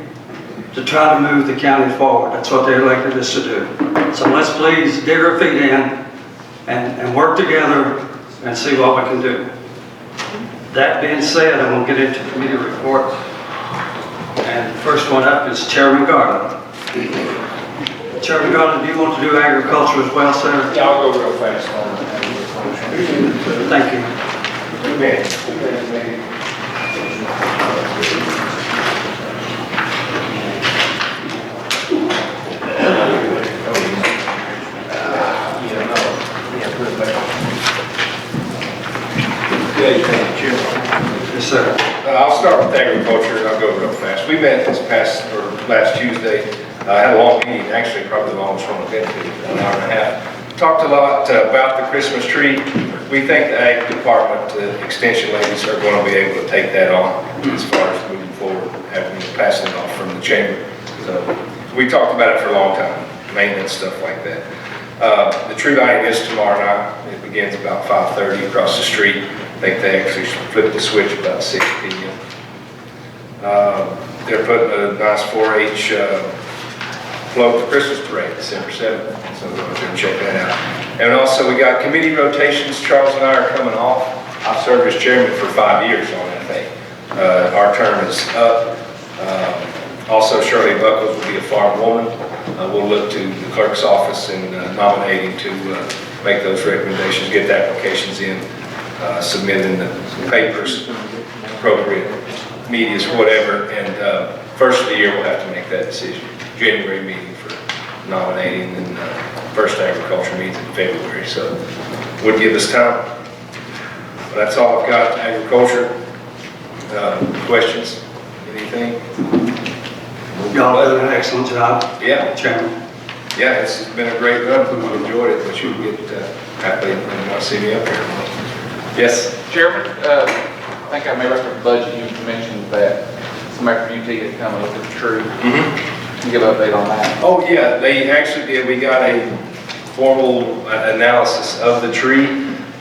to try to move the county forward. That's what they elected us to do. So let's please dig our feet in and work together and see what we can do. That being said, I'm going to get into committee reports. And the first one up is Chairman Garland. Chairman Garland, do you want to do agriculture as well, sir? Yeah, I'll go real fast on that. Thank you. Yes, sir. I'll start with agriculture and I'll go real fast. We met last Tuesday. I had a long meeting, actually probably the longest one I've been to, an hour and a half. Talked a lot about the Christmas tree. We think the ag department, the extension ladies are going to be able to take that on as far as moving forward, passing it off from the chamber. So we talked about it for a long time, maintenance, stuff like that. The tree lighting is tomorrow night. begins about 5:30 across the street. I think they actually flipped the switch about 6 p.m. They're putting a nice 4-H float the Christmas parade, December 7th, so we'll go and check that out. And also, we got committee rotations. Charles and I are coming off. I've served as chairman for 5 years on that thing. Our term is up. Also, Shirley Buckles will be a farm woman. We'll look to the clerk's office and nominating to make those recommendations, get the applications in, submit in the papers, appropriate medias, whatever, and first of the year we'll have to make that decision. January meeting for nominating, and first agriculture meeting in February, so would give us time. But that's all I've got. Agriculture. Questions? Anything? Y'all done an excellent job. Yeah. Chairman. Yeah, it's been a great run. I've enjoyed it, but you'll get happily and not see me up here. Yes? Chairman, I think I may reference the budget. You mentioned that some extra UT had come and looked at the tree. Can you give an update on that? Oh, yeah, they actually did. We got a formal analysis of the tree.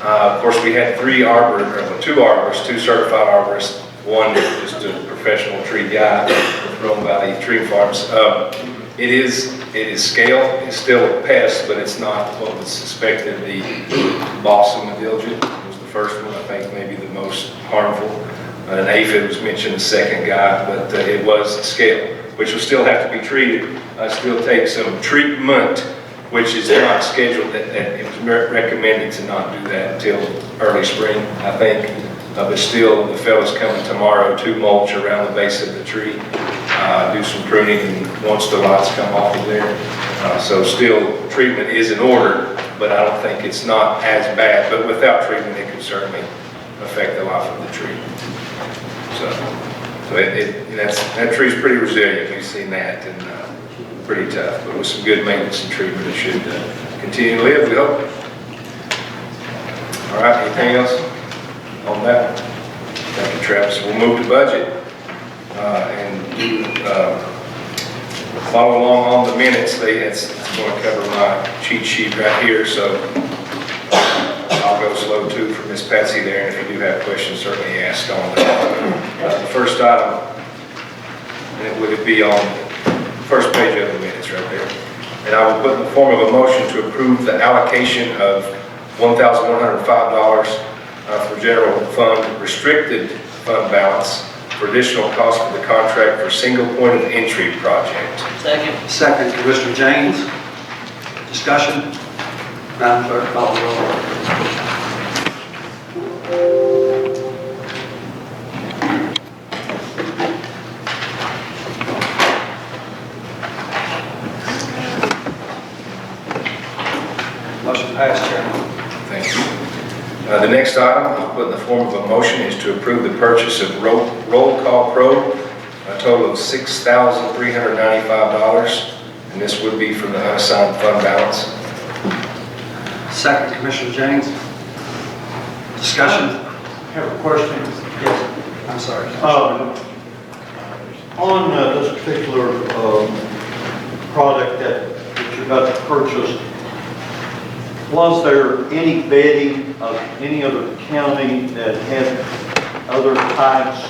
Of course, we had two certified arborists. One just a professional tree guy with Rome Valley Tree Farms. It is scale. It's still a pest, but it's not what was suspected. The balsam adelgid was the first one, I think, maybe the most harmful. An aphid was mentioned, the second guy, but it was scale, which will still have to be treated. Still take some treatment, which is not scheduled. It was recommended to not do that until early spring, I think. But still, the fellow's coming tomorrow to mulch around the base of the tree, do some pruning, and once the lights come off of there. So still, treatment is in order, but I don't think it's not as bad. But without treatment, it could certainly affect the life of the tree. So that tree's pretty resilient. We've seen that, and pretty tough. But with some good maintenance and treatment, it should continue to live, we hope. All right, anything else on that? Thank you, Travis. We'll move to budget and follow along on the minutes. It's going to cover my cheat sheet right here, so I'll go slow too for Miss Patsy there, and if you do have questions, certainly ask on that. The first item, and it would be on the first page of the minutes right there. And I will put in the form of a motion to approve the allocation of $1,105 for general fund restricted fund balance for additional cost for the contract for single point of entry project. Second. Second, Commissioner James. Discussion. Madam Clerk, call the roll. Motion passed, Chairman. Thank you. The next item I'll put in the form of a motion is to approve the purchase of Roll Call Pro, a total of $6,395, and this would be from the unassigned fund balance. Second, Commissioner James. Discussion. I have a question. Yes, I'm sorry. On this particular product that you're about to purchase, was there any bidding of any other county that had other types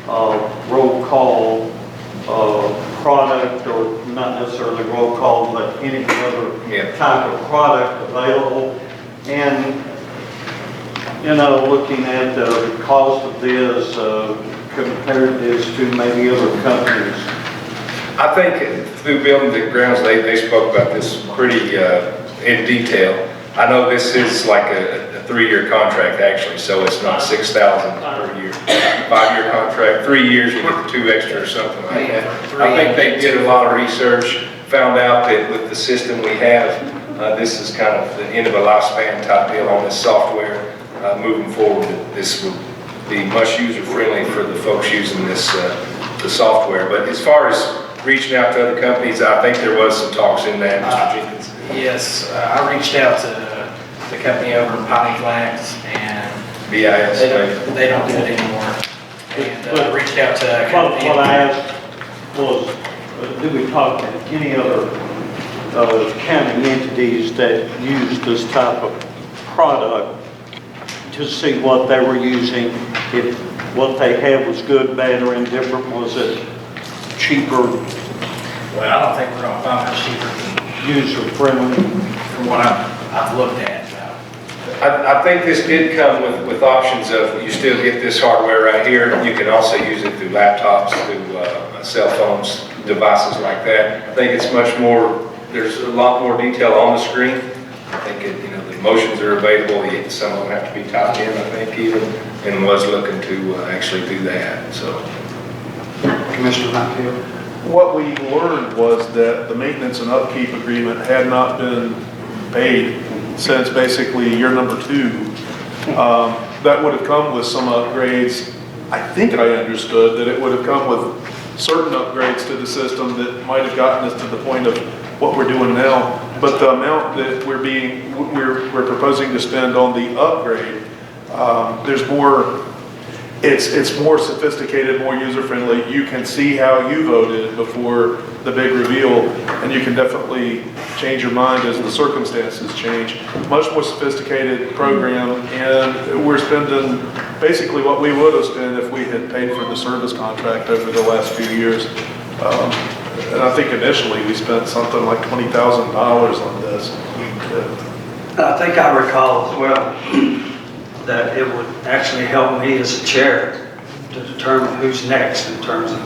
of roll call product, or not necessarily roll call, but any other type of product available? And, you know, looking at the cost of this, compared this to maybe other companies. I think through Buildings and Grounds, they spoke about this pretty in detail. I know this is like a 3-year contract actually, so it's not $6,000 per year. 5-year contract, 3 years, you get the 2 extra or something like that. I think they did a lot of research, found out that with the system we have, this is kind of the end of a lifespan type deal on this software. Moving forward, this will be much user-friendly for the folks using this the software. But as far as reaching out to other companies, I think there was some talks in that, Mr. Jenkins. Yes, I reached out to the company over in Piney Flats, and BIS. they don't do it anymore. And I reached out to a company. What I asked was, do we talk to any other county entities that use this type of product to see what they were using, if what they had was good, bad, or indifferent, was it cheaper, Well, I don't think we're gonna find it cheaper user-friendly? from what I've looked at. I think this did come with options of, you still get this hardware right here. You can also use it through laptops, through cell phones, devices like that. I think it's much more, there's a lot more detail on the screen. I think, the motions are available, yet some of them have to be typed in, I think even, and was looking to actually do that, so. Commissioner Matthew? What we learned was that the maintenance and upkeep agreement had not been paid since basically year number 2. That would have come with some upgrades. I think I understood that it would have come with certain upgrades to the system that might have gotten us to the point of what we're doing now. But the amount that we're proposing to spend on the upgrade, there's more. It's more sophisticated, more user-friendly. You can see how you voted before the big reveal, and you can definitely change your mind as the circumstances change. Much more sophisticated program, and we're spending basically what we would have spent if we had paid for the service contract over the last few years. And I think initially we spent something like $20,000 on this. I think I recall as well that it would actually help me as a chair to determine who's next in terms of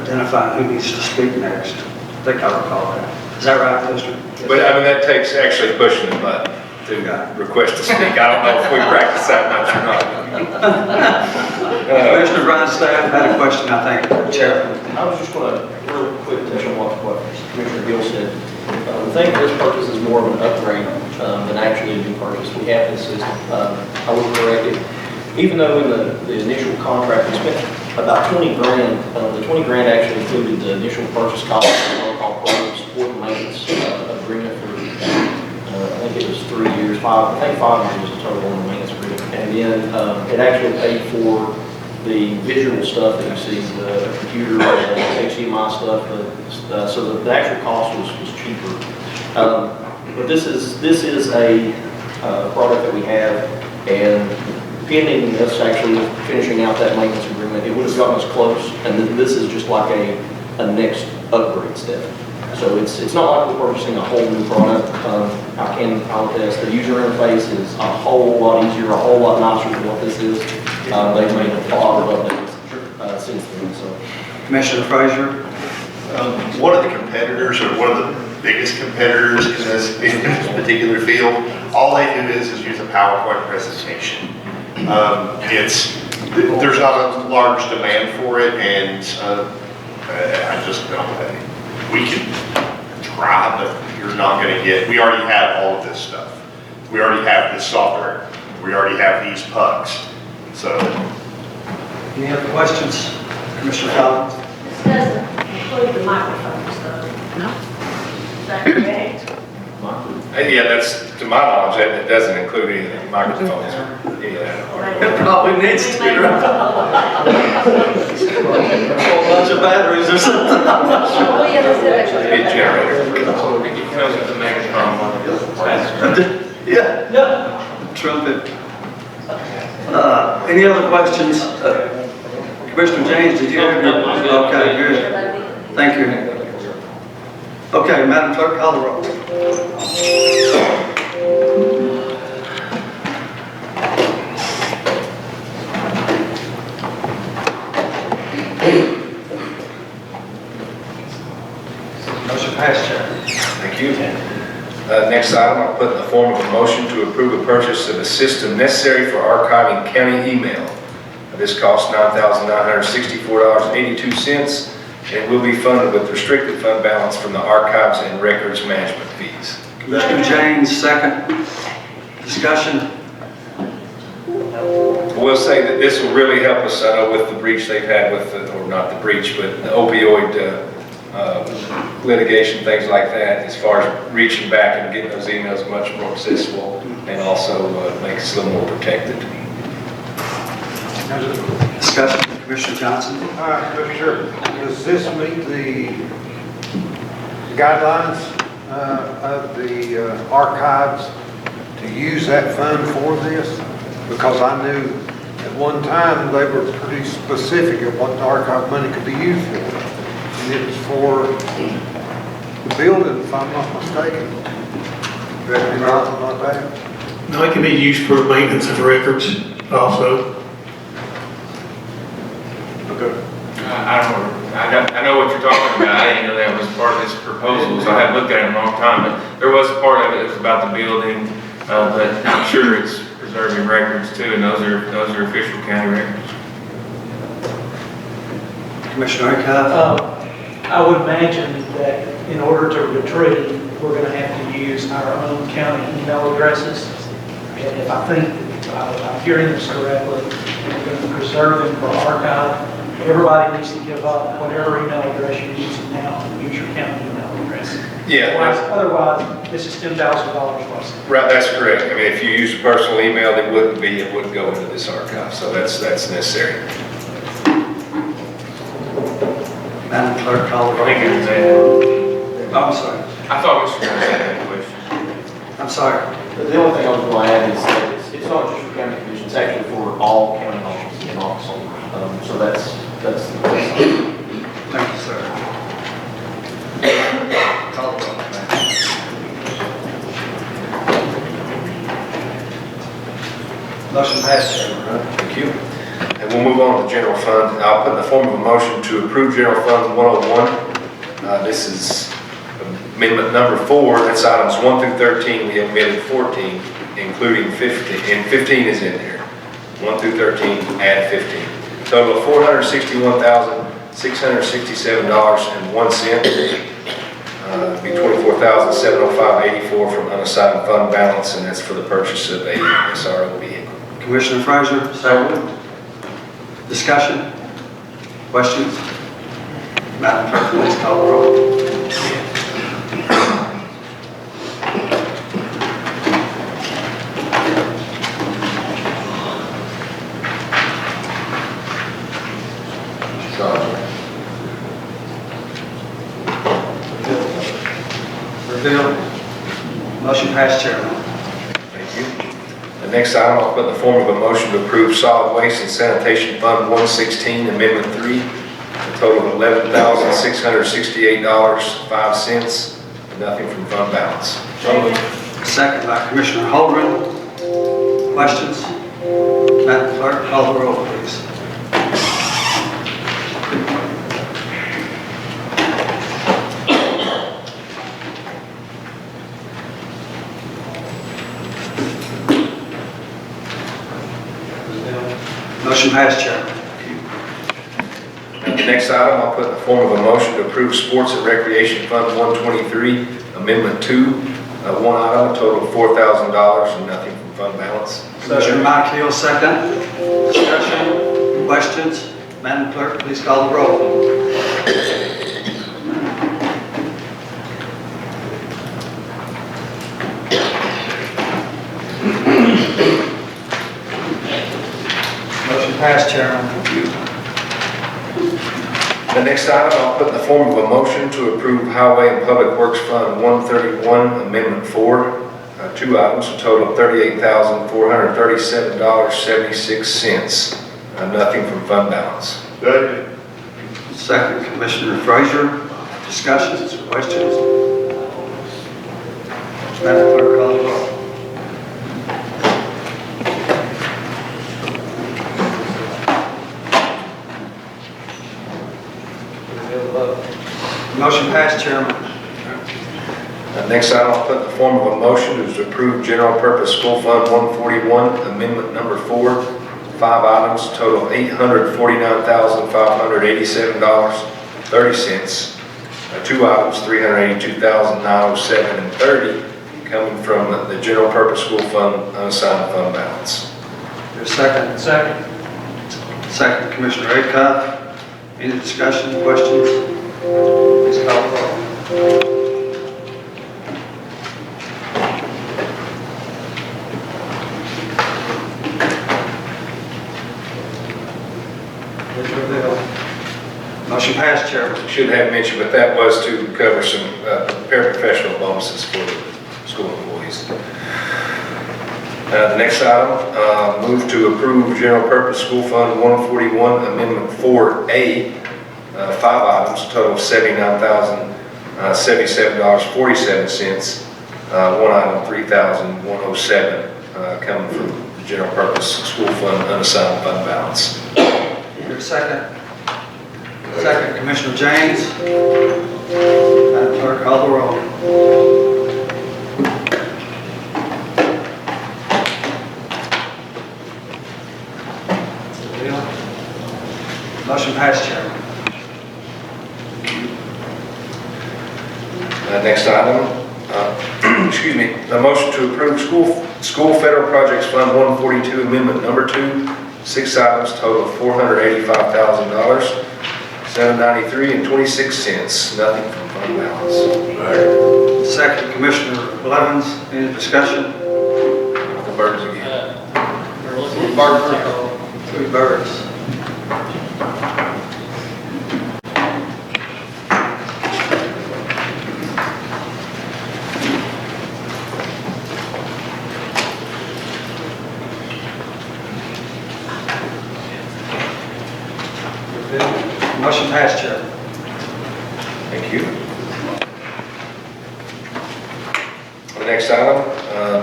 identifying who needs to speak next. I think I recall that. Is that right, Mr.? But that takes actually pushing the button to request to speak. I don't know if we practice that much or not. Commissioner Rhinestad had a question, I think, for the chair. I was just going to real quick touch on what Commissioner Gill said. I think this purchase is more of an upgrade than actually a new purchase. We have this system. I would correct it. Even though in the initial contract we spent about 20 grand, the 20 grand actually included the initial purchase cost of what we call program support and maintenance agreement for, I think it was 3 years, 5 years was the total on the maintenance agreement. And then it actually paid for the visual stuff that you see, the computer, HDMI stuff, so the actual cost was cheaper. But this is a product that we have, and pending us actually finishing out that maintenance agreement, it would have gotten us close, and this is just like a next upgrade step. So it's not like we're purchasing a whole new product. I'll attest, the user interface is a whole lot easier, a whole lot nicer than what this is. They've made a lot of updates since then. So, Commissioner Frazier? One of the competitors, or one of the biggest competitors in this particular field, all they do is use a PowerPoint presentation. There's not a large demand for it, and I just don't. We can try, but you're not going to get. We already have all of this stuff. We already have this software. We already have these pucks. So, any other questions, Commissioner Collins? This doesn't include the microphone stuff. No. Is that correct? Yeah, that's, to my knowledge, that doesn't include any of the microphones. Yeah. It probably needs to be, right? A whole bunch of batteries or something. Big generator. It comes with the megaphone. Yeah. Trumpet. Any other questions? Commissioner James, did you have your? Okay, good. Thank you. Okay, Madam Clerk, call the roll. Motion passed, Chair. Thank you. Next item, I'll put in the form of a motion to approve the purchase of a system necessary for archiving county email. This costs $9,964.82 and will be funded with restricted fund balance from the archives and records management fees. Commissioner James, second. Discussion. We'll say that this will really help us, I know, with the breach they've had with, or not the breach, but the opioid litigation, things like that, as far as reaching back and getting those emails much more accessible, and also make us a little more protected. Discussion, Commissioner Johnson. Commissioner, does this meet the guidelines of the archives to use that fund for this? Because I knew at one time they were pretty specific of what the archive money could be used for. And it was for the building, if I'm not mistaken. Correct me not that. No, it can be used for maintenance of records also. Okay. I know what you're talking about. I didn't know that was part of this proposal, so I haven't looked at it in a long time, but there was a part of it that was about the building, but I'm sure it's preserving records too, and those are official county records. Commissioner Acuff? I would imagine that in order to retrieve, we're going to have to use our own county email addresses. And if I think, I'm hearing this correctly, we're going to preserve them for archive. Everybody needs to give up whatever email address you're using now and use your county email address. Yeah. Otherwise, this is $10,000 less. Right, that's correct. I mean, if you use a personal email, it wouldn't go into this archive, so that's necessary. Madam Clerk, call the I think it was roll. I'm sorry. I thought Mr. Jones had that question. I'm sorry. The only thing I was going to add is that it's not just for county commission, it's actually for all county offices and office holders. So that's Thank you, sir. Call the roll. Motion passed, Chairman. Thank you. And we'll move on to the general fund. I'll put in the form of a motion to approve general fund 101. This is amendment number 4. That's items 1 through 13. We have omitted 14, including 15. And 15 is in there. 1 through 13, add 15. Total of $461,667.01. Be $24,705.84 from unassigned fund balance, and that's for the purchase of a SRO vehicle. Commissioner Frazier, second. Discussion? Questions? Madam Clerk, please call the roll. Reveal. Motion passed, Chairman. Thank you. The next item, I'll put in the form of a motion to approve solid waste and sanitation fund 116, amendment 3, a total of $11,668.05, nothing from fund balance. Second by Commissioner Holden. Questions? Madam Clerk, call the roll, please. Motion passed, Chairman. The next item, I'll put in the form of a motion to approve sports and recreation fund 123, amendment 2, one item, a total of $4,000 and nothing from fund balance. Commissioner Mike Hill, second. Discussion? Questions? Madam Clerk, please call the roll. Motion passed, Chairman. The next item, I'll put in the form of a motion to approve Highway and Public Works Fund 131, Amendment 4, two items, a total of $38,437.76, nothing from fund balance. Second, Commissioner Frazier. Discussions, questions? Madam Clerk, call the roll. Motion passed, Chairman. Next item, I'll put in the form of a motion to approve General Purpose School Fund 141, Amendment Number 4, five items, total of $849,587.30. Two items, $382,907.30, coming from the General Purpose School Fund unassigned fund balance. There's a second. Second. Second, Commissioner Acuff. Any discussion, questions? Please call the roll. Motion passed, Chairman. Should have mentioned, but that was to cover some paraprofessional bonuses for the school employees. The next item, move to approve General Purpose School Fund 141 Amendment 4A, 5 items, total of $79,077.47. One item, $3,107, coming from the General Purpose School Fund unassigned fund balance. Your second. Second, Commissioner James. Madam Clerk, call the roll. Motion passed, Chairman. Next item, excuse me, a motion to approve School Federal Projects Fund 142 Amendment Number 2, 6 items, total of $485,000, $793.26, nothing from fund balance. Second, Commissioner Blevins. Any discussion? The birds again. We're looking at birds. 3 birds. Motion passed, Chair. Thank you. The next item,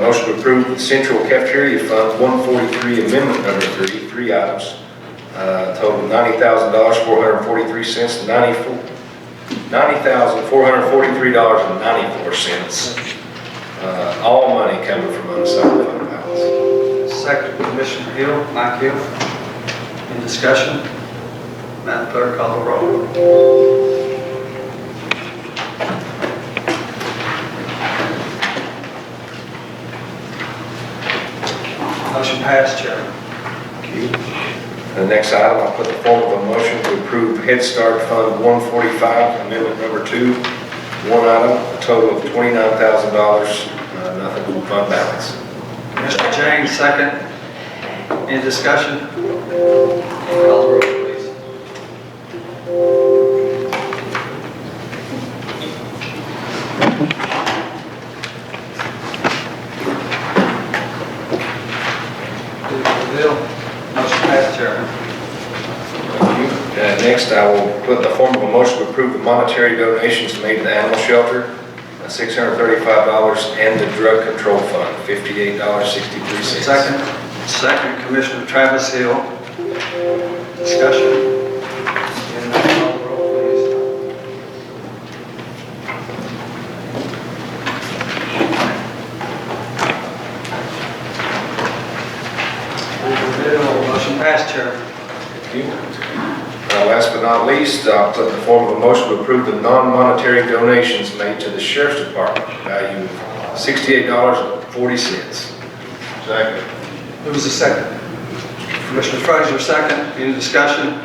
motion to approve the Central Cafeteria Fund 143 Amendment Number 3, 3 items, total $90,000, $443 to $90,443.94. All money coming from unassigned fund balance. Second, Commissioner Hill, Mike Hill. Any discussion? Madam Clerk, call the roll. Motion passed, Chairman. Thank you. The next item, I'll put the form of a motion to approve Head Start Fund 145, Amendment Number 2. One item, a total of $29,000, nothing from fund balance. Mr. James, second. Any discussion? Call the roll, please. Motion passed, Chairman. Thank you. Next, I will put the form of a motion to approve the monetary donations made to the animal shelter, $635, and the drug control fund, $58.63. Second, Commissioner Travis Hill. Discussion? And call the roll, please. Motion passed, Chairman. Thank you. Last but not least, I'll put the form of a motion to approve the non-monetary donations made to the Sheriff's Department, value of $68.40. Second. Who was the second? Commissioner Frazier, second. Any discussion?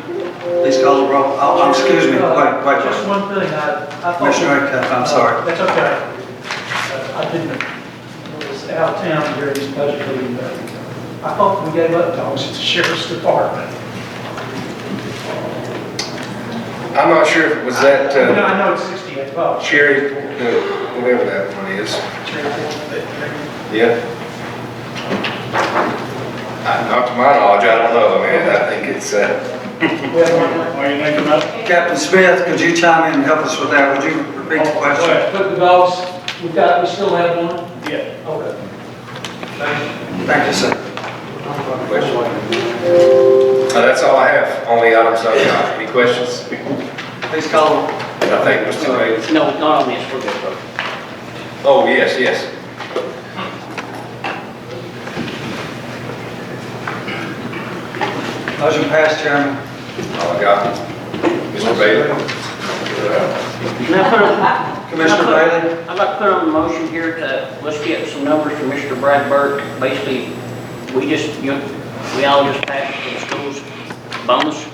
Please call the roll. Oh, excuse me. Wait. Just one thing, I thought. Commissioner Acuff, I'm sorry. That's okay. I didn't, I was out of town during this budget meeting, but I thought we gave up dogs at the Sheriff's Department. I'm not sure if it was that, I know it's $68. Cherry, whatever that one is. Yeah. Not to my knowledge, I don't know. I mean, I think it's, Captain Smith, could you chime in and help us with that? Would you repeat the question? Put the dogs, we still have one? Yeah. Okay. Thank you, sir. that's all I have on the items I've got. Any questions? Please call. I think Mr. Bailey. No, not on this, we're good, bro. Oh, yes. Motion passed, Chairman. All I got. Mr. Bailey. Commissioner Bailey. I'd like to put on a motion here to, let's get some numbers from Mr. Brad Burke. Basically, we all just passed the schools bonus.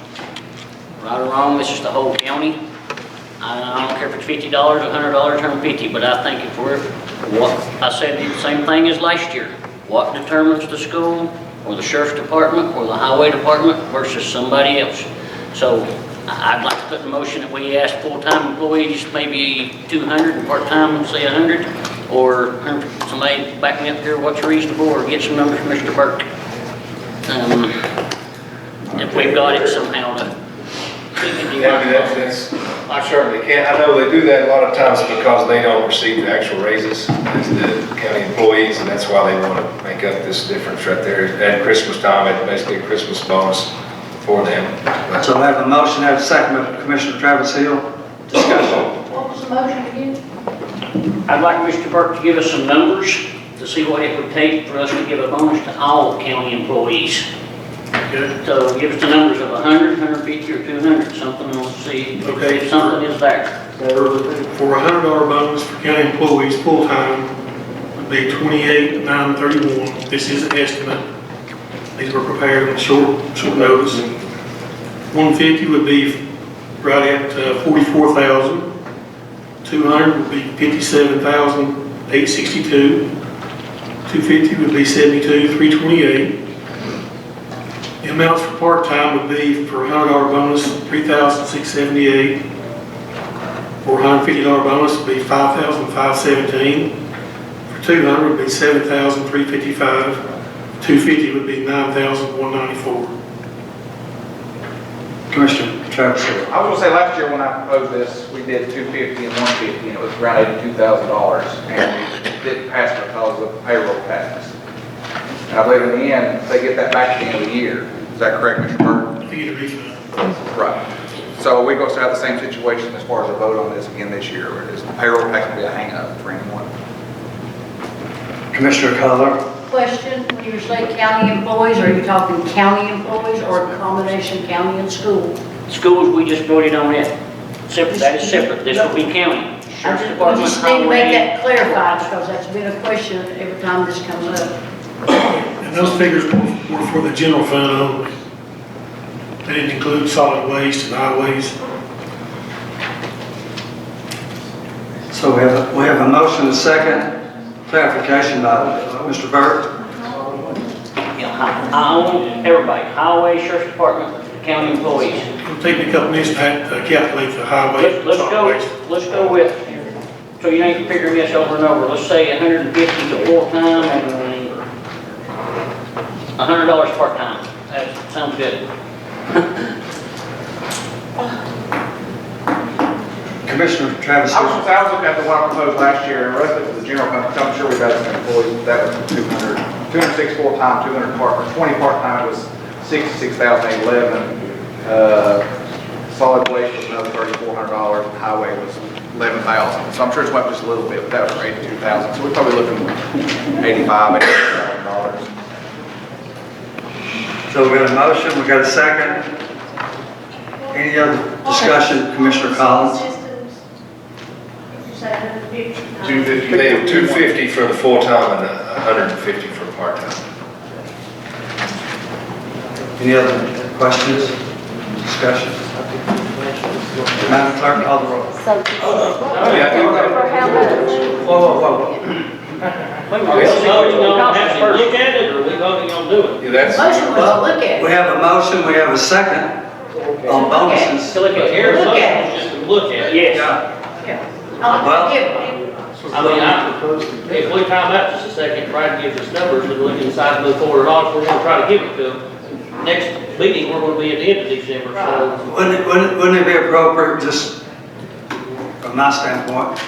Right or wrong, this is the whole county. I don't care if it's $50 or $100, turn 50, but I think if I said the same thing as last year. What determines the school, or the sheriff's department, or the highway department versus somebody else? So I'd like to put in motion that we ask full-time employees maybe 200 and part-time, say 100. or somebody back me up here, what's reasonable, or get some numbers from Mr. Burke. If we've got it somehow to. Yeah, I mean, that's, I certainly can. I know they do that a lot of times because they don't receive the actual raises as the county employees, and that's why they want to make up this difference right there. At Christmas time, it's basically a Christmas bonus for them. So I have a motion, I have a second by Commissioner Travis Hill. Discussion. What was the motion again? I'd like Mr. Burke to give us some numbers to see what it would take for us to give a bonus to all county employees. So give us the numbers of 100, 150, or 200, something, and we'll see if something is there. For a $100 bonus for county employees full-time would be $28,931. This is an estimate. These were prepared on short notice. 150 would be right at $44,000. 200 would be $57,862. 250 would be $72,328. The amounts for part-time would be for a $100 bonus, $3,678. For a $150 bonus would be $5,517. For 200 would be $7,355. 250 would be $9,194. Commissioner Travis Hill. I was gonna say, last year when I proposed this, we did 250 and 150, and it was around $82,000, and it didn't pass because of the payroll tax. And I believe in the end, they get that back at the end of the year. Is that correct, Mr. Burke? Right. So we going to have the same situation as far as a vote on this again this year, where it is the payroll tax will be a hang-up for anyone. Commissioner Color. Question, when you say county employees, are you talking county employees or a combination county and school? Schools, we just voted on it. Separate, that is separate. This will be county. I Sheriff's just Department, need to make highway. that clarified because that's been a question every time this comes up. And those figures were for the general fund only. They didn't include solid waste and highways. So we have a motion and a second. Clarification by Mr. Burke. Yeah, I own everybody, highway, sheriff's department, county employees. It'll take me a couple minutes to calculate the highway. Let's solid go, waste. let's go with, so you ain't figuring this over and over. Let's say 150 to full-time and $100 part-time. That sounds good. Commissioner Travis I Hill. was looking at the one I proposed last year, and the rest of it was the general fund, I'm sure we got some employees, that was 200, 206 full-time, 200 part, 20 part-time was 66,811. Solid waste was another $3,400, and highway was 11,000. So I'm sure it's went just a little bit, but that was for 82,000. So we're probably looking $85,000. So we got a motion, we got a second. Any other discussion, Commissioner Collins? 250, they have 250 for the full-time and 150 for part-time. Any other questions, discussion? Madam Clerk, call the roll. So, Oh, yeah, I do that. for how much? Whoa, whoa, whoa. Are we voting on having to look at it, or are we voting on doing it? Yeah, that's. Motion was to look at. We have a motion, we have a second on bonuses. To look at, here's Look at it. just to look at, yes. Well- I mean, if we time out just a second, try to give us numbers and we can decide to move forward or not, we're gonna try to give it to them. Next meeting, we're gonna be at the end of December, so. Wouldn't it be appropriate, just from my standpoint,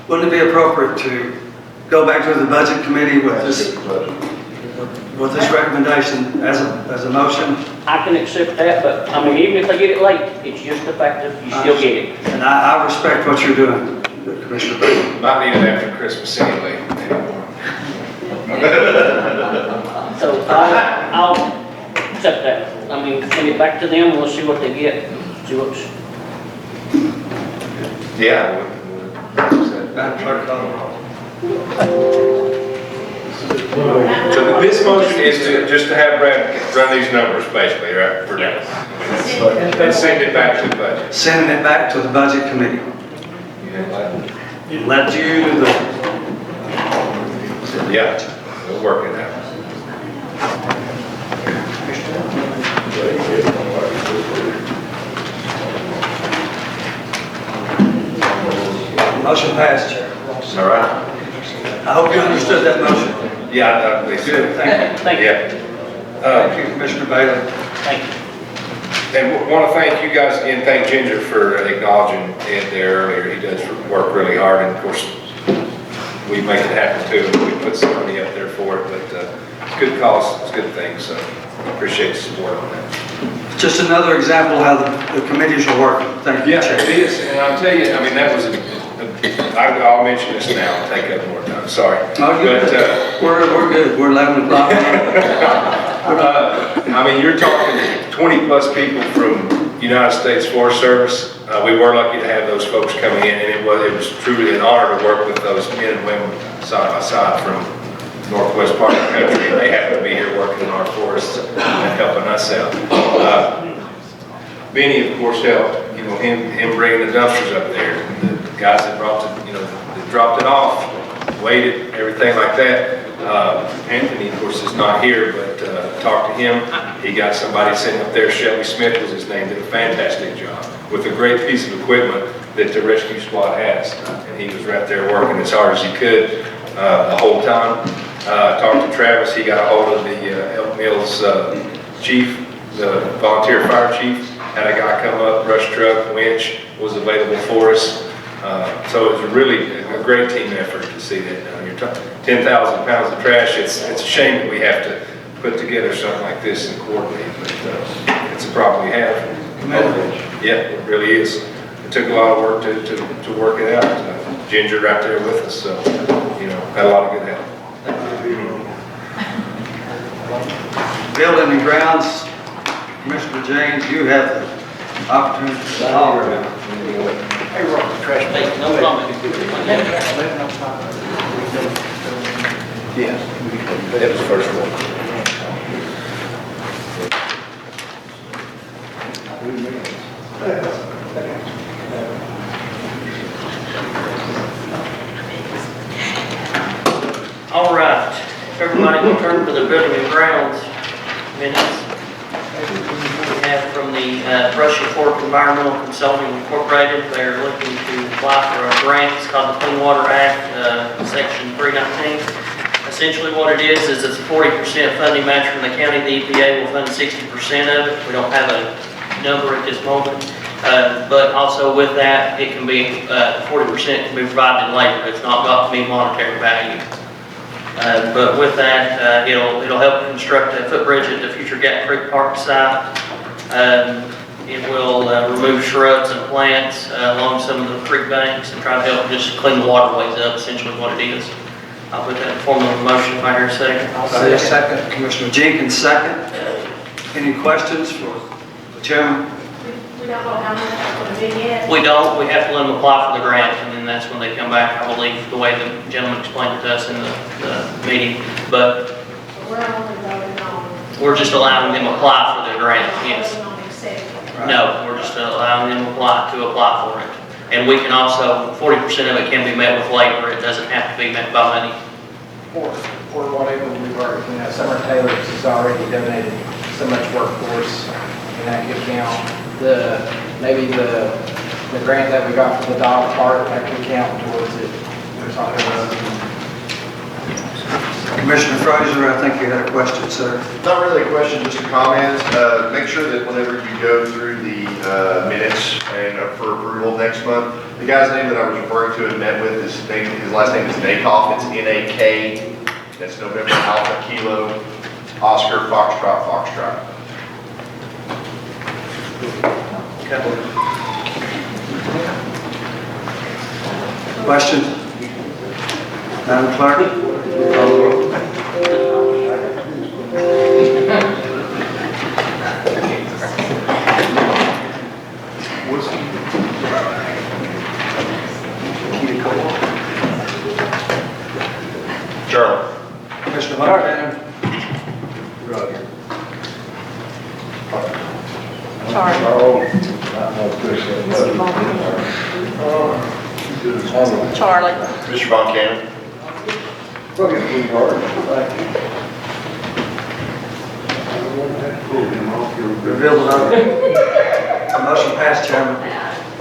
wouldn't it be appropriate to go back to the budget committee with this recommendation as a motion? I can accept that, but, I mean, even if they get it late, it's just the fact that you still get it. And I respect what you're doing, Commissioner Burke. Might need it after Christmas anyway. So I'll accept that. I mean, send it back to them, we'll see what they get, see what's. Yeah. Madam Clerk, call the roll. So this motion is just to have Brad run these numbers basically, right? For Yes. And send it back to the budget. Sending it back to the budget committee. Let you do the, Yeah, we'll work it out. motion passed, Chair. All right. I hope you understood that motion. Yeah, I believe so. Good, thank you. Thank you. Yeah. Thank you, Commissioner Bailey. Thank you. And want to thank you guys again, thank Ginger for acknowledging Ed there earlier. He does work really hard, and of course, we make it happen too. We put some money up there for it, but it's good cause, it's good things, so appreciate the support on that. Just another example of how the committees are working. Thank you, Yeah, Chair. it is, and I'll tell you, I mean, that was, I'll mention this now, I'll take up more time, sorry. No, you're But, good. We're good. We're 11 o'clock. I mean, you're talking 20-plus people from United States Forest Service. We were lucky to have those folks coming in, and it was truly an honor to work with those men and women side by side from northwest part of the country, and they happen to be here working in our forests and helping us out. Benny, of course, helped, him bringing the dumpsters up there, the guys that that dropped it off, weighed it, everything like that. Anthony, of course, is not here, but talked to him. He got somebody sitting up there, Shelby Smith was his name, did a fantastic job with a great piece of equipment that the rescue squad has. And he was right there working as hard as he could the whole time. Talked to Travis, he got a hold of the Elk Mills chief, the volunteer fire chief, had a guy come up, brush truck, winch was available for us. So it was really a great team effort to see that. You're talking 10,000 pounds of trash. It's a shame that we have to put together something like this and coordinate, but it's a problem we have. Yeah, it really is. It took a lot of work to work it out. Ginger right there with us, so had a lot of good help. Building and grounds, Commissioner James, you have the opportunity to talk. Trash bin, no comment. Yeah, that was the first one. All right, everybody will turn to the building and grounds minutes. We have from the Russian Fork Environmental Consulting Incorporated. They're looking to apply for a grant. It's called the Clean Water Act, Section 319. Essentially what it is it's a 40% funding match from the county. The EPA will fund 60% of it. We don't have a number at this moment. But also with that, it can be 40% can be provided in labor. It's not got to be monetary value. But with that, it'll help construct a footbridge at the future Gap Creek Park site. It will remove shrubs and plants along some of the creek banks and try to help just clean the waterways up, essentially what it is. I'll put that in form of a motion if I hear a second. I'll say a second. Commissioner Jenkins, second. Any questions for the chairman? We don't know how much it's going to be yet. We don't. We have to let them apply for the grant, and then that's when they come back, I believe, the way the gentleman explained it to us in the meeting. But We're only voting on. we're just allowing them to apply for the grant, yes. Voting on accepting. No, we're just allowing them to apply for it. And we can also, 40% of it can be met with labor. It doesn't have to be met by money. Or whatever we work, Summer Taylor's has already donated so much workforce in that good count. Maybe the grant that we got for the dog park, that could count towards it. There's all Commissioner Fraser, I think you had a question, sir. Not really a question, just a comment. Make sure that whenever you go through the minutes and for approval next month, the guy's name that I was referring to and met with, his last name is Nakoff. It's N-A-K. That's November Alpha Kilo Oscar Foxtrot Foxtrot. Questions? Madam Clerk? Call the roll. Charlie. Commissioner Hunter. Charlie. Mr. Von Cannon. Reveal the number. Motion passed, Chairman.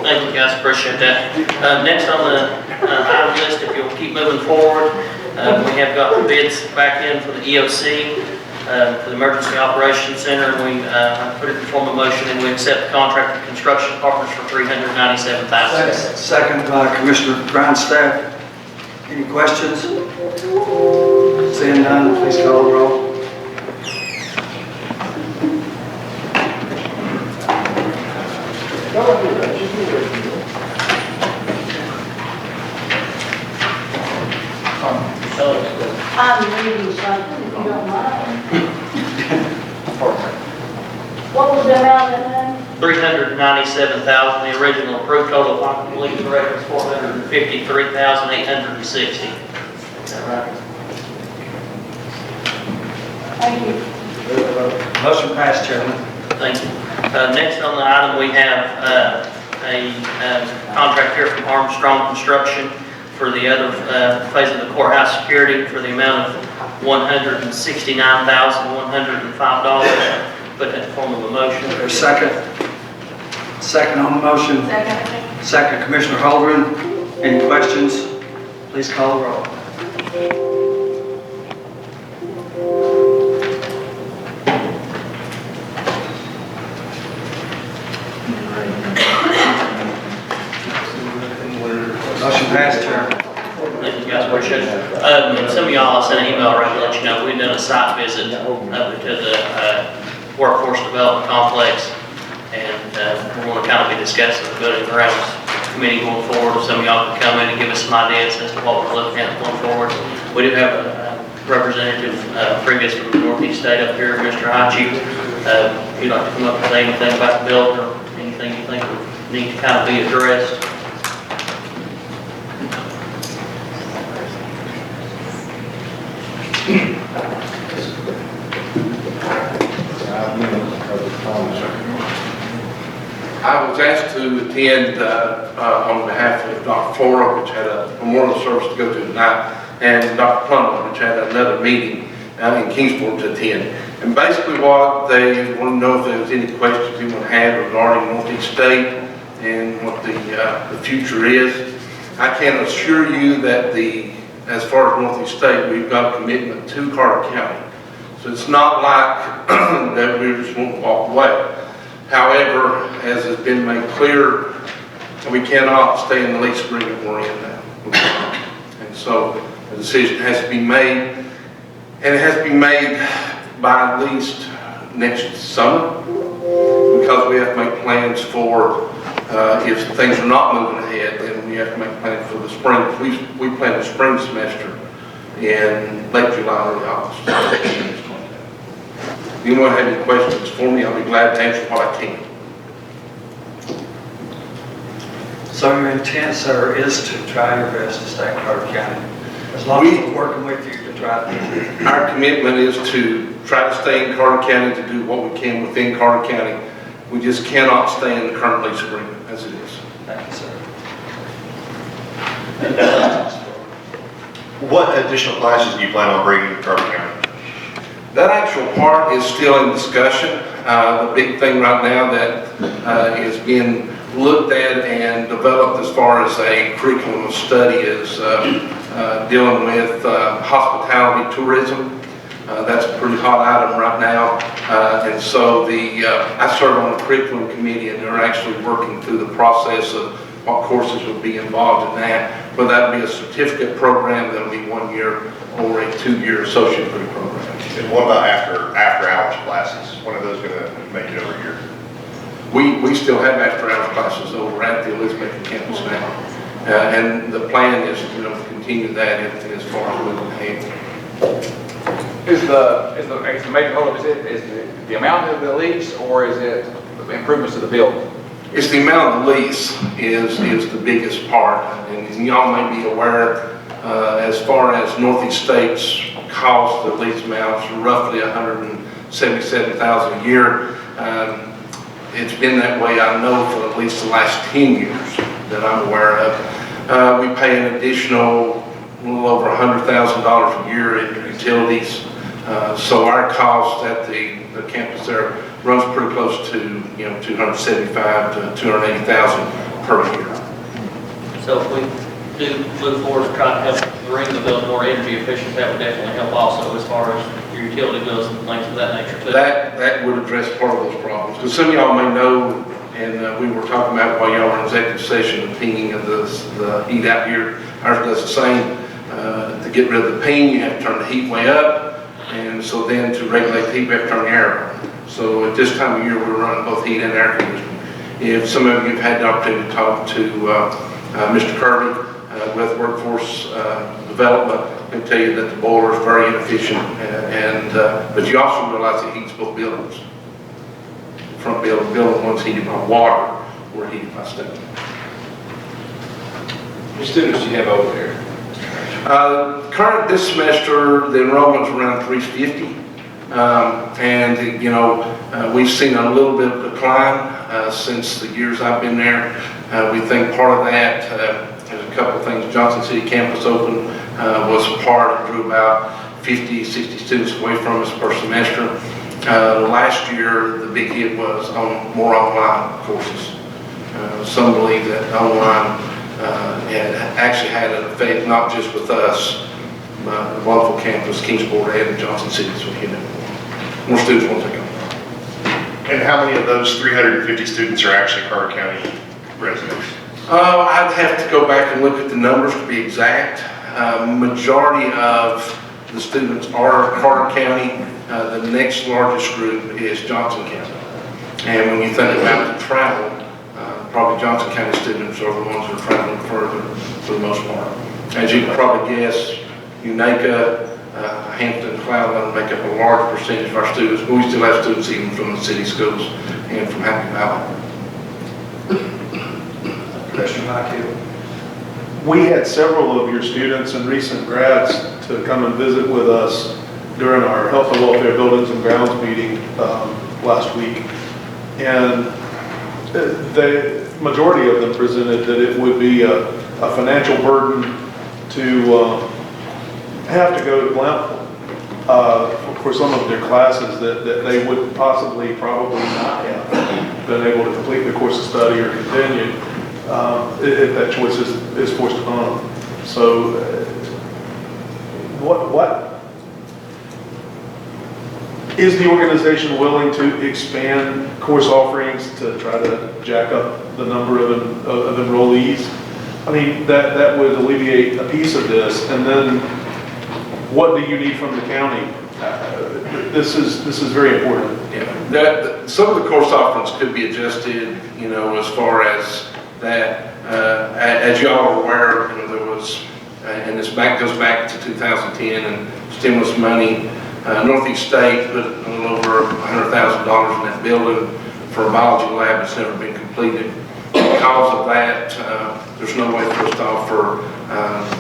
Thank you, guys, appreciate that. Next on the item list, if you'll keep moving forward, We have got the bids back in for the EOC, for the Emergency Operations Center, and we put it in form of motion, and we accept the contract with Construction Partners for $397,000. Second by Commissioner Grindstaff. Any questions? Seeing none, please call the roll. I'm reading something, if you don't mind. What was the amount of that? $397,000. The original approved total, I believe the record is $453,860. Is that right? Thank you. Motion passed, Chairman. Thank you. Next on the item, we have a contract here from Armstrong Construction for the other phase of the courthouse security for the amount of $169,105. Put that in form of a motion. Is there a second? Second on the motion. Second. Second, Commissioner Holden. Any questions? Please call the roll. Motion passed, Chairman. Thank you guys, appreciate it. Some of y'all, I sent an email around to let you know, we've done a site visit up to the Workforce Development Complex, and we're going to kind of be discussing the building grounds committee going forward. Some of y'all can come in and give us some ideas as to what we're looking at going forward. We do have a representative previous from the Northeast State up here, Mr. Hachi. If you'd like to come up and say anything about the building or anything you think would need to kind of be addressed. I was asked to attend on behalf of Dr. Flora, which had a memorial service to go to tonight, and Dr. Plummer, which had another meeting in Kingsport to attend. And basically what they want to know if there was any questions anyone had regarding Northeast State and what the future is. I can assure you that as far as Northeast State, we've got a commitment to Carter County. So it's not like that we just won't walk away. However, as has been made clear, we cannot stay in the lease agreement we're in now. And so a decision has to be made, and it has to be made by at least next summer, because we have to make plans for if things are not moving ahead, then we have to make plans for the spring. We plan the spring semester in late July, early August. If anyone have any questions for me, I'll be glad to answer what I can. So your intent, sir, is to try your best to stay in Carter County, as long as we're working with you to try to. Our commitment is to try to stay in Carter County, to do what we can within Carter County. We just cannot stay in the current lease agreement as it is. Thank you, sir. What additional classes do you plan on bringing to Carter County? That actual part is still in discussion. The big thing right now that is being looked at and developed as far as a curriculum of study is dealing with hospitality tourism. That's a pretty hot item right now. And so I serve on the curriculum committee, and they're actually working through the process of what courses would be involved in that. Whether that be a certificate program, that'll be 1 year, or a 2-year associate degree program. And what about after hours classes? When are those going to make it over here? We still have after hours classes over at the Elizabeth campus now. And the plan is, to continue that as far as moving ahead. Is the major hold up, is the amount of the lease, or is it the improvements to the building? It's the amount of the lease is the biggest part. And y'all may be aware, as far as Northeast State's cost of lease amounts are roughly $177,000 a year. It's been that way, I know, for at least the last 10 years that I'm aware of. We pay an additional little over $100,000 a year in utilities. So our cost at the campus there runs pretty close to $275,000 to $280,000 per year. So if we do move forward to try to help bring the building more energy efficient, that would definitely help also as far as your utility bills and things of that nature too. That would address part of those problems. Because some of y'all may know, and we were talking about while y'all were in executive session, the pinging of the heat out here. Ours does the same. To get rid of the ping, you have to turn the heat way up. And so then to regulate the heat, we have to turn the air on. So at this time of year, we're running both heat and air conditioning. If some of you have had the opportunity to talk to Mr. Kirby with Workforce Development, I can tell you that the boiler is very inefficient. But you also realize it heats both buildings. Front building one's heated by water, we're heated by steam. How many students do you have over there? Current this semester, the enrollment's around 350. And, you know, we've seen a little bit of decline since the years I've been there. We think part of that, there's a couple of things. Johnson City campus open was part, it drew about 50, 60 students away from us per semester. Last year, the big hit was on more online courses. Some believe that online actually had an effect not just with us, but the wonderful campus, Kingsport and Johnson City, so we hit it. More students want to go. And how many of those 350 students are actually Carter County residents? I'd have to go back and look at the numbers to be exact. Majority of the students are Carter County. The next largest group is Johnson County. And when you think about the travel, probably Johnson County students are the ones that are traveling further for the most part. As you can probably guess, Unaka, Hampton, Cloudland make up a large percentage of our students, but we still have students even from the city schools and from Happy Valley. Question, Mike. We had several of your students and recent grads to come and visit with us during our Health and Welfare Buildings and Grounds meeting last week. And the majority of them presented that it would be a financial burden to have to go to Blountful for some of their classes that they would possibly probably not have been able to complete the course of study or continue if that choice is forced upon them. So what is the organization willing to expand course offerings to try to jack up the number of enrollees? I mean, that would alleviate a piece of this. And then what do you need from the county? This is very important. Yeah, some of the course offerings could be adjusted, you know, as far as that. As y'all are aware, you know, there was, and this goes back to 2010 and stimulus money. Northeast State put a little over $100,000 in that building for a biology lab that's never been completed. Because of that, there's no way for us to offer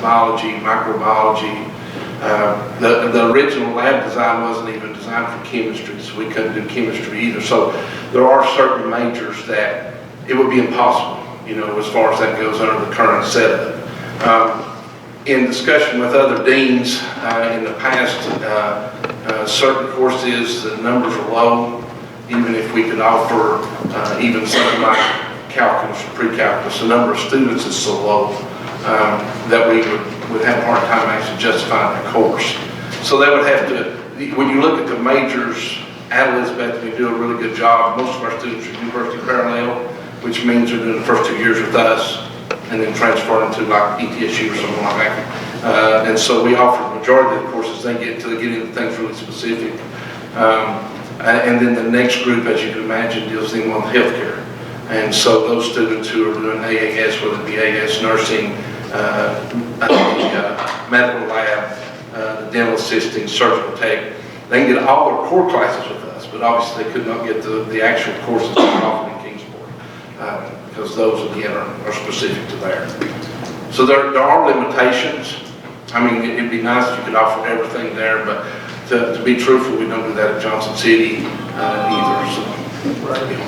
biology, microbiology. The original lab design wasn't even designed for chemistry, so we couldn't do chemistry either. So there are certain majors that it would be impossible, you know, as far as that goes under the current setup. In discussion with other deans in the past, certain courses, the numbers are low. Even if we could offer even something like calculus or pre-calculus, the number of students is so low that we would have a hard time actually justifying that course. So that would have to, when you look at the majors at Elizabeth, we do a really good job. Most of our students are university parallel, which means they're doing the first 2 years with us and then transfer into like ETSU or something like that. And so we offer the majority of the courses they get until they get into things really specific. And then the next group, as you can imagine, deals in with healthcare. And so those students who are doing AAS, whether it be AAS nursing, medical lab, the dental assisting, surgical tech, they can get all their core classes with us, but obviously they could not get the actual courses that are offered in Kingsport, because those, again, are specific to there. So there are limitations. I mean, it'd be nice if you could offer everything there, but to be truthful, we don't do that at Johnson City either. So, right.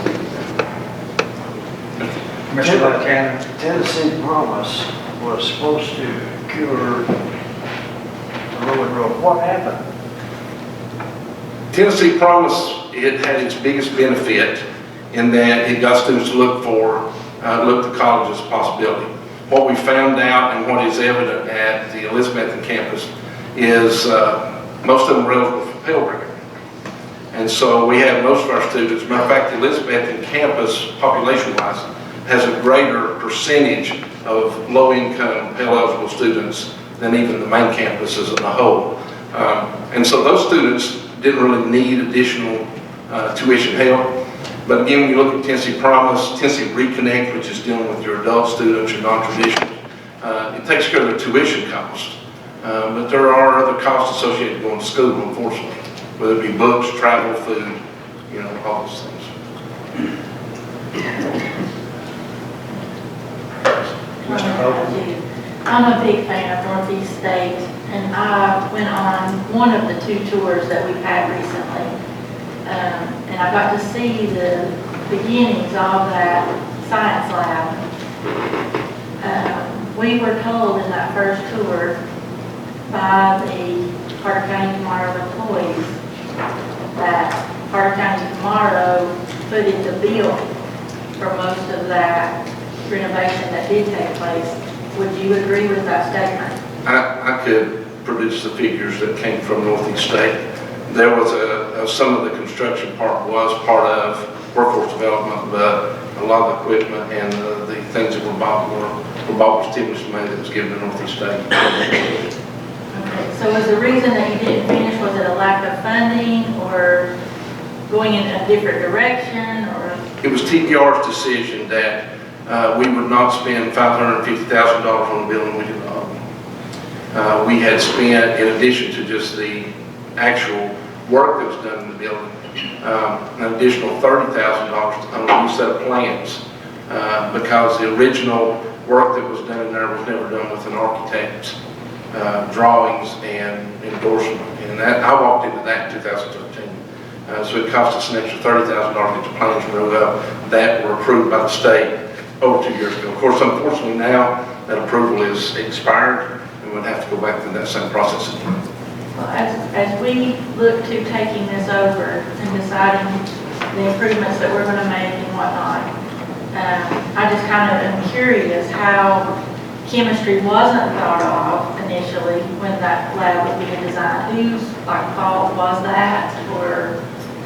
Mr. Buchanan, Tennessee Promise was supposed to cure the road road. What happened? Tennessee Promise, it had its biggest benefit in that it got students to look to college as a possibility. what we found out and what is evident at the Elizabethton campus is most of them are eligible for Pell Grant. And so we have most of our students, matter of fact, the Elizabethton campus, population-wise, has a greater percentage of low-income Pell-eligible students than even the main campuses as a whole. And so those students didn't really need additional tuition help. But again, when you look at Tennessee Promise, Tennessee Reconnect, which is dealing with your adult students, your non-traditional, it takes care of their tuition costs. But there are other costs associated with going to school, unfortunately, whether it be books, travel, food, you know, all those things. I'm a big fan of Northeast State, and I went on one of the 2 tours that we've had recently. And I got to see the beginnings of that science lab. We were told in that first tour by the Carter County Tomorrow employees that Carter County Tomorrow footed the bill for most of that renovation that did take place. Would you agree with that statement? I could produce the figures that came from Northeast State. There was some of the construction part was part of workforce development, but a lot of the equipment and the things that were bought with stimulus money that was given to Northeast State. Okay, so was the reason that you didn't finish, was it a lack of funding or going in a different direction, or? It was TPR's decision that we would not spend $550,000 on the building we developed. We had spent, in addition to just the actual work that was done in the building, an additional $30,000 on a new set of plans because the original work that was done in there was never done with an architect's drawings and endorsement. And that, I walked into that in 2013. So it cost us an extra $30,000 to get the plans drew up that were approved by the state over 2 years ago. Of course, unfortunately now that approval is expired and we'll have to go back through that same process again. Well, as we look to taking this over and deciding the improvements that we're going to make and whatnot, I just kind of am curious how chemistry wasn't thought of initially when that lab was being designed. Whose fault was that, or?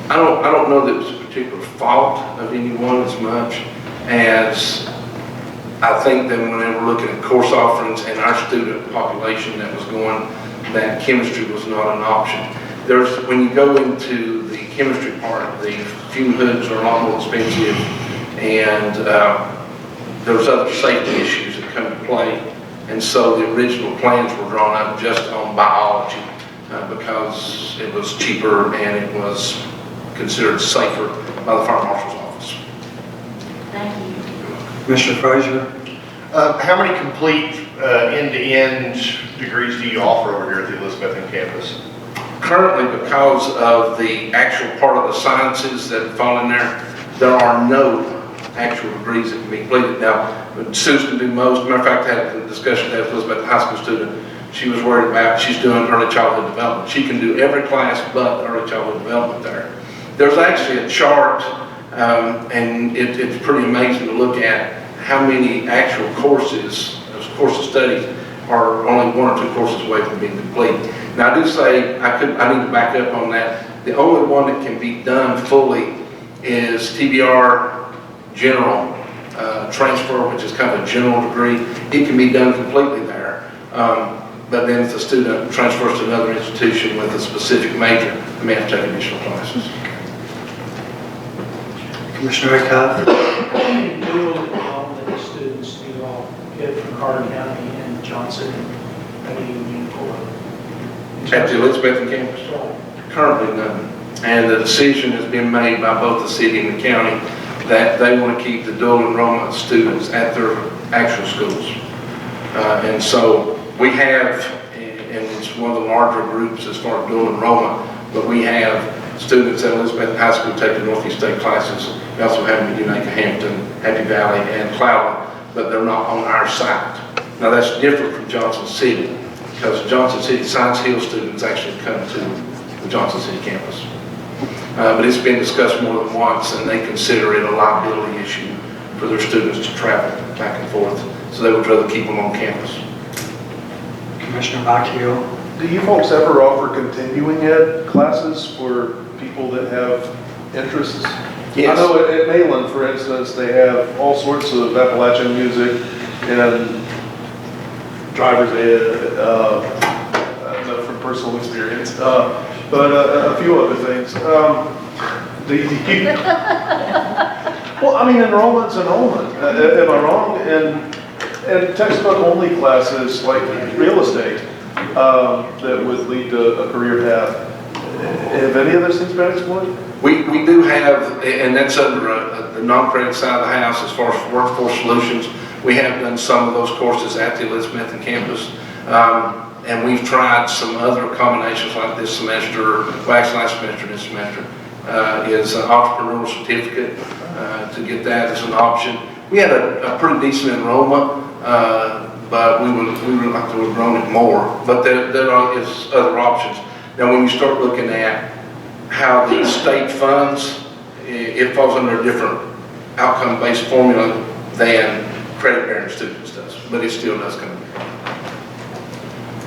I don't know that it was a particular fault of anyone as much as I think that when they were looking at course offerings and our student population that was going, that chemistry was not an option. When you go into the chemistry part, the fume hoods are a lot more expensive, and there's other safety issues that come into play. And so the original plans were drawn up just on biology because it was cheaper and it was considered safer by the fire marshal's office. Thank you. Mr. Frazier? How many complete end-to-end degrees do you offer over here at the Elizabethton campus? Currently, because of the actual part of the sciences that fall in there are no actual degrees that can be completed. Now, students can do most. Matter of fact, I had a discussion with Elizabethton High School student. She was worried about, she's doing early childhood development. She can do every class but early childhood development there. There's actually a chart, and it's pretty amazing to look at how many actual course of study are only 1 or 2 courses away from being complete. Now I do say, I need to back up on that. The only one that can be done fully is TBR General Transfer, which is kind of a general degree. It can be done completely there. But then if the student transfers to another institution with a specific major, they may have to take additional classes. Commissioner Aycock? How many dual enrollment students do you all get from Carter County and Johnson and At the Elizabethton campus? Currently none. And the decision has been made by both the city and the county that they want to keep the dual enrollment students at their actual schools. And so we have, and it's one of the larger groups as far as dual enrollment, but we have students at Elizabethton High School taking Northeast State classes. We also have them at Unaka Hampton, Happy Valley, and Cloudland, but they're not on our site. Now that's different from Johnson City, because Johnson City Science Hill students actually come to the Johnson City campus. But it's been discussed more than once, and they consider it a liability issue for their students to travel back and forth so they would rather keep them on campus. Commissioner Mike Hill. Do you folks ever offer continuing ed classes for people that have interests? Yes. I know at Mayland, for instance, they have all sorts of Appalachian music and driver's ed, I know from personal experience, but a few other things. Do you, well, I mean, enrollment's enrollment, am I wrong? And textbook-only classes like real estate that would lead to a career path. Have any of those things been explored? We do have, and that's under the non-credit side of the house as far as workforce solutions. We have done some of those courses at the Elizabethton campus. And we've tried some other combinations like this semester, well, actually last semester and this semester, is an entrepreneurial certificate to get that as an option. We had a pretty decent enrollment, but we would like to have grown it more. But there is other options. Now, when you start looking at how the state funds, it falls under a different outcome-based formula than credit-bearing students does, but it still does come in.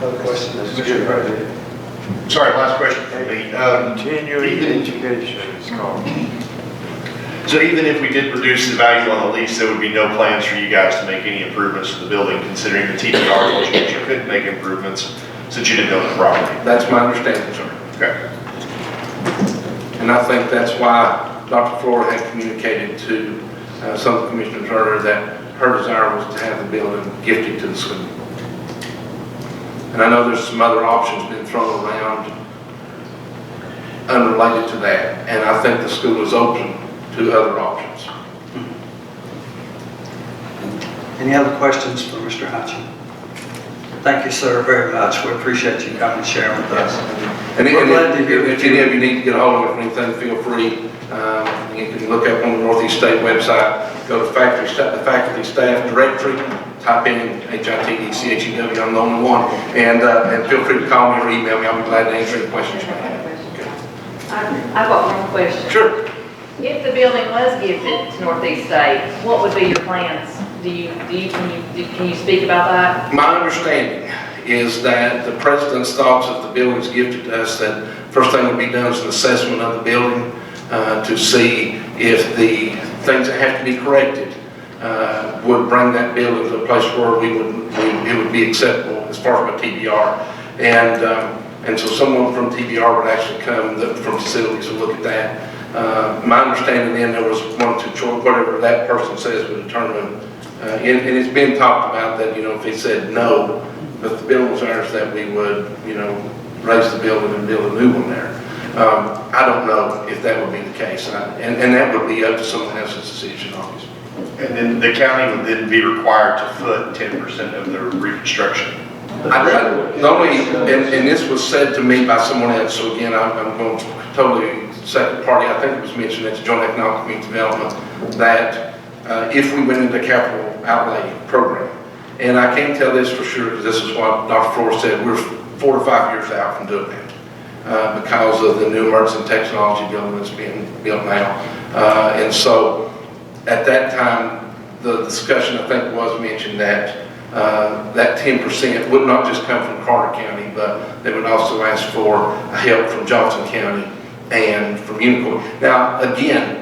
Other question? Sorry, last question for me. Continuing education is called. So even if we did reduce the value on the lease, there would be no plans for you guys to make any improvements to the building, considering the TDR told you that you couldn't make improvements since you didn't own the property? That's my understanding, sir. Okay. And I think that's why Dr. Flora had communicated to some of the commissioners earlier that her desire was to have the building gifted to the school. And I know there's some other options being thrown around unrelated to that, and I think the school is open to other options. Any other questions for Mr. Hutchins? Thank you, sir, very much. We appreciate you coming and sharing with us. And We're glad to hear if any of you need to get a hold of me for anything, feel free. You can look up on the Northeast State website, go to the faculty staff directory, type in HITDCHEW, I'm the only one, and feel free to call me or email me. I'll be glad to answer any questions you may have. I've got one question. Sure. If the building was gifted to Northeast State, what would be your plans? Can you speak about that? My understanding is that the president's thoughts if the building is gifted to us, that first thing would be done is an assessment of the building to see if the things that have to be corrected would bring that building to a place where it would be acceptable as far as my TBR. And so someone from TBR would actually come from facilities to look at that. My understanding then there was one or two choices, whatever that person says would determine. And it's been talked about that, if they said no, but the building was ours, that we would, raise the building and build a new one there. I don't know if that would be the case, and that would be up to someone else's decision, obviously. And then the county would then be required to foot 10% of their reconstruction. The only, and this was said to me by someone else, so again, I'm going totally second party. I think it was mentioned at the Joint Economic Community Development that if we went into capital outlay program, and I can't tell this for sure because this is what Dr. Flores said, we're 4 to 5 years out from doing that because of the new emerging technology building that's being built now. And so at that time, the discussion I think was mentioned that that 10% would not just come from Carter County, but they would also ask for help from Johnson County and from Unicoi. Now, again,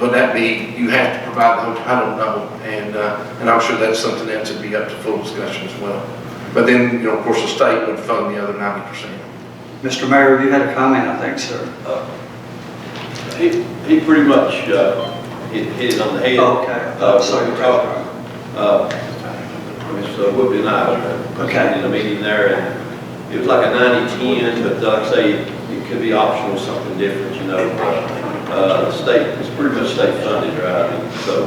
would that be, you have to provide the hotel? I don't know, and I'm sure that's something else that'd be up to full discussion as well. But then, of course, the state would fund the other 90%. Mr. Mayor, you had a comment, I think, sir. He pretty much hit it on the head. Oh, okay. So we're talking, Mr. Woodby and I were in a meeting there, and it was like a 90-10, but like I say, it could be optional, something different, the state, it's pretty much state funded, right? So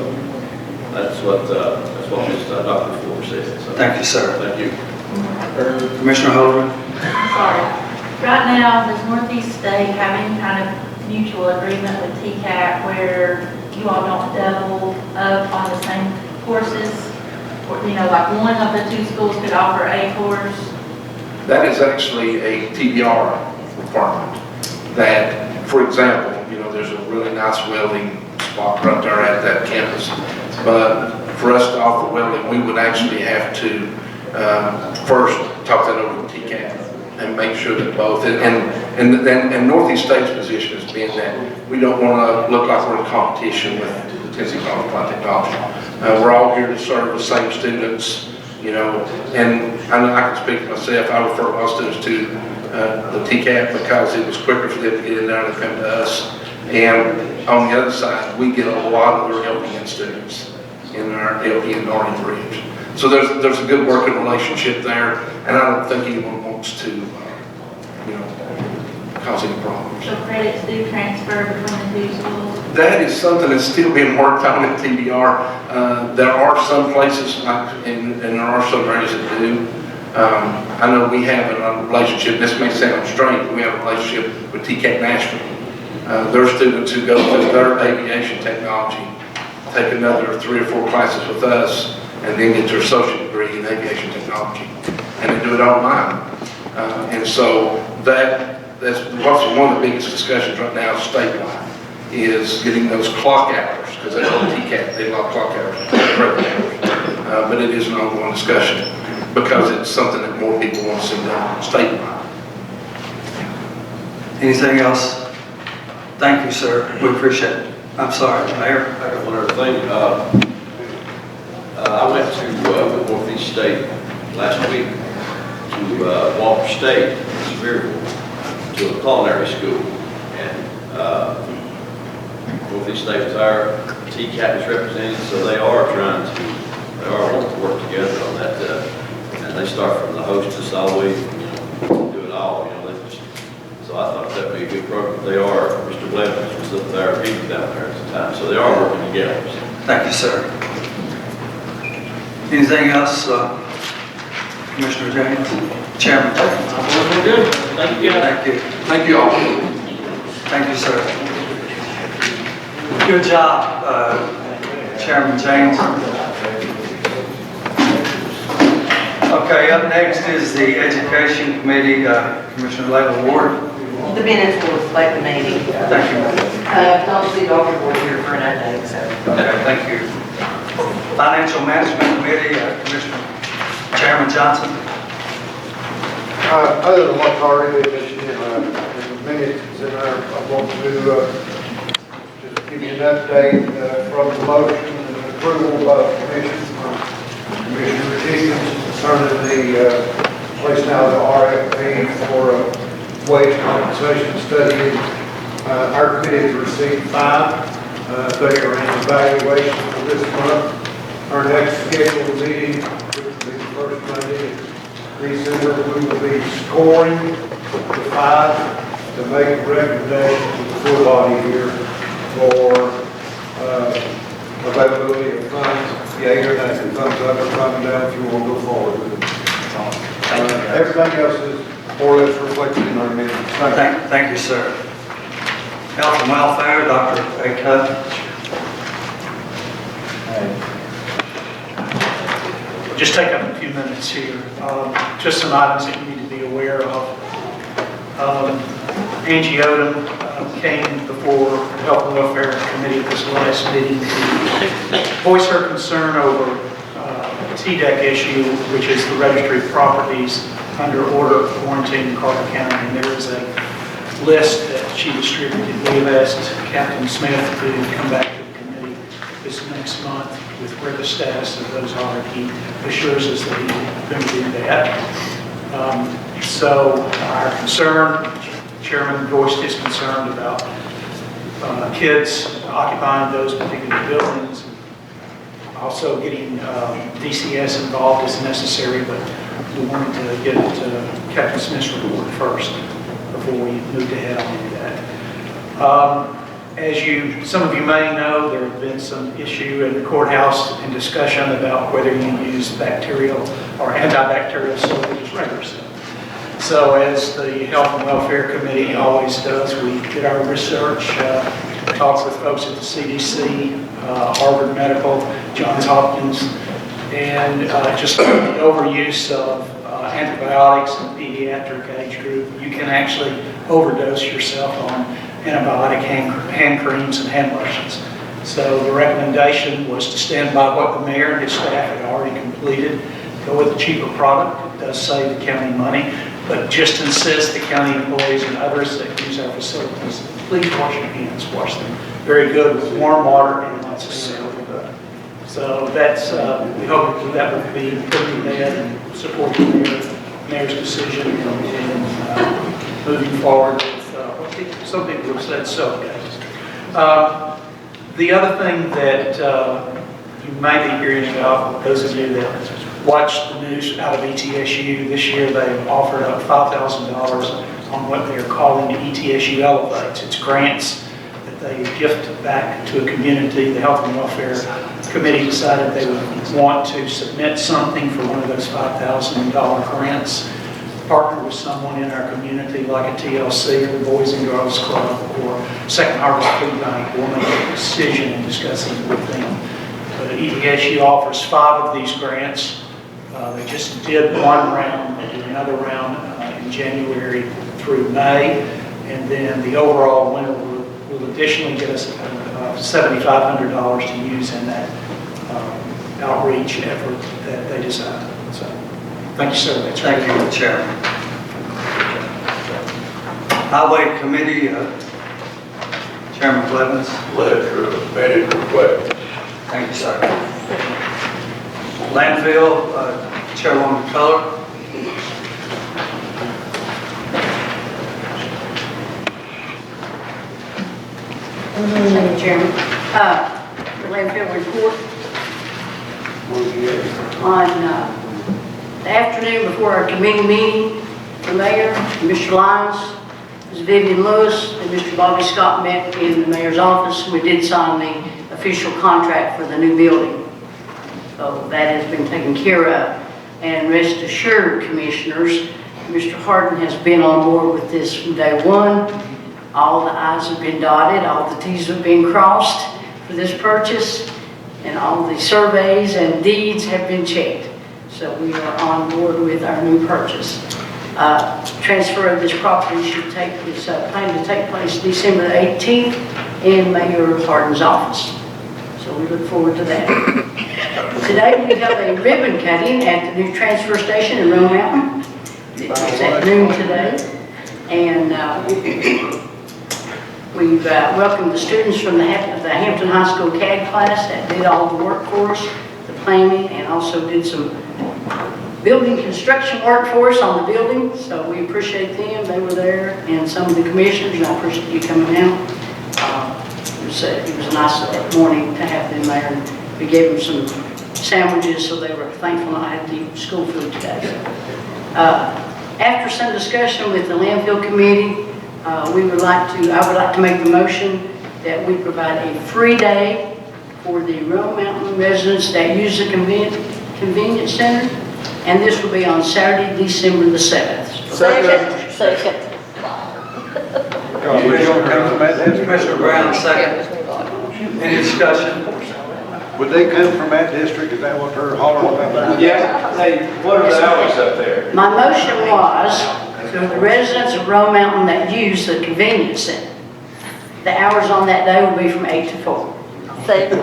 that's what Mr. Dr. Ford said. So, thank you, sir. Thank you. Commissioner Holden. Sorry. Right now, does Northeast State have any kind of mutual agreement with TCAP where you all don't double up on the same courses? Or, like one of the two schools could offer a course? That is actually a TBR requirement. That, for example, there's a really nice welding spot right there at that campus. But for us to offer welding, we would actually have to first talk that over with TCAP and make sure that both, and Northeast State's position has been that we don't want to look like we're in competition with the Tennessee College of Applied Technology. We're all here to serve the same students, you know, and I know I can speak for myself. I refer all students to the TCAP because it was quicker for them to get in there and come to us. And on the other side, we get a lot of their LPN students in our LPN RN bridge. So there's a good working relationship there, and I don't think anyone wants to, you know, cause any problems. So credits do transfer between the two schools? That is something that's still being worked on at TBR. There are some places, like, and there are some areas that do. I know we have a relationship, this may sound strange, but we have a relationship with TCAP Nashville. There are students who go through their aviation technology, take another 3 or 4 classes with us, and then get their associate degree in aviation technology. And they do it online. And so that's one of the biggest discussions right now statewide, is getting those clock hours, because they don't TCAP, they allow clock hours, but it is an ongoing discussion, because it's something that more people want to see done statewide. Anything else? Thank you, sir. We appreciate it. I'm sorry, Mayor. I got one other thing. I went to Northeast State last week to Walker State, Sevierville, to a culinary school. And Northeast State was our TCAP is represented, so they are wanting to work together on that. And they start from the hostess all the way, do it all, so I thought that'd be a good program. They are, Mr. Blevins was up there, he was down there at the time, so they are working together. So. Thank you, sir. Anything else, Commissioner James? Chairman? We're good. Thank you. Thank you. Thank you all. Thank you, sir. Good job, Chairman James. Okay, up next is the Education Committee, Commissioner Layla Ward. The minutes will reflect the meeting. Thank you. Don't see Dr. Ward here for an update, so. Okay, thank you. Financial Management Committee, Commissioner Chairman Johnson. Other than what's already been mentioned in the minutes, I want to just give you an update from the motion and approval by the commission from Commissioner Higgins concerning the place now the RFP for wage compensation study. Our committee has received 5. They are in evaluation for this month. Our next scheduled meeting, which will be the first Monday in December, we will be scoring the 5 to make a recommendation to the full body here for availability of funds. Yea or nay, thumbs up or thumbs down if you want to go forward with it. Everything else is more or less reflected in our minutes. Thank you, sir. Health and Welfare, Dr. A. Cudd. Just take up a few minutes here. Just some items that you need to be aware of. Angie Odom came before the Health and Welfare Committee at this last meeting to voice her concern over TDEC issue, which is the registry of properties under order of quarantine in Carter County. And there is a list that she distributed. We have asked Captain Smith to come back to the committee this next month with where the status of those are. He assures us that he's going to do that. So our concern, Chairman voiced his concern about kids occupying those particular buildings. Also getting DCS involved is necessary, but we wanted to get Captain Smith's report first before we moved ahead on any of that. As some of you may know, there have been some issue in the courthouse and discussion about whether you use bacterial or antibacterial soap or just regular soap. So as the Health and Welfare Committee always does, we did our research, talked with folks at the CDC, Harvard Medical, Johns Hopkins, and just the overuse of antibiotics in the pediatric age group. You can actually overdose yourself on antibiotic hand creams and hand lotions. So the recommendation was to stand by what the mayor and his staff had already completed, go with a cheaper product. It does save the county money, but just insist the county employees and others that use our facilities, please wash your hands, wash them very good with warm water and lots of soap. So that's, we hope that would be put to bed and support the mayor's decision in moving forward with what some people have said soap cases. The other thing that you may be hearing about, those of you that watch the news out of ETSU, this year they've offered up $5,000 on what they're calling the ETSU Elevates. It's grants that they gift back to a community. The Health and Welfare Committee decided they would want to submit something for one of those $5,000 grants, partner with someone in our community like a TLC or the Boys and Girls Club or Second Harvest Food Bank. We'll make a decision and discuss it with them. But ETSU offers 5 of these grants. They just did one round, they did another round in January through May, and then the overall winner will additionally get us $7,500 to use in that outreach effort that they decided. So, thank you, sir. That's Thank you, Chairman. Highway Committee, Chairman Blevins. Letter of amended request. Thank you, sir. Landfill, Chairwoman Culler. Thank you, Chairman. The landfill report. On the afternoon before our committee meeting, the mayor, Mr. Lyons, Ms. Vivian Lewis, and Mr. Bobby Scott met in the mayor's office. We did sign the official contract for the new building. So that has been taken care of. And rest assured, commissioners, Mr. Harden has been on board with this from day one. All the I's have been dotted, all the T's have been crossed for this purchase, and all the surveys and deeds have been checked. So we are on board with our new purchase. Transfer of this property should take, is planned to take place December 18th in Mayor Harden's office. So we look forward to that. Today we have a ribbon cutting at the new transfer station in Roan Mountain. It's at noon today. And we've welcomed the students from the Hampton High School CAD class that did all the work for us, the planning, and also did some building construction work for us on the building. So we appreciate them. They were there, and some of the commissioners, and I appreciate you coming out. It was a nice morning to have them there. And we gave them some sandwiches, so they were thankful I had to eat school food today. After some discussion with the landfill committee, I would like to make the motion that we provide a free day for the Roan Mountain residents that use the convenience center, and this will be on Saturday, December the 7th. Second. Commissioner Brown, second. Any discussion? Would they come from that district? Is that what they're hollering about? Yeah, hey, what are the hours up there? My motion was for the residents of Roan Mountain that use the convenience center. The hours on that day will be from 8 to 4. Second.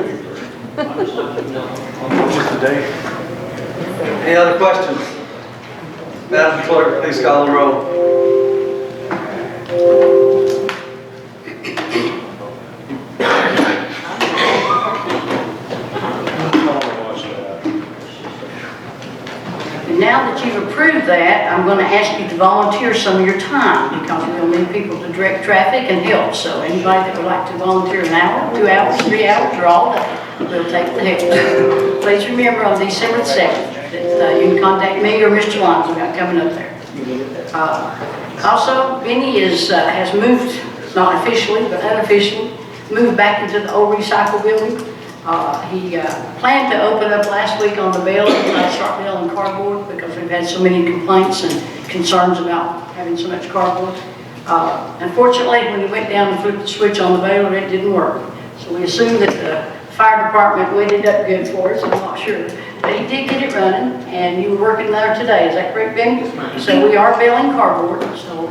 Just a day. Any other questions? Madam Clerk, please call the roll. Now that you've approved that, I'm going to ask you to volunteer some of your time because we'll need people to direct traffic and help. So anybody that would like to volunteer an hour, 2 hours, 3 hours, or all day, we'll take the help. Please remember on December 2nd that you can contact me or Mr. Lyons about coming up there. Also, Benny has moved, not officially, but unofficially, moved back into the old recycle building. He planned to open up last week on the bale and start baling cardboard because we've had so many complaints and concerns about having so much cardboard. Unfortunately, when he went down and flipped the switch on the baler, it didn't work. So we assumed that the fire department waited up good for us, I'm not sure. But he did get it running, and you were working there today, is that correct, Benny? So we are baling cardboard, so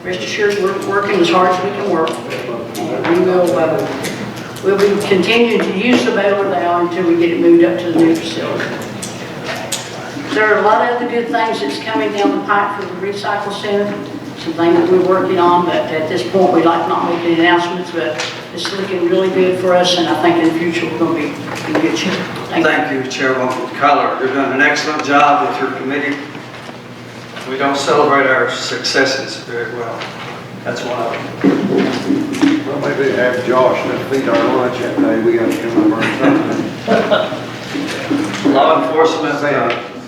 rest assured we're working as hard as we can work. And we will We'll be continuing to use the baler now until we get it moved up to the new facility. There are a lot of other good things that's coming down the pipe for the recycle center, some things that we're working on, but at this point, we'd like not make any announcements, but it's looking really good for us, and I think in the future, we're gonna be in good shape. Thank you, Chairwoman Keller. You're doing an excellent job with your committee. We don't celebrate our successes very well. That's one of them. Well, maybe have Josh and feed our lunch that day, we got to come over and something. Law enforcement,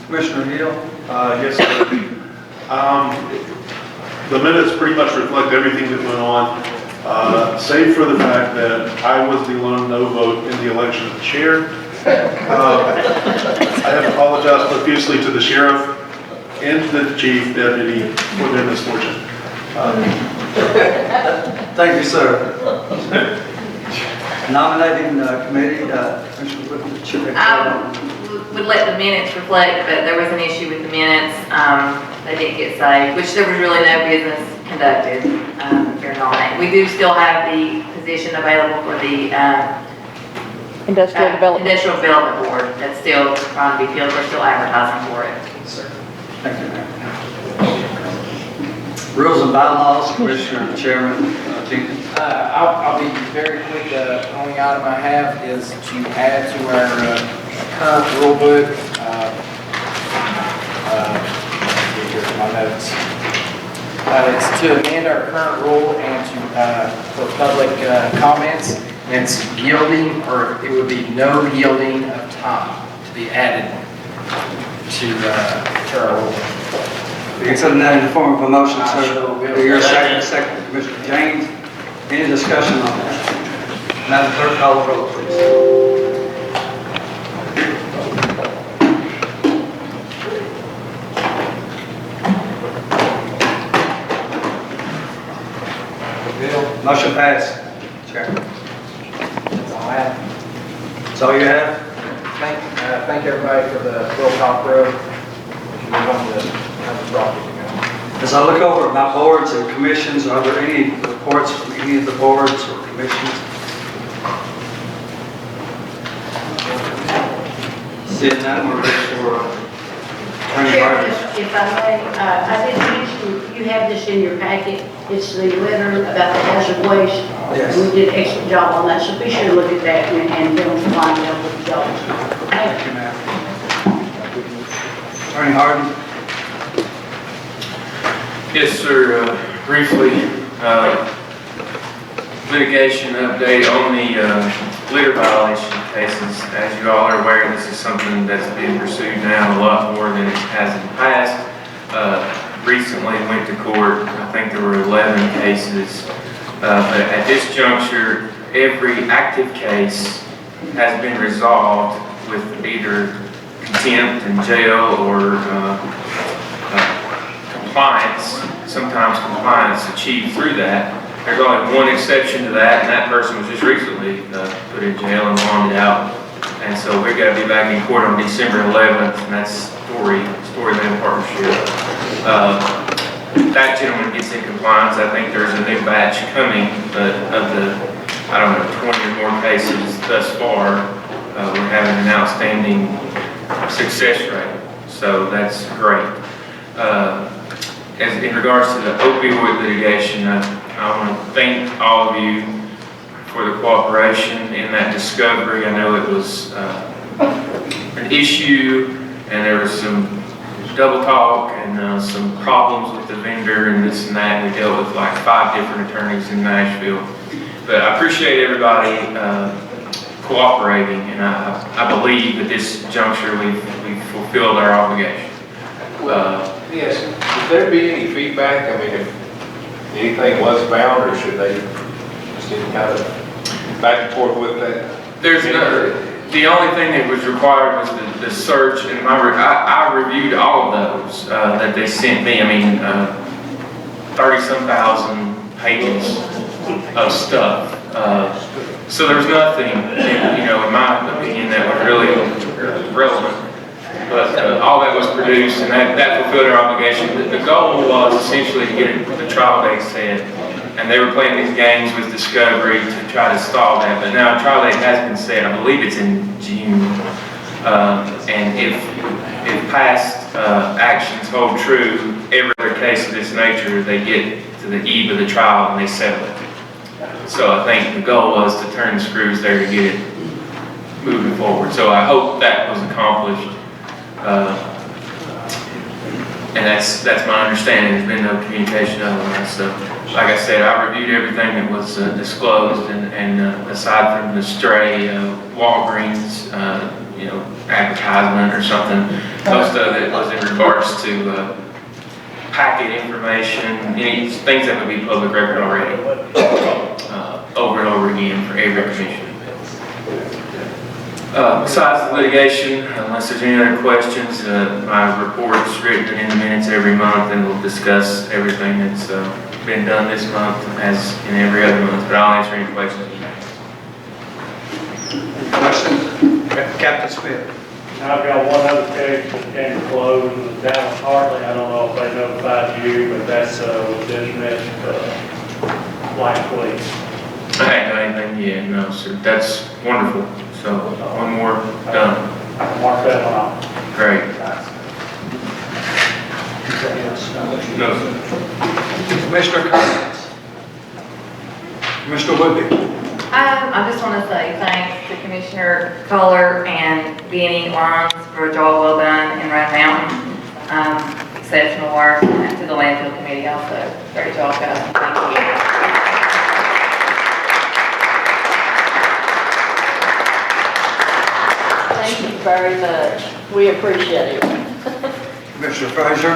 Commissioner Hill. Yes, sir. The minutes pretty much reflect everything that went on, save for the fact that I was the lone no vote in the election of the chair. I have apologized profusely to the sheriff and to the chief deputy for their misfortune. Thank you, sir. Nominating committee, Commissioner Whitman. Would let the minutes reflect, but there was an issue with the minutes. They didn't get saved, which there was really no business conducted here in Almaine. We do still have the position available for the Industrial Development. Industrial Development Board. That's still trying to be filled. We're still advertising for it. Thank you, Mayor. Rules and bylaws, Commissioner Chairman Jenkins. I'll be very quick. The only item I have is to add to our current rule book. Here's my notes. It's to amend our current rule and to, for public comments. And it's yielding, or it would be no yielding of time to be added to our rule. You can put that in the form of a motion, sir. Do your second, Commissioner James. Any discussion on that? Madam Clerk, call the roll, please. Motion passed. Chairman. That's all I have. That's all you have? Thank everybody for the Wilcox Road. Move on to property. As I look over at my boards and commissions, are there any reports from any of the boards or commissions? Seeing that, we're ready for Attorney Chairman, Barton. if I may, I did mention, you have this in your packet, it's the letter about the hazard waste. Yes. And we did an excellent job on that, so be sure to look at that and then find out what the job is. Thank you, ma'am. Attorney Harden. Yes, sir. Briefly, litigation update on the litter violation cases. As you all are aware, this is something that's being pursued now a lot more than it has in the past. Recently went to court. I think there were 11 cases. But at this juncture, every active case has been resolved with either contempt and jail or compliance, sometimes compliance achieved through that. There's only one exception to that, and that person was just recently put in jail and bonded out. And so we're going to be back in court on December 11th, and that's Storyland Partnership. That gentleman gets in compliance. I think there's a new batch coming, but of the, 20 or more cases thus far, we're having an outstanding success rate. So that's great. As in regards to the opioid litigation, I want to thank all of you for the cooperation in that discovery. I know it was an issue, and there was some double talk and some problems with the vendor and this and that. We dealt with like 5 different attorneys in Nashville. But I appreciate everybody cooperating, and I believe at this juncture we've fulfilled our obligation. Yes, would there be any feedback? I mean, if anything was found, or should they just get kind of back and forth with that? There's no, the only thing that was required was the search, and I reviewed all of those that they sent me. I mean, 30-some thousand pages of stuff. So there's nothing, in my opinion, that was really relevant. But all that was produced, and that fulfilled our obligation. The goal was essentially to get the trial date set and they were playing these games with Discovery to try to stall that, but now a trial date has been set, I believe it's in June. And if past actions hold true, every other case of this nature, they get to the eve of the trial and they settle it. So I think the goal was to turn the screws there to get it moving forward. So I hope that was accomplished. And that's my understanding. There's been no communication otherwise. So like I said, I reviewed everything that was disclosed, and aside from the stray Walgreens, advertisement or something, most of it was in regards to packet information, any things that would be public record already, over and over again for every commission. Besides the litigation, unless there's any other questions, my report's written in the minutes every month, and we'll discuss everything that's been done this month as in every other month, but I'll answer any questions. Questions? Captain Smith. I've got one other case that came to close with Dallas Hartley. I don't know if they notified you, but that's dismissed last week. I haven't done anything yet, no, sir. That's wonderful. So one more done. Mark that one off. Great. No, sir. Commissioner Collins. Commissioner Woodby. I just want to say thanks to Commissioner Kohler and Benny Lyons for a job well done in Round Mountain. Exceptional work, and to the landfill committee also. Great job, guys. Thank you. Thank you very much. We appreciate it. Commissioner Frazier.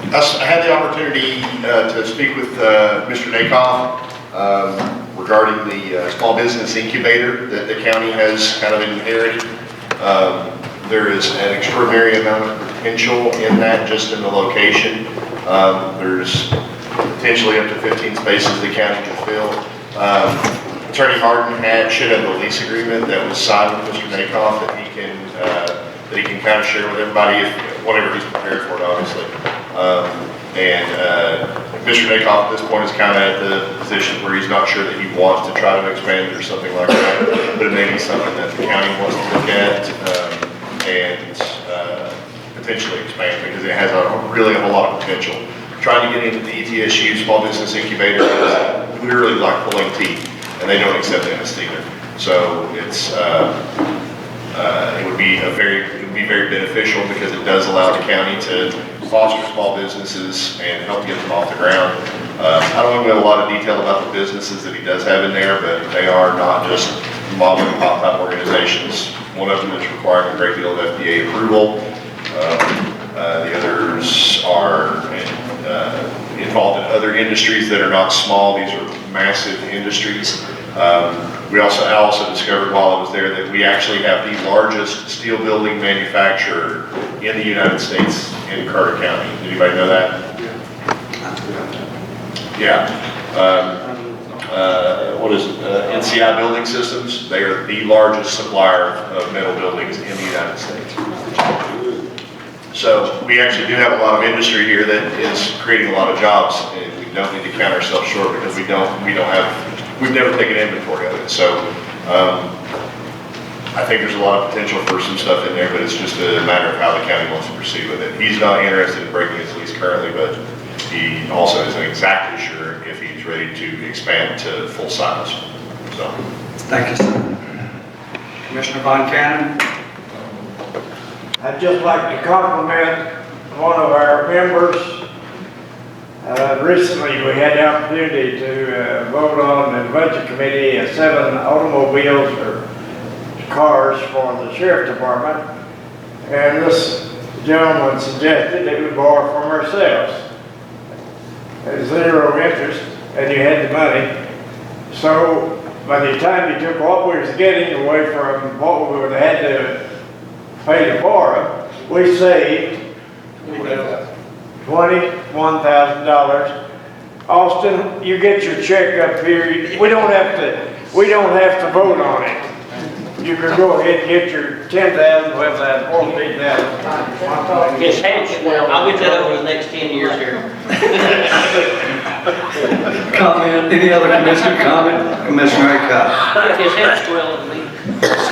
I had the opportunity to speak with Mr. Nakoff regarding the small business incubator that the county has kind of inherited. There is an extraordinary amount of potential in that, just in the location. There's potentially up to 15 spaces the county can fill. Attorney Harden should have a lease agreement that was signed with Mr. Nakoff that he can kind of share with everybody whenever he's prepared for it, obviously. Mr. Nakoff at this point is kind of at the position where he's not sure that he wants to try to expand or something like that, but it may be something that the county wants to look at and potentially expand, because it has really a lot of potential. Trying to get into the ETSU Small Business Incubator is literally like pulling teeth, and they don't accept MS either. So it's it would be very beneficial, because it does allow the county to foster small businesses and help get them off the ground. I don't know a lot of detail about the businesses that he does have in there, but they are not just mom and pop type organizations. One of them is requiring a great deal of FDA approval. The others are involved in other industries that are not small. These are massive industries. I also discovered while I was there that we actually have the largest steel building manufacturer in the United States in Carter County. Did anybody know that? Yeah. What is it? NCI Building Systems. They are the largest supplier of metal buildings in the United States. So we actually do have a lot of industry here that is creating a lot of jobs, and we don't need to count ourselves short, because we've never taken inventory of it. So I think there's a lot of potential for some stuff in there, but it's just a matter of how the county wants to proceed with it. He's not interested in breaking his lease currently, but he also isn't exactly sure if he's ready to expand to full size. So. Thank you, sir. Commissioner Von Cannon. I'd just like to compliment one of our members. Recently, we had the opportunity to vote on the budget committee 7 automobiles or cars for the sheriff department, and this gentleman suggested that we borrow from ourselves at 0 interest, and you had the money. So by the time you took what we was getting away from what we would have had to pay to borrow, we saved $21,000. Austin, you get your check up here. We don't have to vote on it. You can go ahead and get your 10,000, 12,000, 14,000. Yes, I'll get that over the next 10 years here. Any other commissioner comment? Commissioner Aycock? His head's swelling me.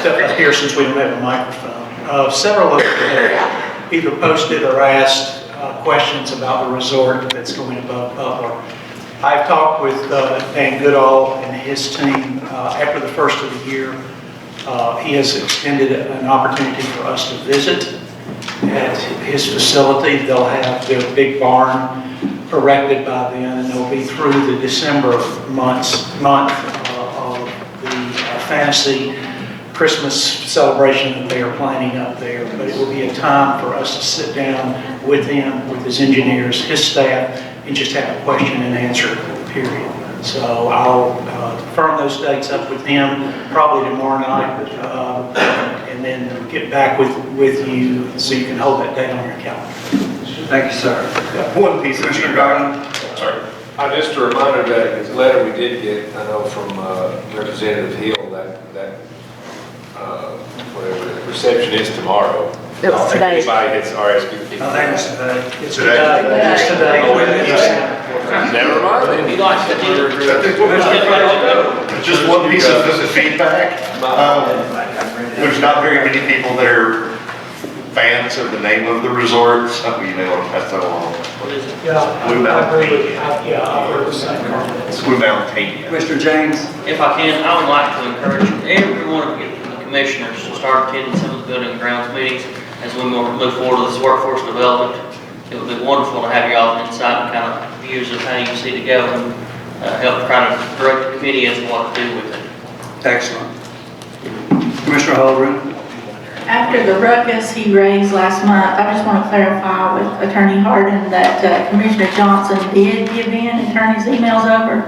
Step up here since we don't have a microphone. Several of you have either posted or asked questions about the resort that's going above Butler. I've talked with Dan Goodall and his team after the first of the year. He has extended an opportunity for us to visit at his facility. They'll have their big barn erected by then, and they'll be through the December month of the fantasy Christmas celebration that they are planning up there. But it will be a time for us to sit down with him, with his engineers, his staff, and just have a question and answer period. So I'll firm those dates up with him probably tomorrow night, and then get back with you so you can hold that date on your calendar. Thank you, sir. One piece of Commissioner Garland? Sorry. Just a reminder that the letter we did get, I know from Representative Hill, that whatever, the reception is tomorrow. It was today. Anybody that's RSVP. I think it's today. It's Today? It's today. Never mind. He likes to do Just one piece of feedback. There's not very many people that are fans of the name of the resort, so you may want to pass that along. What is it? Yeah, I agree with you. I've heard the same comments. Blue Mountain Tania. Mr. James? If I can, I would like to encourage every one of you, the commissioners, to start attending some of the building and grounds meetings as we move forward with this workforce development. It would be wonderful to have y'all insight and kind of views of how you see it go and help kind of direct the committee as to what to do with it. Excellent. Commissioner Holgren? After the ruckus he raised last month, I just want to clarify with Attorney Harden that Commissioner Johnson did give in and turn his emails over.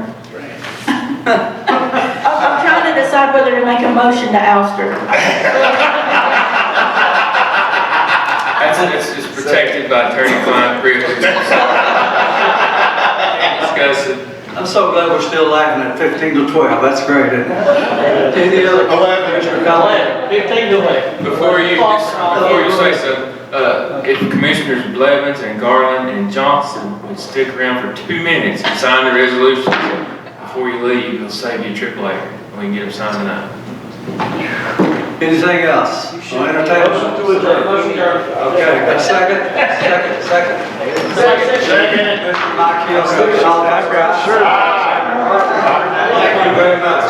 I'm trying to decide whether to make a motion to oust her. It's protected by attorney-client privilege. Can't discuss it. I'm so glad we're still laughing at 15 to 12. That's great, isn't it? Any other? 11. Commissioner Collins? 15 to 11. Before you say so, if Commissioners Blevins and Garland and Johnson would stick around for 2 minutes and sign the resolution before you leave, it'll save you a trip later. We can get them signed tonight. Anything else? I'll entertain a motion. Okay, got a second? Second. Mr. Mike Hill, second. All in favor? Thank you very much.